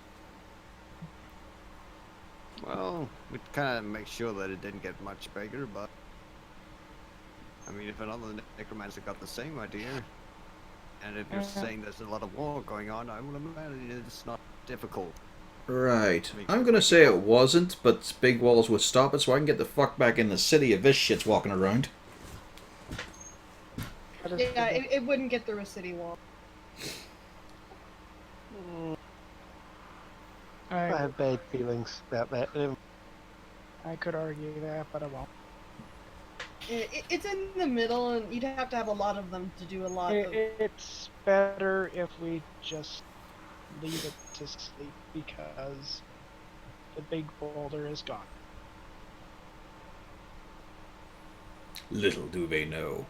Well, we'd kind of make sure that it didn't get much bigger, but... I mean, if another necromancer got the same idea, and if you're saying there's a lot of war going on, I would imagine it's not difficult. Right. I'm gonna say it wasn't, but big walls would stop it so I can get the fuck back in the city if this shit's walking around. How does Yeah, the- it wouldn't get through a city wall. I I, have bad feelings about that. I could argue that, but I won't. It's in the middle, and you'd have to have a lot of them to do a lot of... It's better if we just leave it to sleep because the big boulder is gone. Little do they know.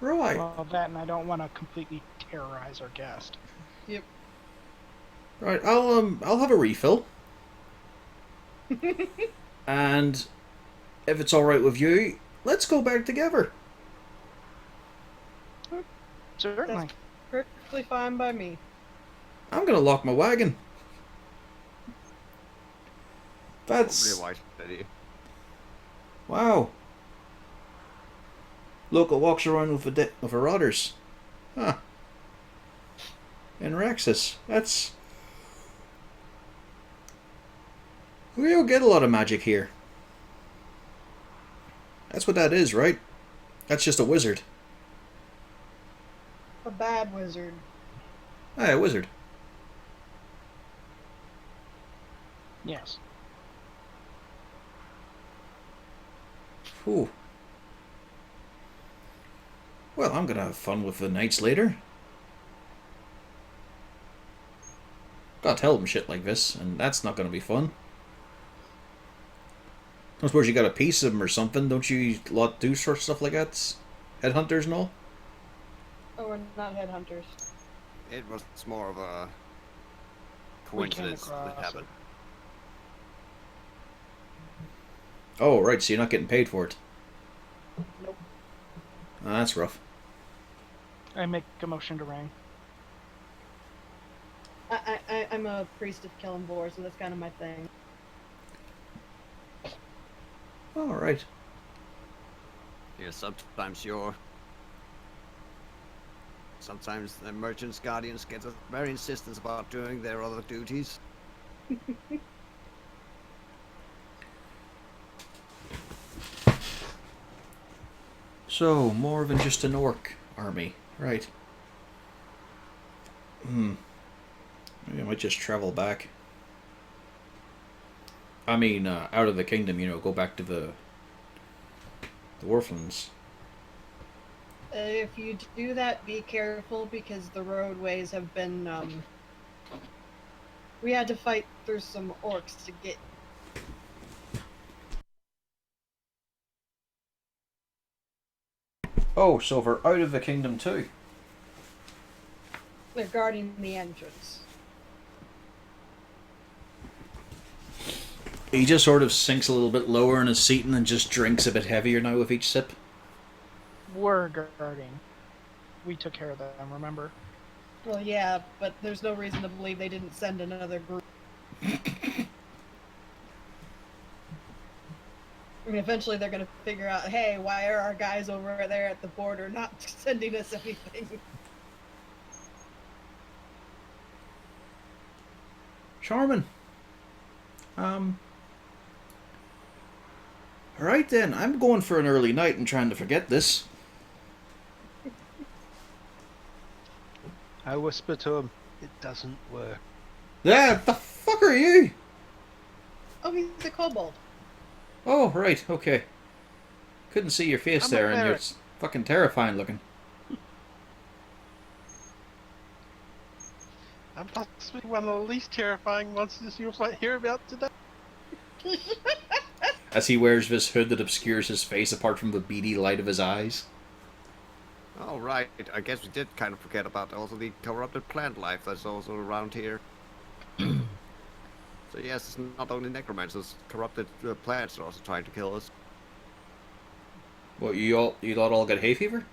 Right. Well, that and I don't want to completely terrorize our guest. Yep. Right, I'll have a refill. And if it's alright with you, let's go back together. Certainly. Perfectly fine by me. I'm gonna lock my wagon. Probably That's... a wise idea. Wow. Local walks around with a rodders. Huh. In Raxis. That's... We don't get a lot of magic here. That's what that is, right? That's just a wizard. A bad wizard. Hey, a wizard. Yes. Whew. Well, I'm gonna have fun with the knights later. Gotta tell them shit like this, and that's not gonna be fun. I suppose you got a piece of them or something, don't you lot do sort of stuff like that? Headhunters and all? Oh, we're not headhunters. It was more of a We came coincidence that it across happened. Oh, right, so you're not getting paid for it. Nope. Oh, that's rough. I make a motion to ring. I'm a priest of Kellenvor, so that's kind of my thing. Alright. Yeah, sometimes the merchants' guardians get very insistent about doing their other duties. So, more than just an orc army. Right. Maybe I might just travel back. I mean, out of the kingdom, you know, go back to the Orphans. If you do that, be careful because the roadways have been. We had to fight through some orcs to get. Oh, so we're out of the kingdom too. They're guarding the entrance. He just sort of sinks a little bit lower in his seat and then just drinks a bit heavier now with each sip. We're guarding. We took care of them, remember? Well, yeah, but there's no reason to believe they didn't send another group. I mean, eventually they're gonna figure out, hey, why are our guys over there at the border not sending us anything? Charmin. Alright then, I'm going for an early night and trying to forget this. I whisper to him, it doesn't work. Yeah, the fuck are you? Oh, he's a kobold. Oh, right, okay. Couldn't see your face I'm there, a and you're cleric. fucking terrifying looking. I'm possibly one of the least terrifying monsters you'll hear about today. As he wears this hood that obscures his face apart from the beady light of his eyes. Oh, right. I guess we did kind of forget about also the corrupted plant life that's also around here. So yes, it's not only necromancers, corrupted plants are also trying to kill us. What, you lot all got hay fever?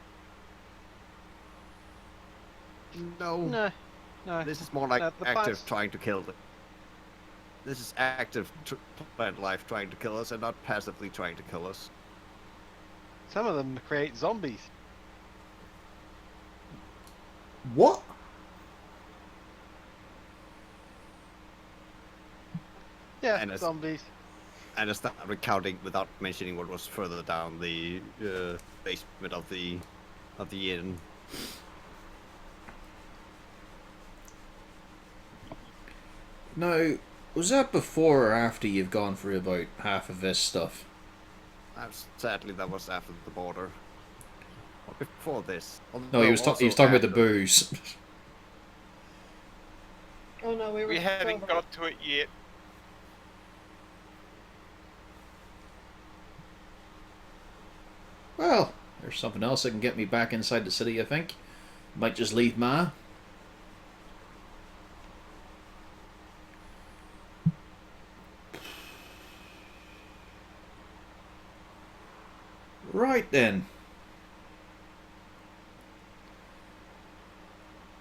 No, No, no. this is more like the active plants- trying to kill them. This is active plant life trying to kill us and not passively trying to kill us. Some of them create zombies. What? Yeah, And it's- zombies. And I started counting without mentioning what was further down the basement of the inn. Now, was that before or after you've gone through about half of this stuff? Sadly, that was after the border. Or before this. No, he was talking about the booze. Oh no, we were. We haven't Clover. got to it yet. Well, there's something else that can get me back inside the city, I think. Might just leave Ma. Right then.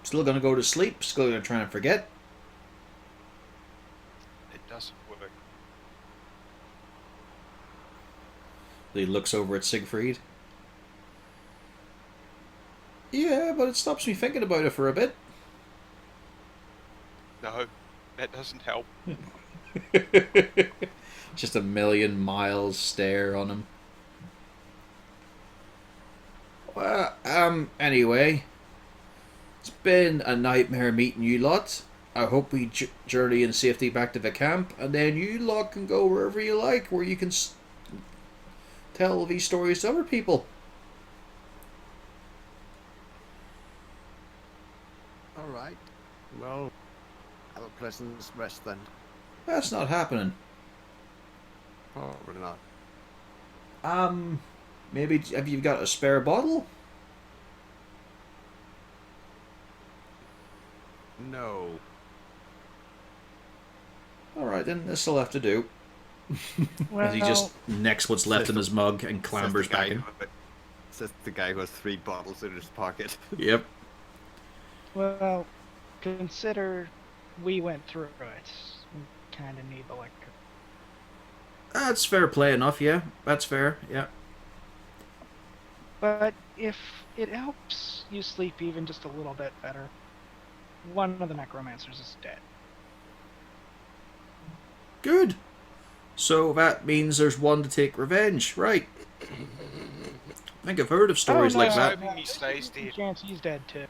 Still gonna go to sleep, still gonna try and forget. It doesn't work. He looks over at Siegfried. Yeah, but it stops me thinking about it for a bit. No, that doesn't help. Just a million miles stare on him. Well, anyway. It's been a nightmare meeting you lot. I hope we journey in safety back to the camp, and then you lot can go wherever you like, where you can tell these stories to other people. Alright. Well, have a pleasant rest then. That's not happening. Probably not. Maybe have you got a spare bottle? No. Alright then, this'll have to do. Well, As he just necks what's left in his mug and clambers back in. Says the guy who has 3 bottles in his pocket. Yep. well, consider we went through it. We kind of need the liquor. That's fair play enough, yeah. That's fair, yeah. But if it helps you sleep even just a little bit better, one of the necromancers is dead. Good. So that means there's one to take revenge, right? I think I've heard of stories no, like no, that. Hoping he stays There's a dead. chance he's dead too.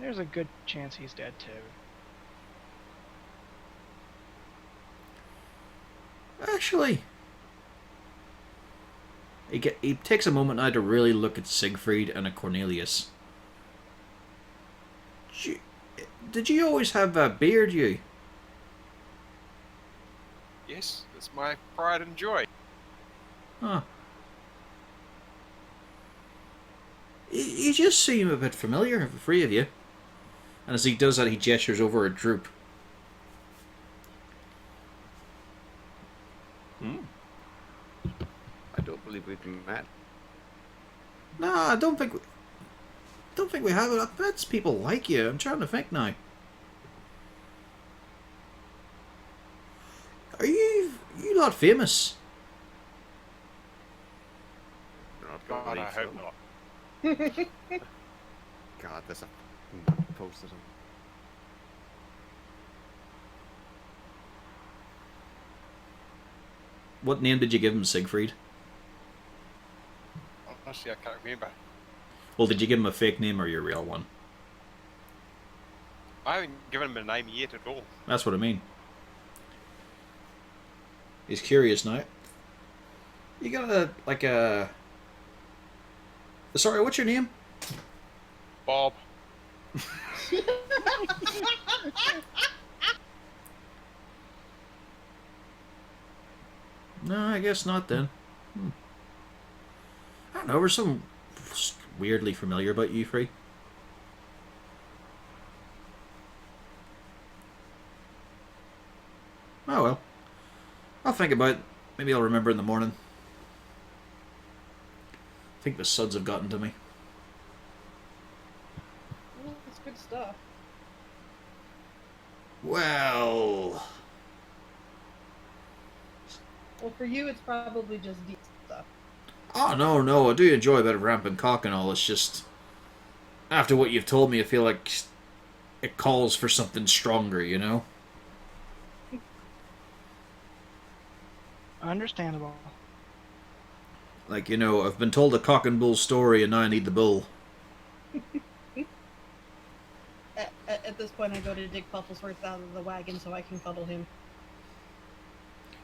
There's a good chance he's dead too. Actually, He takes a moment now to really look at Siegfried and at Cornelius. Did you always have a beard, you? Yes, it's my pride and joy. Huh. You just seem a bit familiar, the three of you. And as he does that, he gestures over at Droop. I don't believe we've met. No, I don't think we have it. I bet people like you. I'm trying to think now. Are you not famous? Not God, believe I so. hope not. God, there's a posted him. What name did you give him, Siegfried? Honestly, I can't remember. Well, did you give him a fake name or your real one? I haven't given him a name yet at all. That's what I mean. He's curious now. You got a... Sorry, what's your name? Bob. No, I guess not then. I don't know, there's something weirdly familiar about you three. Oh well. I'll think about it. Maybe I'll remember in the morning. I think the suds have gotten to me. Well, that's good stuff. Well... Well, for you, it's probably just deep stuff. Oh, no, I do enjoy a bit of rampant cock and all. It's just... After what you've told me, I feel like it calls for something stronger, you know? Understandable. Like, you know, I've been told a cock and bull story and now I need the bull. At this point, I go to dig Pufflesworth out of the wagon so I can cuddle him.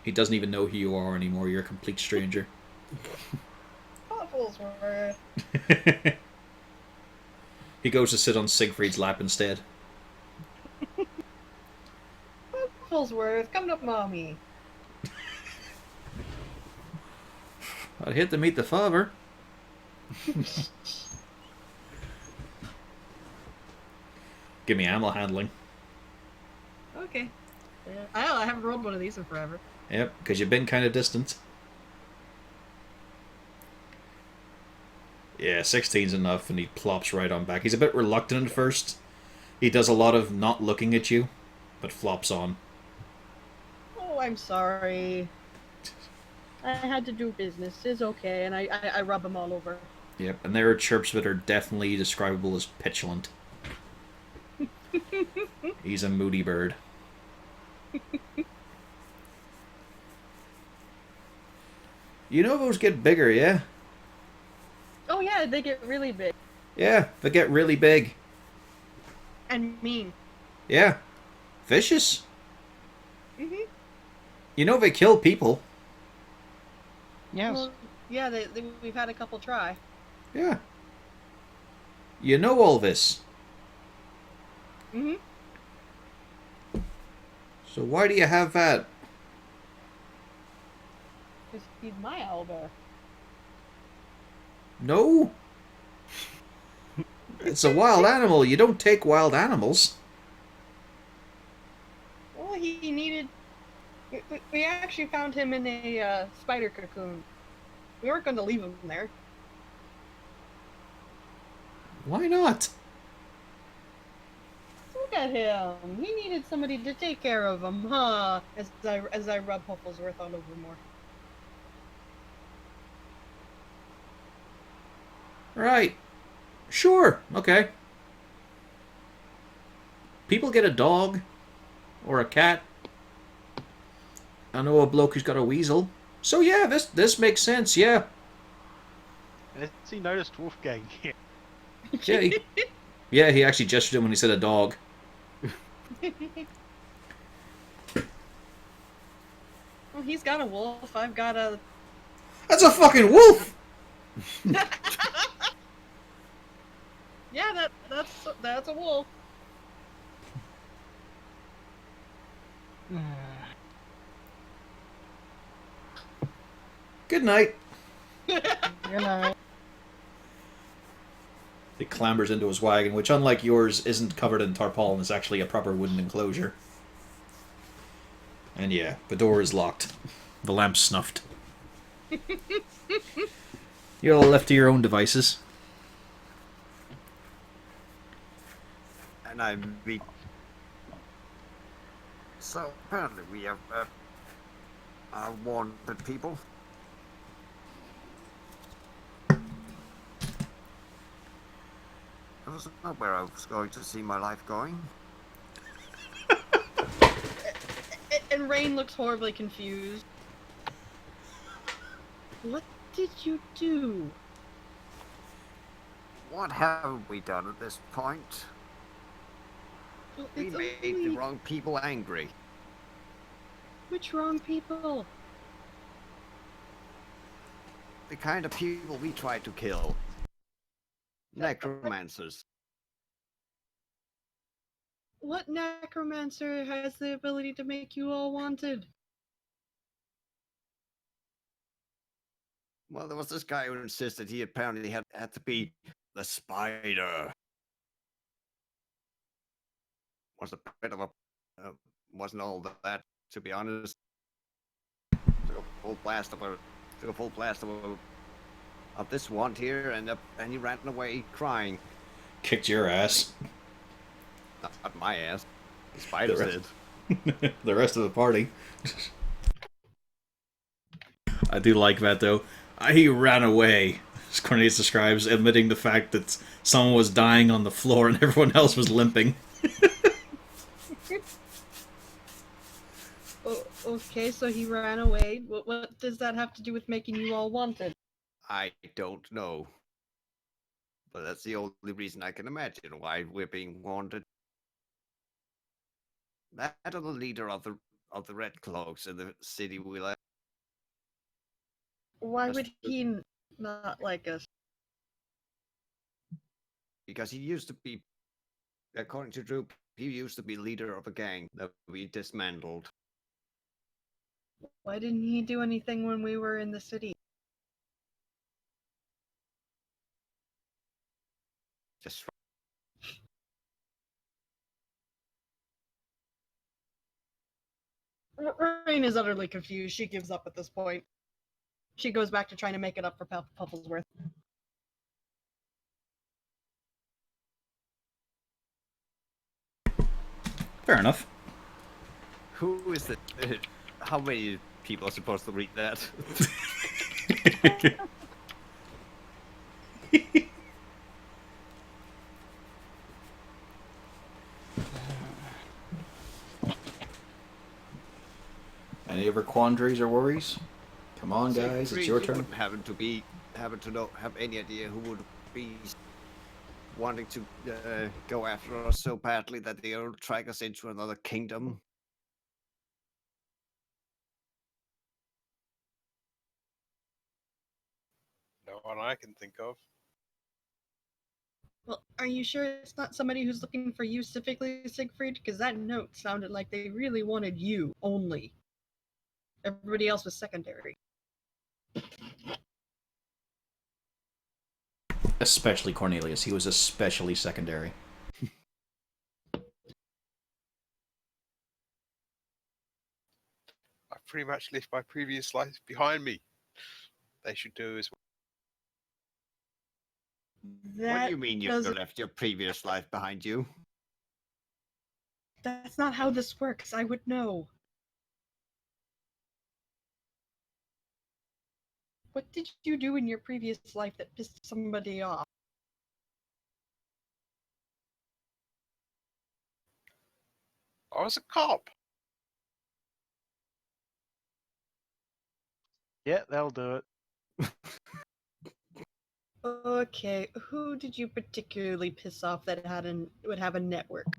He doesn't even know who you are anymore. You're a complete stranger. Pufflesworth! He goes to sit on Siegfried's lap instead. Pufflesworth, come to mommy! I'd hate to meet the father. Give me animal handling. Okay. I haven't rolled one of these in forever. Yep, because you've been kind of distant. Yeah, 16's enough, and he plops right on back. He's a bit reluctant at first. He does a lot of not looking at you, but flops on. Oh, I'm sorry. I had to do business. It's okay, and I rub him all over. Yep, and there are chirps that are definitely describable as petulant. He's a moody bird. You know those get bigger, yeah? Oh yeah, they get really big. Yeah, they get really big. And mean. Yeah. Vicious. Mm-hmm. You know they kill people. Yes. Well, yeah, we've had a couple try. Yeah. You know all this. Mm-hmm. So why do you have that? Because he's my owlbear. No. It's a wild animal. You don't take wild animals. Well, he needed... We actually found him in a spider cocoon. We weren't going to leave him there. Why not? Look at him. He needed somebody to take care of him, huh? As I rub Pufflesworth all over more. Right. Sure. Okay. People get a dog. Or a cat. I know a bloke who's got a weasel. So yeah, this makes sense, yeah. Has he noticed Wolfgang here? Yeah, he actually gestured him when he said a dog. Well, he's got a wolf. I've got a... That's a fucking wolf! Yeah, that's a wolf. Good night. Good night. He clambers into his wagon, which, unlike yours, isn't covered in tarpaulin. It's actually a proper wooden enclosure. And yeah, the door is locked. The lamp's snuffed. You're all left to your own devices. And I be. So apparently we have wanted people. I was not where I was going to see my life going. And Rain looks horribly confused. What did you do? What have we done at this point? Well, We it's made only... the wrong people angry. Which wrong people? The kind of people we try to kill. Necromancers. What necromancer has the ability to make you all wanted? Well, there was this guy who insisted he apparently had to be the spider. Was a bit of a wasn't all that, to be honest. Took a full blast of this wand here, and he ran away crying. Kicked your ass. Not my ass. The spiders did. The rest of the party. I do like that, though. He ran away, as Cornelius describes, admitting the fact that someone was dying on the floor and everyone else was limping. Okay, so he ran away. What does that have to do with making you all wanted? I don't know. But that's the only reason I can imagine why we're being wanted. That or the leader of the Red Cloaks in the city we left. Why would he not like us? Because he used to be, according to Drew, he used to be leader of a gang that we dismantled. Why didn't he do anything when we were in the city? Just Rain is utterly confused. She gives up at this point. She goes back to trying to make it up for Pufflesworth. Fair enough. who is the? How many people are supposed to read that? Any other quandaries or worries? Come on, guys, it's your You turn. wouldn't happen to have any idea who would be wanting to go after us so badly that they'll drag us into another kingdom. No one I can think of. Well, are you sure it's not somebody who's looking for you specifically, Siegfried? Because that note sounded like they really wanted you only. Everybody else was secondary. Especially Cornelius. He was especially secondary. I pretty much left my previous life behind me. They should do as well. What do you mean you left your previous life behind you? That's not how this works. I would know. What did you do in your previous life that pissed somebody off? I was a cop. Yeah, that'll do it. Okay, who did you particularly piss off that would have a network?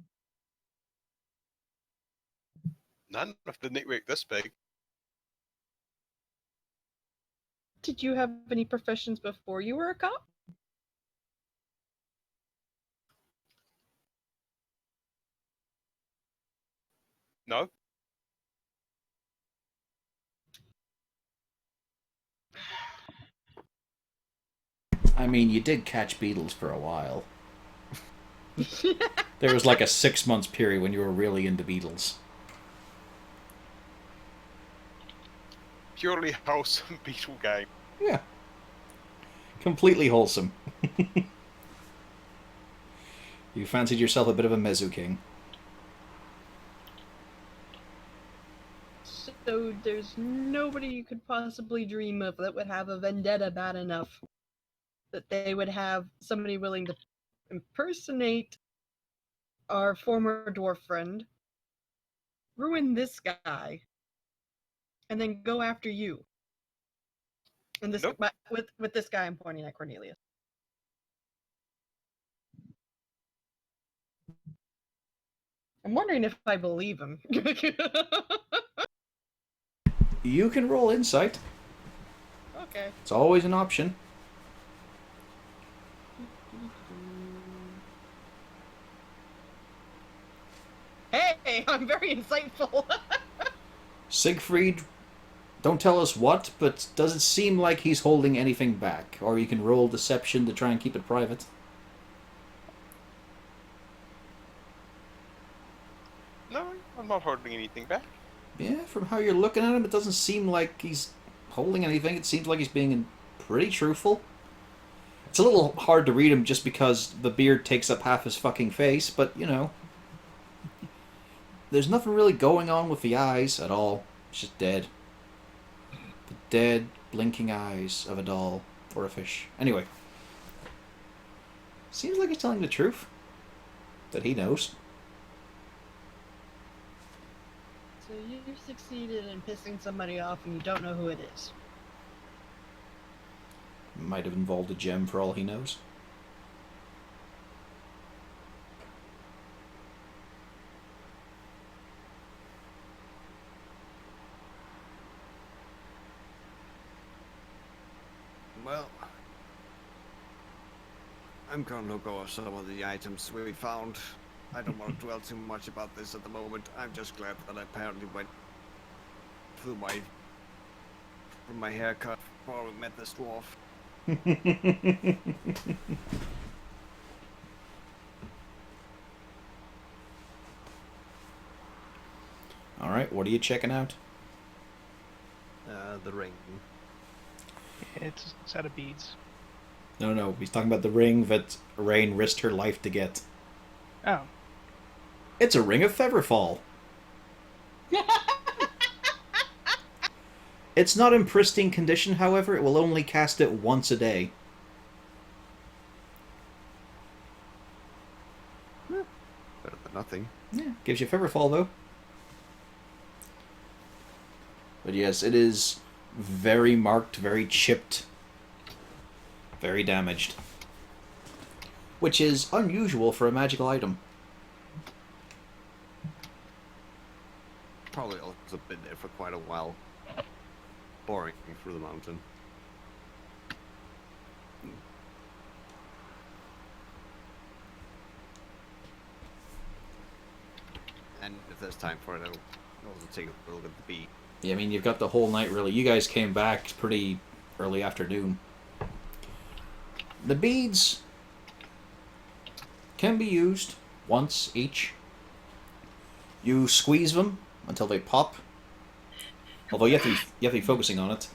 None of the network this big. Did you have any professions before you were a cop? No. I mean, you did catch beetles for a while. There was like a 6 months period when you were really into beetles. Purely wholesome beetle game. Yeah. Completely wholesome. You fancied yourself a bit of a Mezu King. So there's nobody you could possibly dream of that would have a vendetta bad enough that they would have somebody willing to impersonate our former dwarf friend, ruin this guy, and then go after you. And this Nope. with this guy, I'm pointing at Cornelius. I'm wondering if I believe him. You can roll insight. Okay. It's always an option. Hey, I'm very insightful. Siegfried, don't tell us what, but does it seem like he's holding anything back? Or you can roll deception to try and keep it private. No, I'm not holding anything back. Yeah, from how you're looking at him, it doesn't seem like he's holding anything. It seems like he's being pretty truthful. It's a little hard to read him just because the beard takes up half his fucking face, but, you know. There's nothing really going on with the eyes at all. It's just dead. The dead, blinking eyes of a doll or a fish. Anyway. Seems like he's telling the truth. That he knows. So you've succeeded in pissing somebody off and you don't know who it is. Might have involved a gem for all he knows. Well, I'm gonna look over some of the items we found. I don't want to dwell too much about this at the moment. I'm just glad that I apparently went through my haircut before we met this dwarf. Alright, what are you checking out? The ring. It's a set of beads. No, he's talking about the ring that Rain risked her life to get. Oh. It's a ring of Featherfall. It's not in pristine condition, however. It will only cast it once a day. Better than nothing. Yeah, gives you Featherfall, though. But yes, it is very marked, very chipped, very damaged. Which is unusual for a magical item. Probably also been there for quite a while. Boring through the mountain. And if there's time for it, I'll also take a look at the bee. Yeah, I mean, you've got the whole night, really. You guys came back pretty early afternoon. The beads can be used once each. You squeeze them until they pop. Although you have to be focusing on it.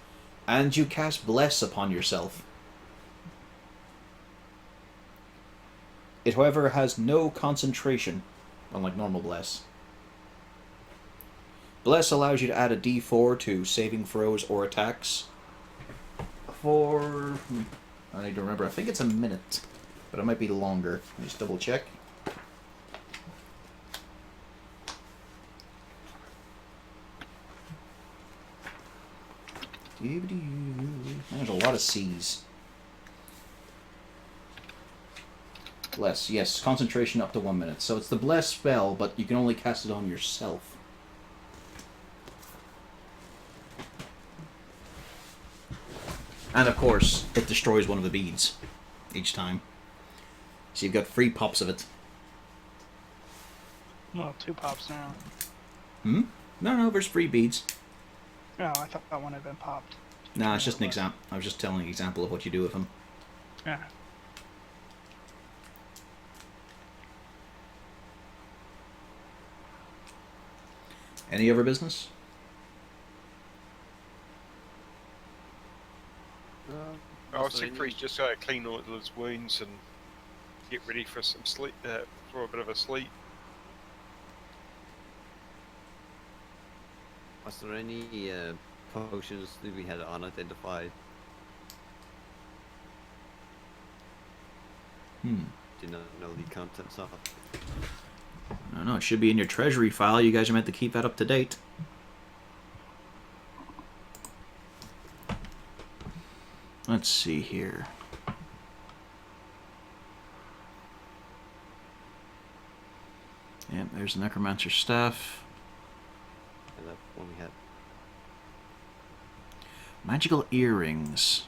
And you cast Bless upon yourself. It, however, has no concentration, unlike normal Bless. Bless allows you to add a d4 to saving throws or attacks. For... I need to remember, I think it's a minute. But it might be longer. Let me just double check. There's a lot of C's. Bless, yes, concentration up to 1 minute. So it's the Bless spell, but you can only cast it on yourself. And of course, it destroys one of the beads each time. So you've got 3 pops of it. Well, 2 pops now. Hmm? No, there's 3 beads. Oh, I thought that one had been popped. No, it's Yeah, just it an was. example. I was just telling an example of what you do with them. Yeah. Any other business? Oh, was there Siegfried's any- just clean all his wounds and get ready for some sleep, for a bit of a sleep. Was there any potions that we had unidentified? Did not know the contents of. I don't know. It should be in your treasury file. You guys are meant to keep that up to date. Let's see here. Yep, there's the necromancer staff. And that one we had. Magical earrings.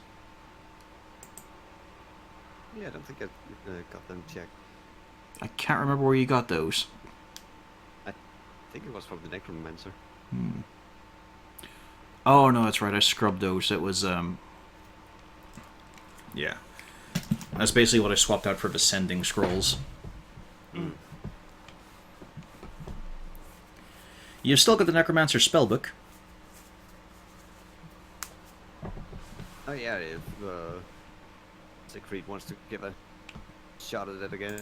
Yeah, I don't think I got them checked. I can't remember where you got those. I think it was from the necromancer. Oh no, that's right. I scrubbed those. It was yeah. That's basically what I swapped out for descending scrolls. You've still got the necromancer spellbook. Oh yeah, if Siegfried wants to give a shot at it again.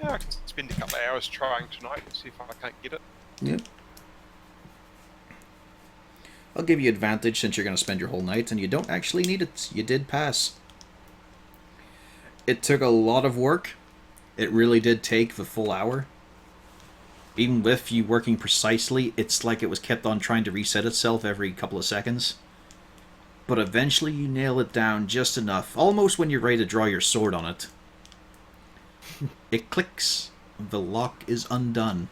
Yeah, I can spend a couple of hours trying tonight and see if I can't get it. Yep. I'll give you advantage since you're going to spend your whole night, and you don't actually need it. You did pass. It took a lot of work. It really did take the full hour. Even with you working precisely, it's like it was kept on trying to reset itself every couple of seconds. But eventually you nail it down just enough, almost when you're ready to draw your sword on it. It clicks. The lock is undone.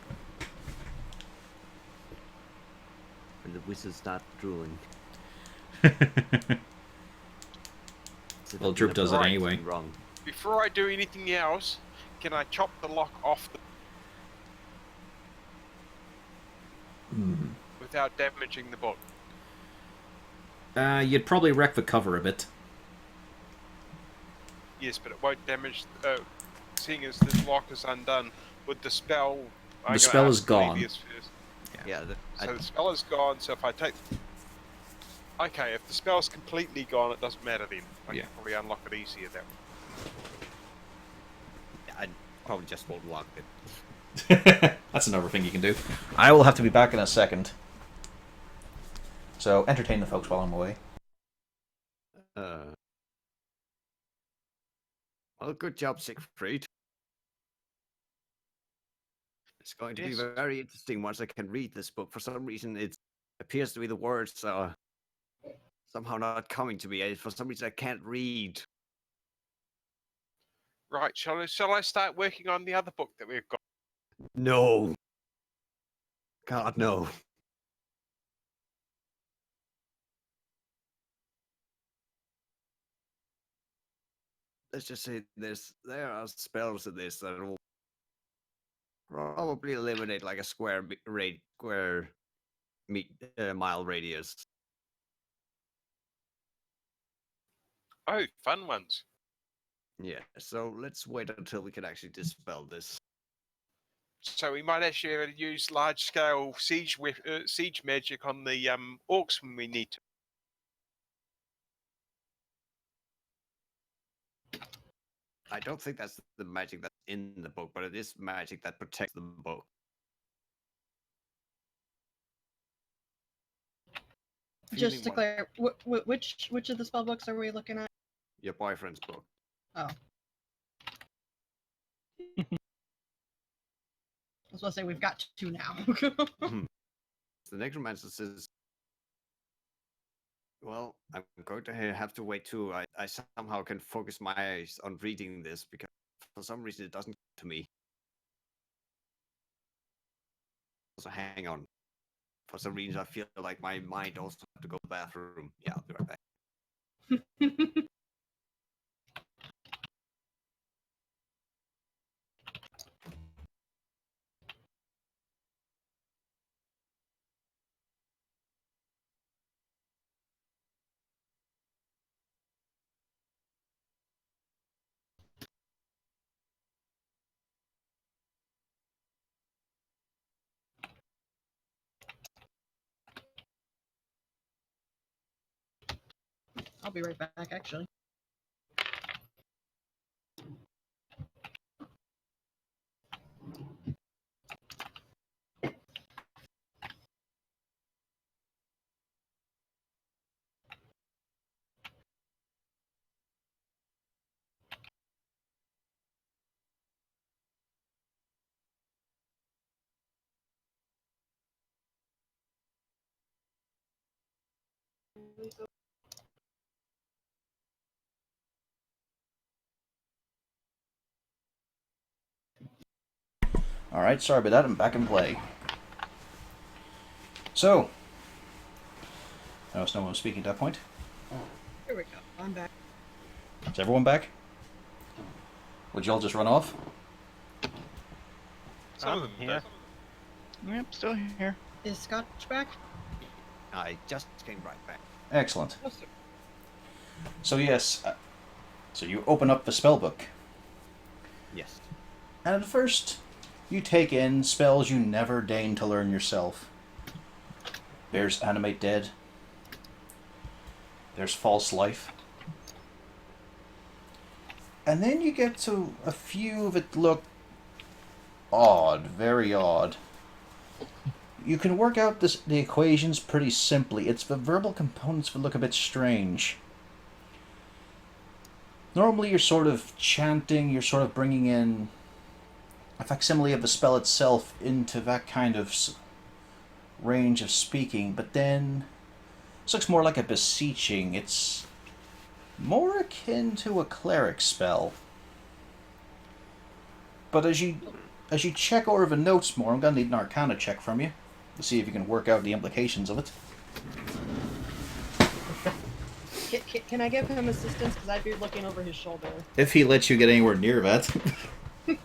When the wizard starts drooling. Well, Droop does it Right. anyway. Wrong. Before I do anything else, can I chop the lock off without damaging the book? You'd probably wreck the cover a bit. Yes, but it won't damage. Seeing as this lock is undone, with the spell. I'm gonna spell is ask gone. Levius first. Yeah, So the spell is gone. So if I take, okay, if the spell's completely gone, it doesn't matter then. I Yeah. can probably unlock it easier that way. I'd probably just won't lock it. That's another thing you can do. I will have to be back in a second. So entertain the folks while I'm away. Well, good job, Siegfried. It's going to be Yes. very interesting once I can read this book. For some reason, it appears to be the words are somehow not coming to me. For some reason, I can't read. Right, shall I start working on the other book that we've got? No. God, no. Let's just say there are spells in this that will probably eliminate like a square mile radius. Oh, fun ones. Yeah, so let's wait until we can actually dispel this. So we might actually be able to use large-scale siege magic on the orcs when we need to. I don't think that's the magic that's in the book, but it is magic that protects the book. Just to Feeling clear, which of the spell books are we looking at? Your boyfriend's book. Oh. I was going to say we've got 2 now. The necromancer says, well, I'm going to have to wait too. I somehow can focus my eyes on reading this because for some reason it doesn't come to me. So hang on. for some reason I feel like my mind also have to go to the bathroom. Yeah, I'll be right back. I'll be right back, actually. Alright, sorry about that, I'm back in play. So, I was no one was speaking at that point. Here we go. I'm back. Is everyone back? Would you all just run off? Some of them here. Yep, still here. Is Scotch back? I just came right back. Excellent. Oh, sir. So yes, so you open up the spellbook, Yes. and at first, you take in spells you never deign to learn yourself. There's Animate Dead. There's False Life. And then you get to a few that look odd, very odd. You can work out the equations pretty simply. It's the verbal components that look a bit strange. Normally you're sort of chanting, you're sort of bringing in a facsimile of the spell itself into that kind of range of speaking, but then this looks more like a beseeching. It's more akin to a cleric spell. But as you check over the notes more, I'm going to need an Arcana check from you to see if you can work out the implications of it. Can I give him assistance? Because I'd be looking over his shoulder. If he lets you get anywhere near that. I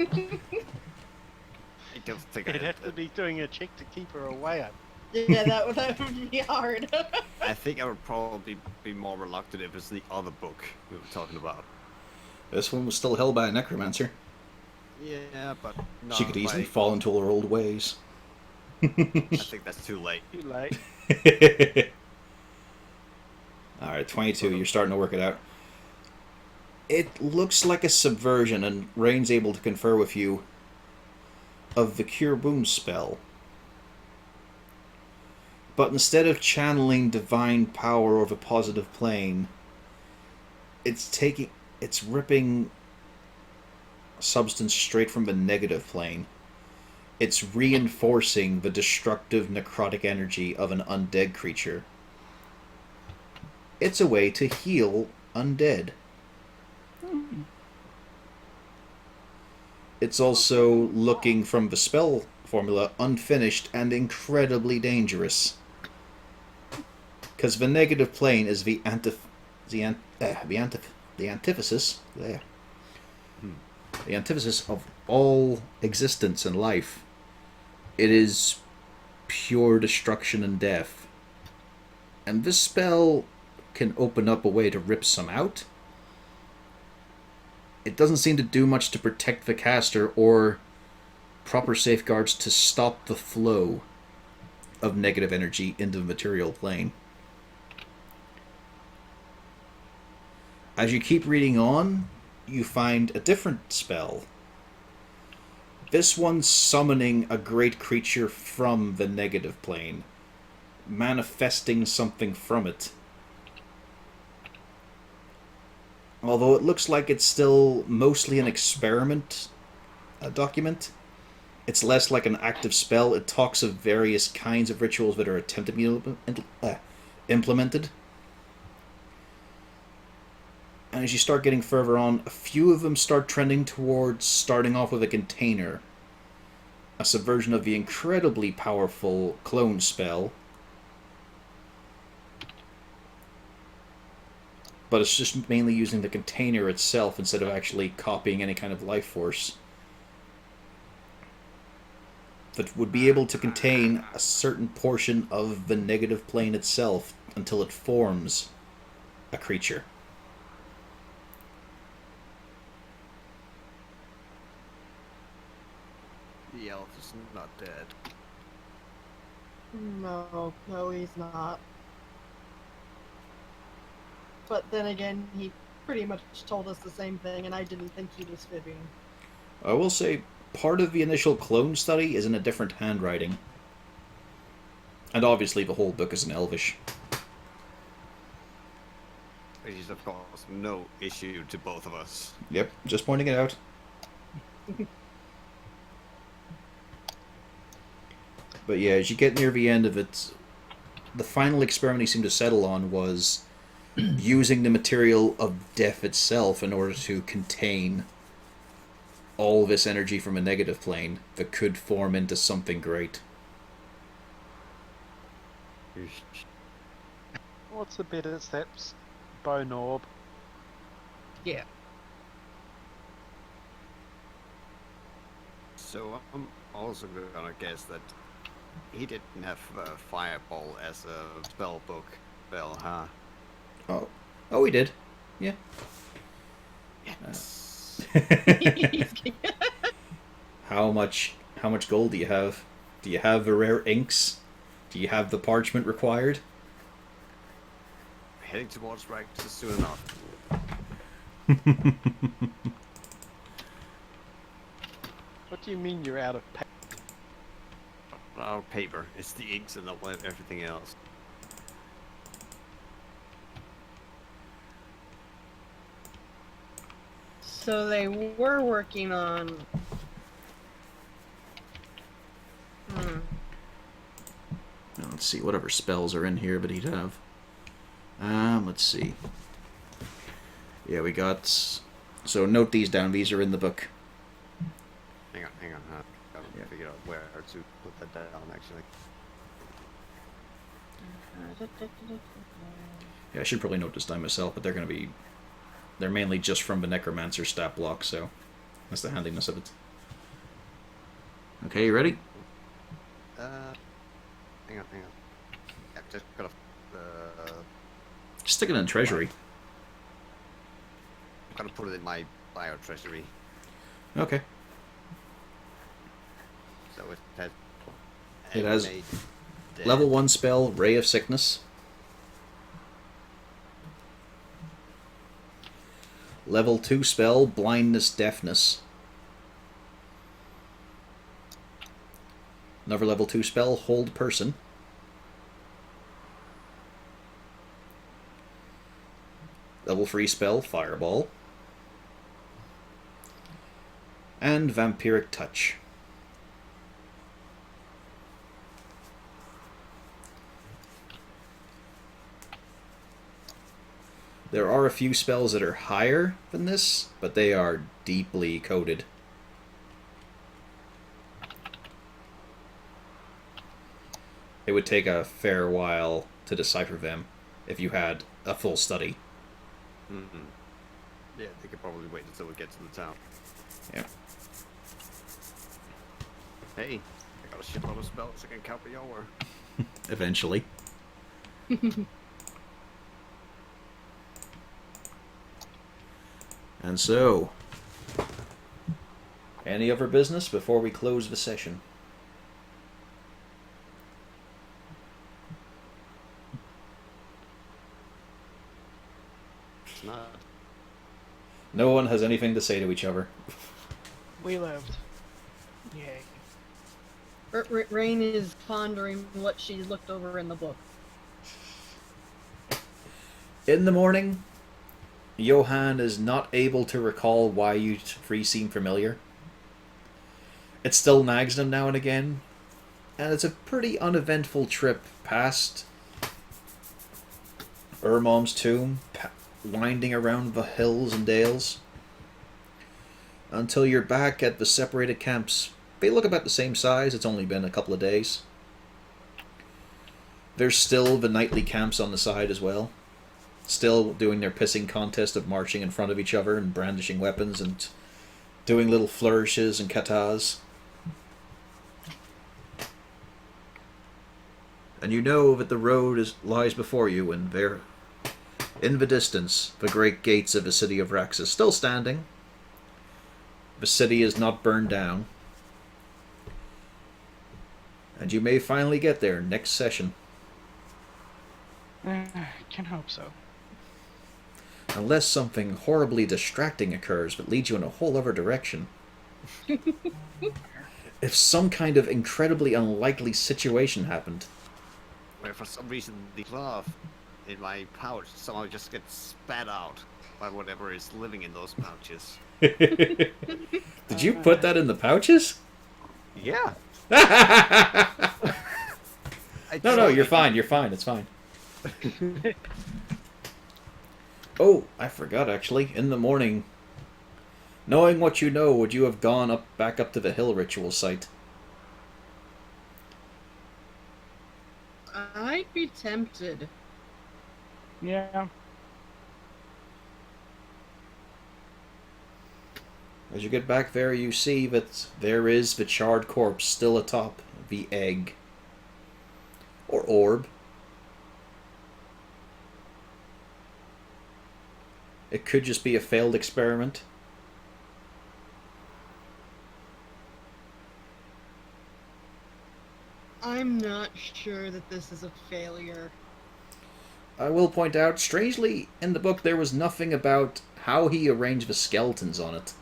don't think He'd have to be doing a check to keep her away. Yeah, that would be hard. I think I would probably be more reluctant if it's the other book we were talking about. This one was still held by a necromancer. Yeah, but no, She could easily like, fall into her old ways. I think that's too late. Too late. Alright, 22, you're starting to work it out. It looks like a subversion, and Rain's able to confer with you, of the Cure Wounds spell. But instead of channeling divine power over positive plane, it's ripping substance straight from the negative plane. It's reinforcing the destructive necrotic energy of an undead creature. It's a way to heal undead. It's also looking from the spell formula unfinished and incredibly dangerous. Because the negative plane is the antithesis there. The antithesis of all existence and life. It is pure destruction and death. And this spell can open up a way to rip some out. It doesn't seem to do much to protect the caster or proper safeguards to stop the flow of negative energy into the material plane. As you keep reading on, you find a different spell. This one's summoning a great creature from the negative plane, manifesting something from it. Although it looks like it's still mostly an experiment document, it's less like an active spell. It talks of various kinds of rituals that are attempted to be implemented. And as you start getting further on, a few of them start trending towards starting off with a container. a subversion of the incredibly powerful clone spell. But it's just mainly using the container itself instead of actually copying any kind of life force. That would be able to contain a certain portion of the negative plane itself until it forms a creature. The elf is not dead. No, he's not. But then again, he pretty much told us the same thing, and I didn't think he was fibbing. I will say, part of the initial clone study is in a different handwriting. And obviously the whole book is in Elvish. Which is, of course, no issue to both of us. Yep, just pointing it out. But yeah, as you get near the end of it, the final experiment he seemed to settle on was using the material of death itself in order to contain all this energy from a negative plane that could form into something great. What's the better steps? Bone orb. Yeah. So I'm also gonna guess that he didn't have Fireball as a spell book spell, huh? Oh, we did. Yeah. Yes. How much gold do you have? Do you have the rare inks? Do you have the parchment required? Heading towards Raxis soon enough. What do you mean you're out of paper? Our paper. It's the inks and everything else. So they were working on. Now, let's see, whatever spells are in here, but he'd have. Let's see. Yeah, we got. So note these down. These are in the book. Hang on. Gotta figure out where to put that down, actually. Yeah, I should probably note this down myself, but they're going to be. They're mainly just from the Necromancer stat block, so that's the handiness of it. Okay, you ready? Hang on. Yeah, just gotta. Stick it in Treasury. I'm gonna put it in my bio treasury. Okay. So it has. It has made dead. Level 1 spell, Ray of Sickness. Level 2 spell, Blindness, Deafness. Another level 2 spell, Hold Person. Level 3 spell, Fireball. And Vampiric Touch. There are a few spells that are higher than this, but they are deeply coded. It would take a fair while to decipher them if you had a full study. Mm-hmm. Yeah, they could probably wait until we get to the town. Yeah. Hey, I got a shitload of spells that can cover your. Eventually. And so, any other business before we close the session? It's not. No one has anything to say to each other. We lived. Yay. Rain is pondering what she looked over in the book. In the morning, Johann is not able to recall why you three seem familiar. It still nags him now and again, and it's a pretty uneventful trip past Ermom's tomb, winding around the hills and dales, until you're back at the separated camps They look about the same size. It's only been a couple of days. There's still the nightly camps on the side as well. Still doing their pissing contest of marching in front of each other and brandishing weapons and doing little flourishes and katas. And you know that the road lies before you, and there, in the distance, the great gates of the city of Raxis still standing. The city is not burned down. And you may finally get there next session. Can hope so. Unless something horribly distracting occurs that leads you in a whole other direction. If some kind of incredibly unlikely situation happened. Where for some reason the glove in my pouch somehow just gets spat out by whatever is living in those pouches. Did you put that in the pouches? Yeah. No, you're fine. You're fine. It's fine. Oh, I forgot actually. In the morning, knowing what you know, would you have gone back up to the hill ritual site? I'd be tempted. Yeah. As you get back there, you see that there is the charred corpse still atop the egg. Or orb. It could just be a failed experiment. I'm not sure that this is a failure. I will point out, strangely, in the book there was nothing about how he arranged the skeletons on it.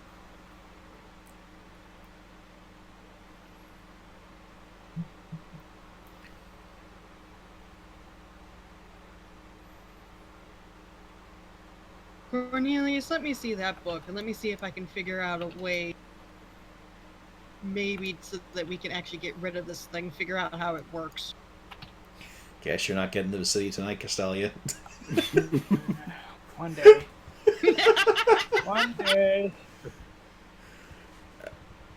Cornelius, let me see that book, and let me see if I can figure out a way, maybe so that we can actually get rid of this thing, figure out how it works. Guess you're not getting to the city tonight, Castalia. One day. One day.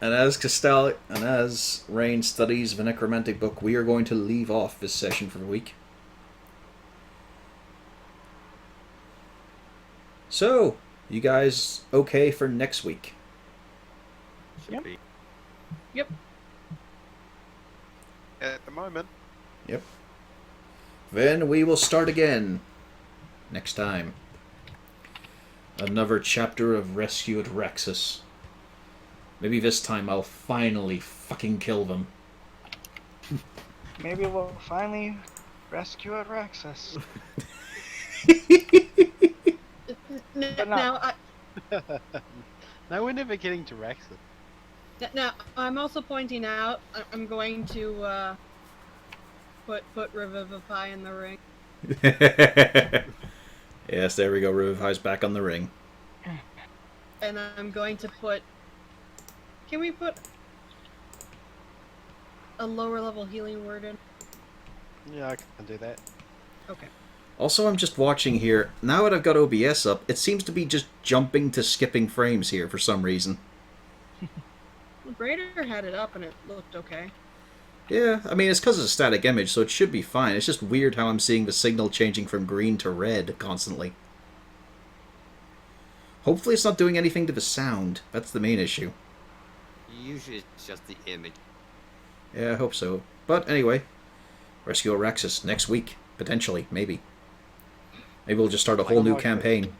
And as Rain studies the necromantic book, we are going to leave off this session for the week. So, you guys okay for next week? Should be. Yep. At the moment. Yep. Then we will start again next time. Another chapter of Rescue at Raxis. Maybe this time I'll finally fucking kill them. Maybe we'll finally rescue at Raxis. But not- No, we're never getting to Raxis. Now, I'm also pointing out, I'm going to put Revivify in the ring. Yes, there we go. Revivify's back on the ring. And I'm going to put... Can we put a lower level healing word in? Yeah, I can do that. Okay. Also, I'm just watching here. Now that I've got OBS up, it seems to be just jumping to skipping frames here for some reason. Raider had it up and it looked okay. Yeah, I mean, it's because it's a static image, so it should be fine. It's just weird how I'm seeing the signal changing from green to red constantly. Hopefully it's not doing anything to the sound. That's the main issue. Usually it's just the image. Yeah, I hope so. But anyway, Rescue Raxis next week. Potentially, maybe. Maybe we'll just start a whole new Unlikely. campaign.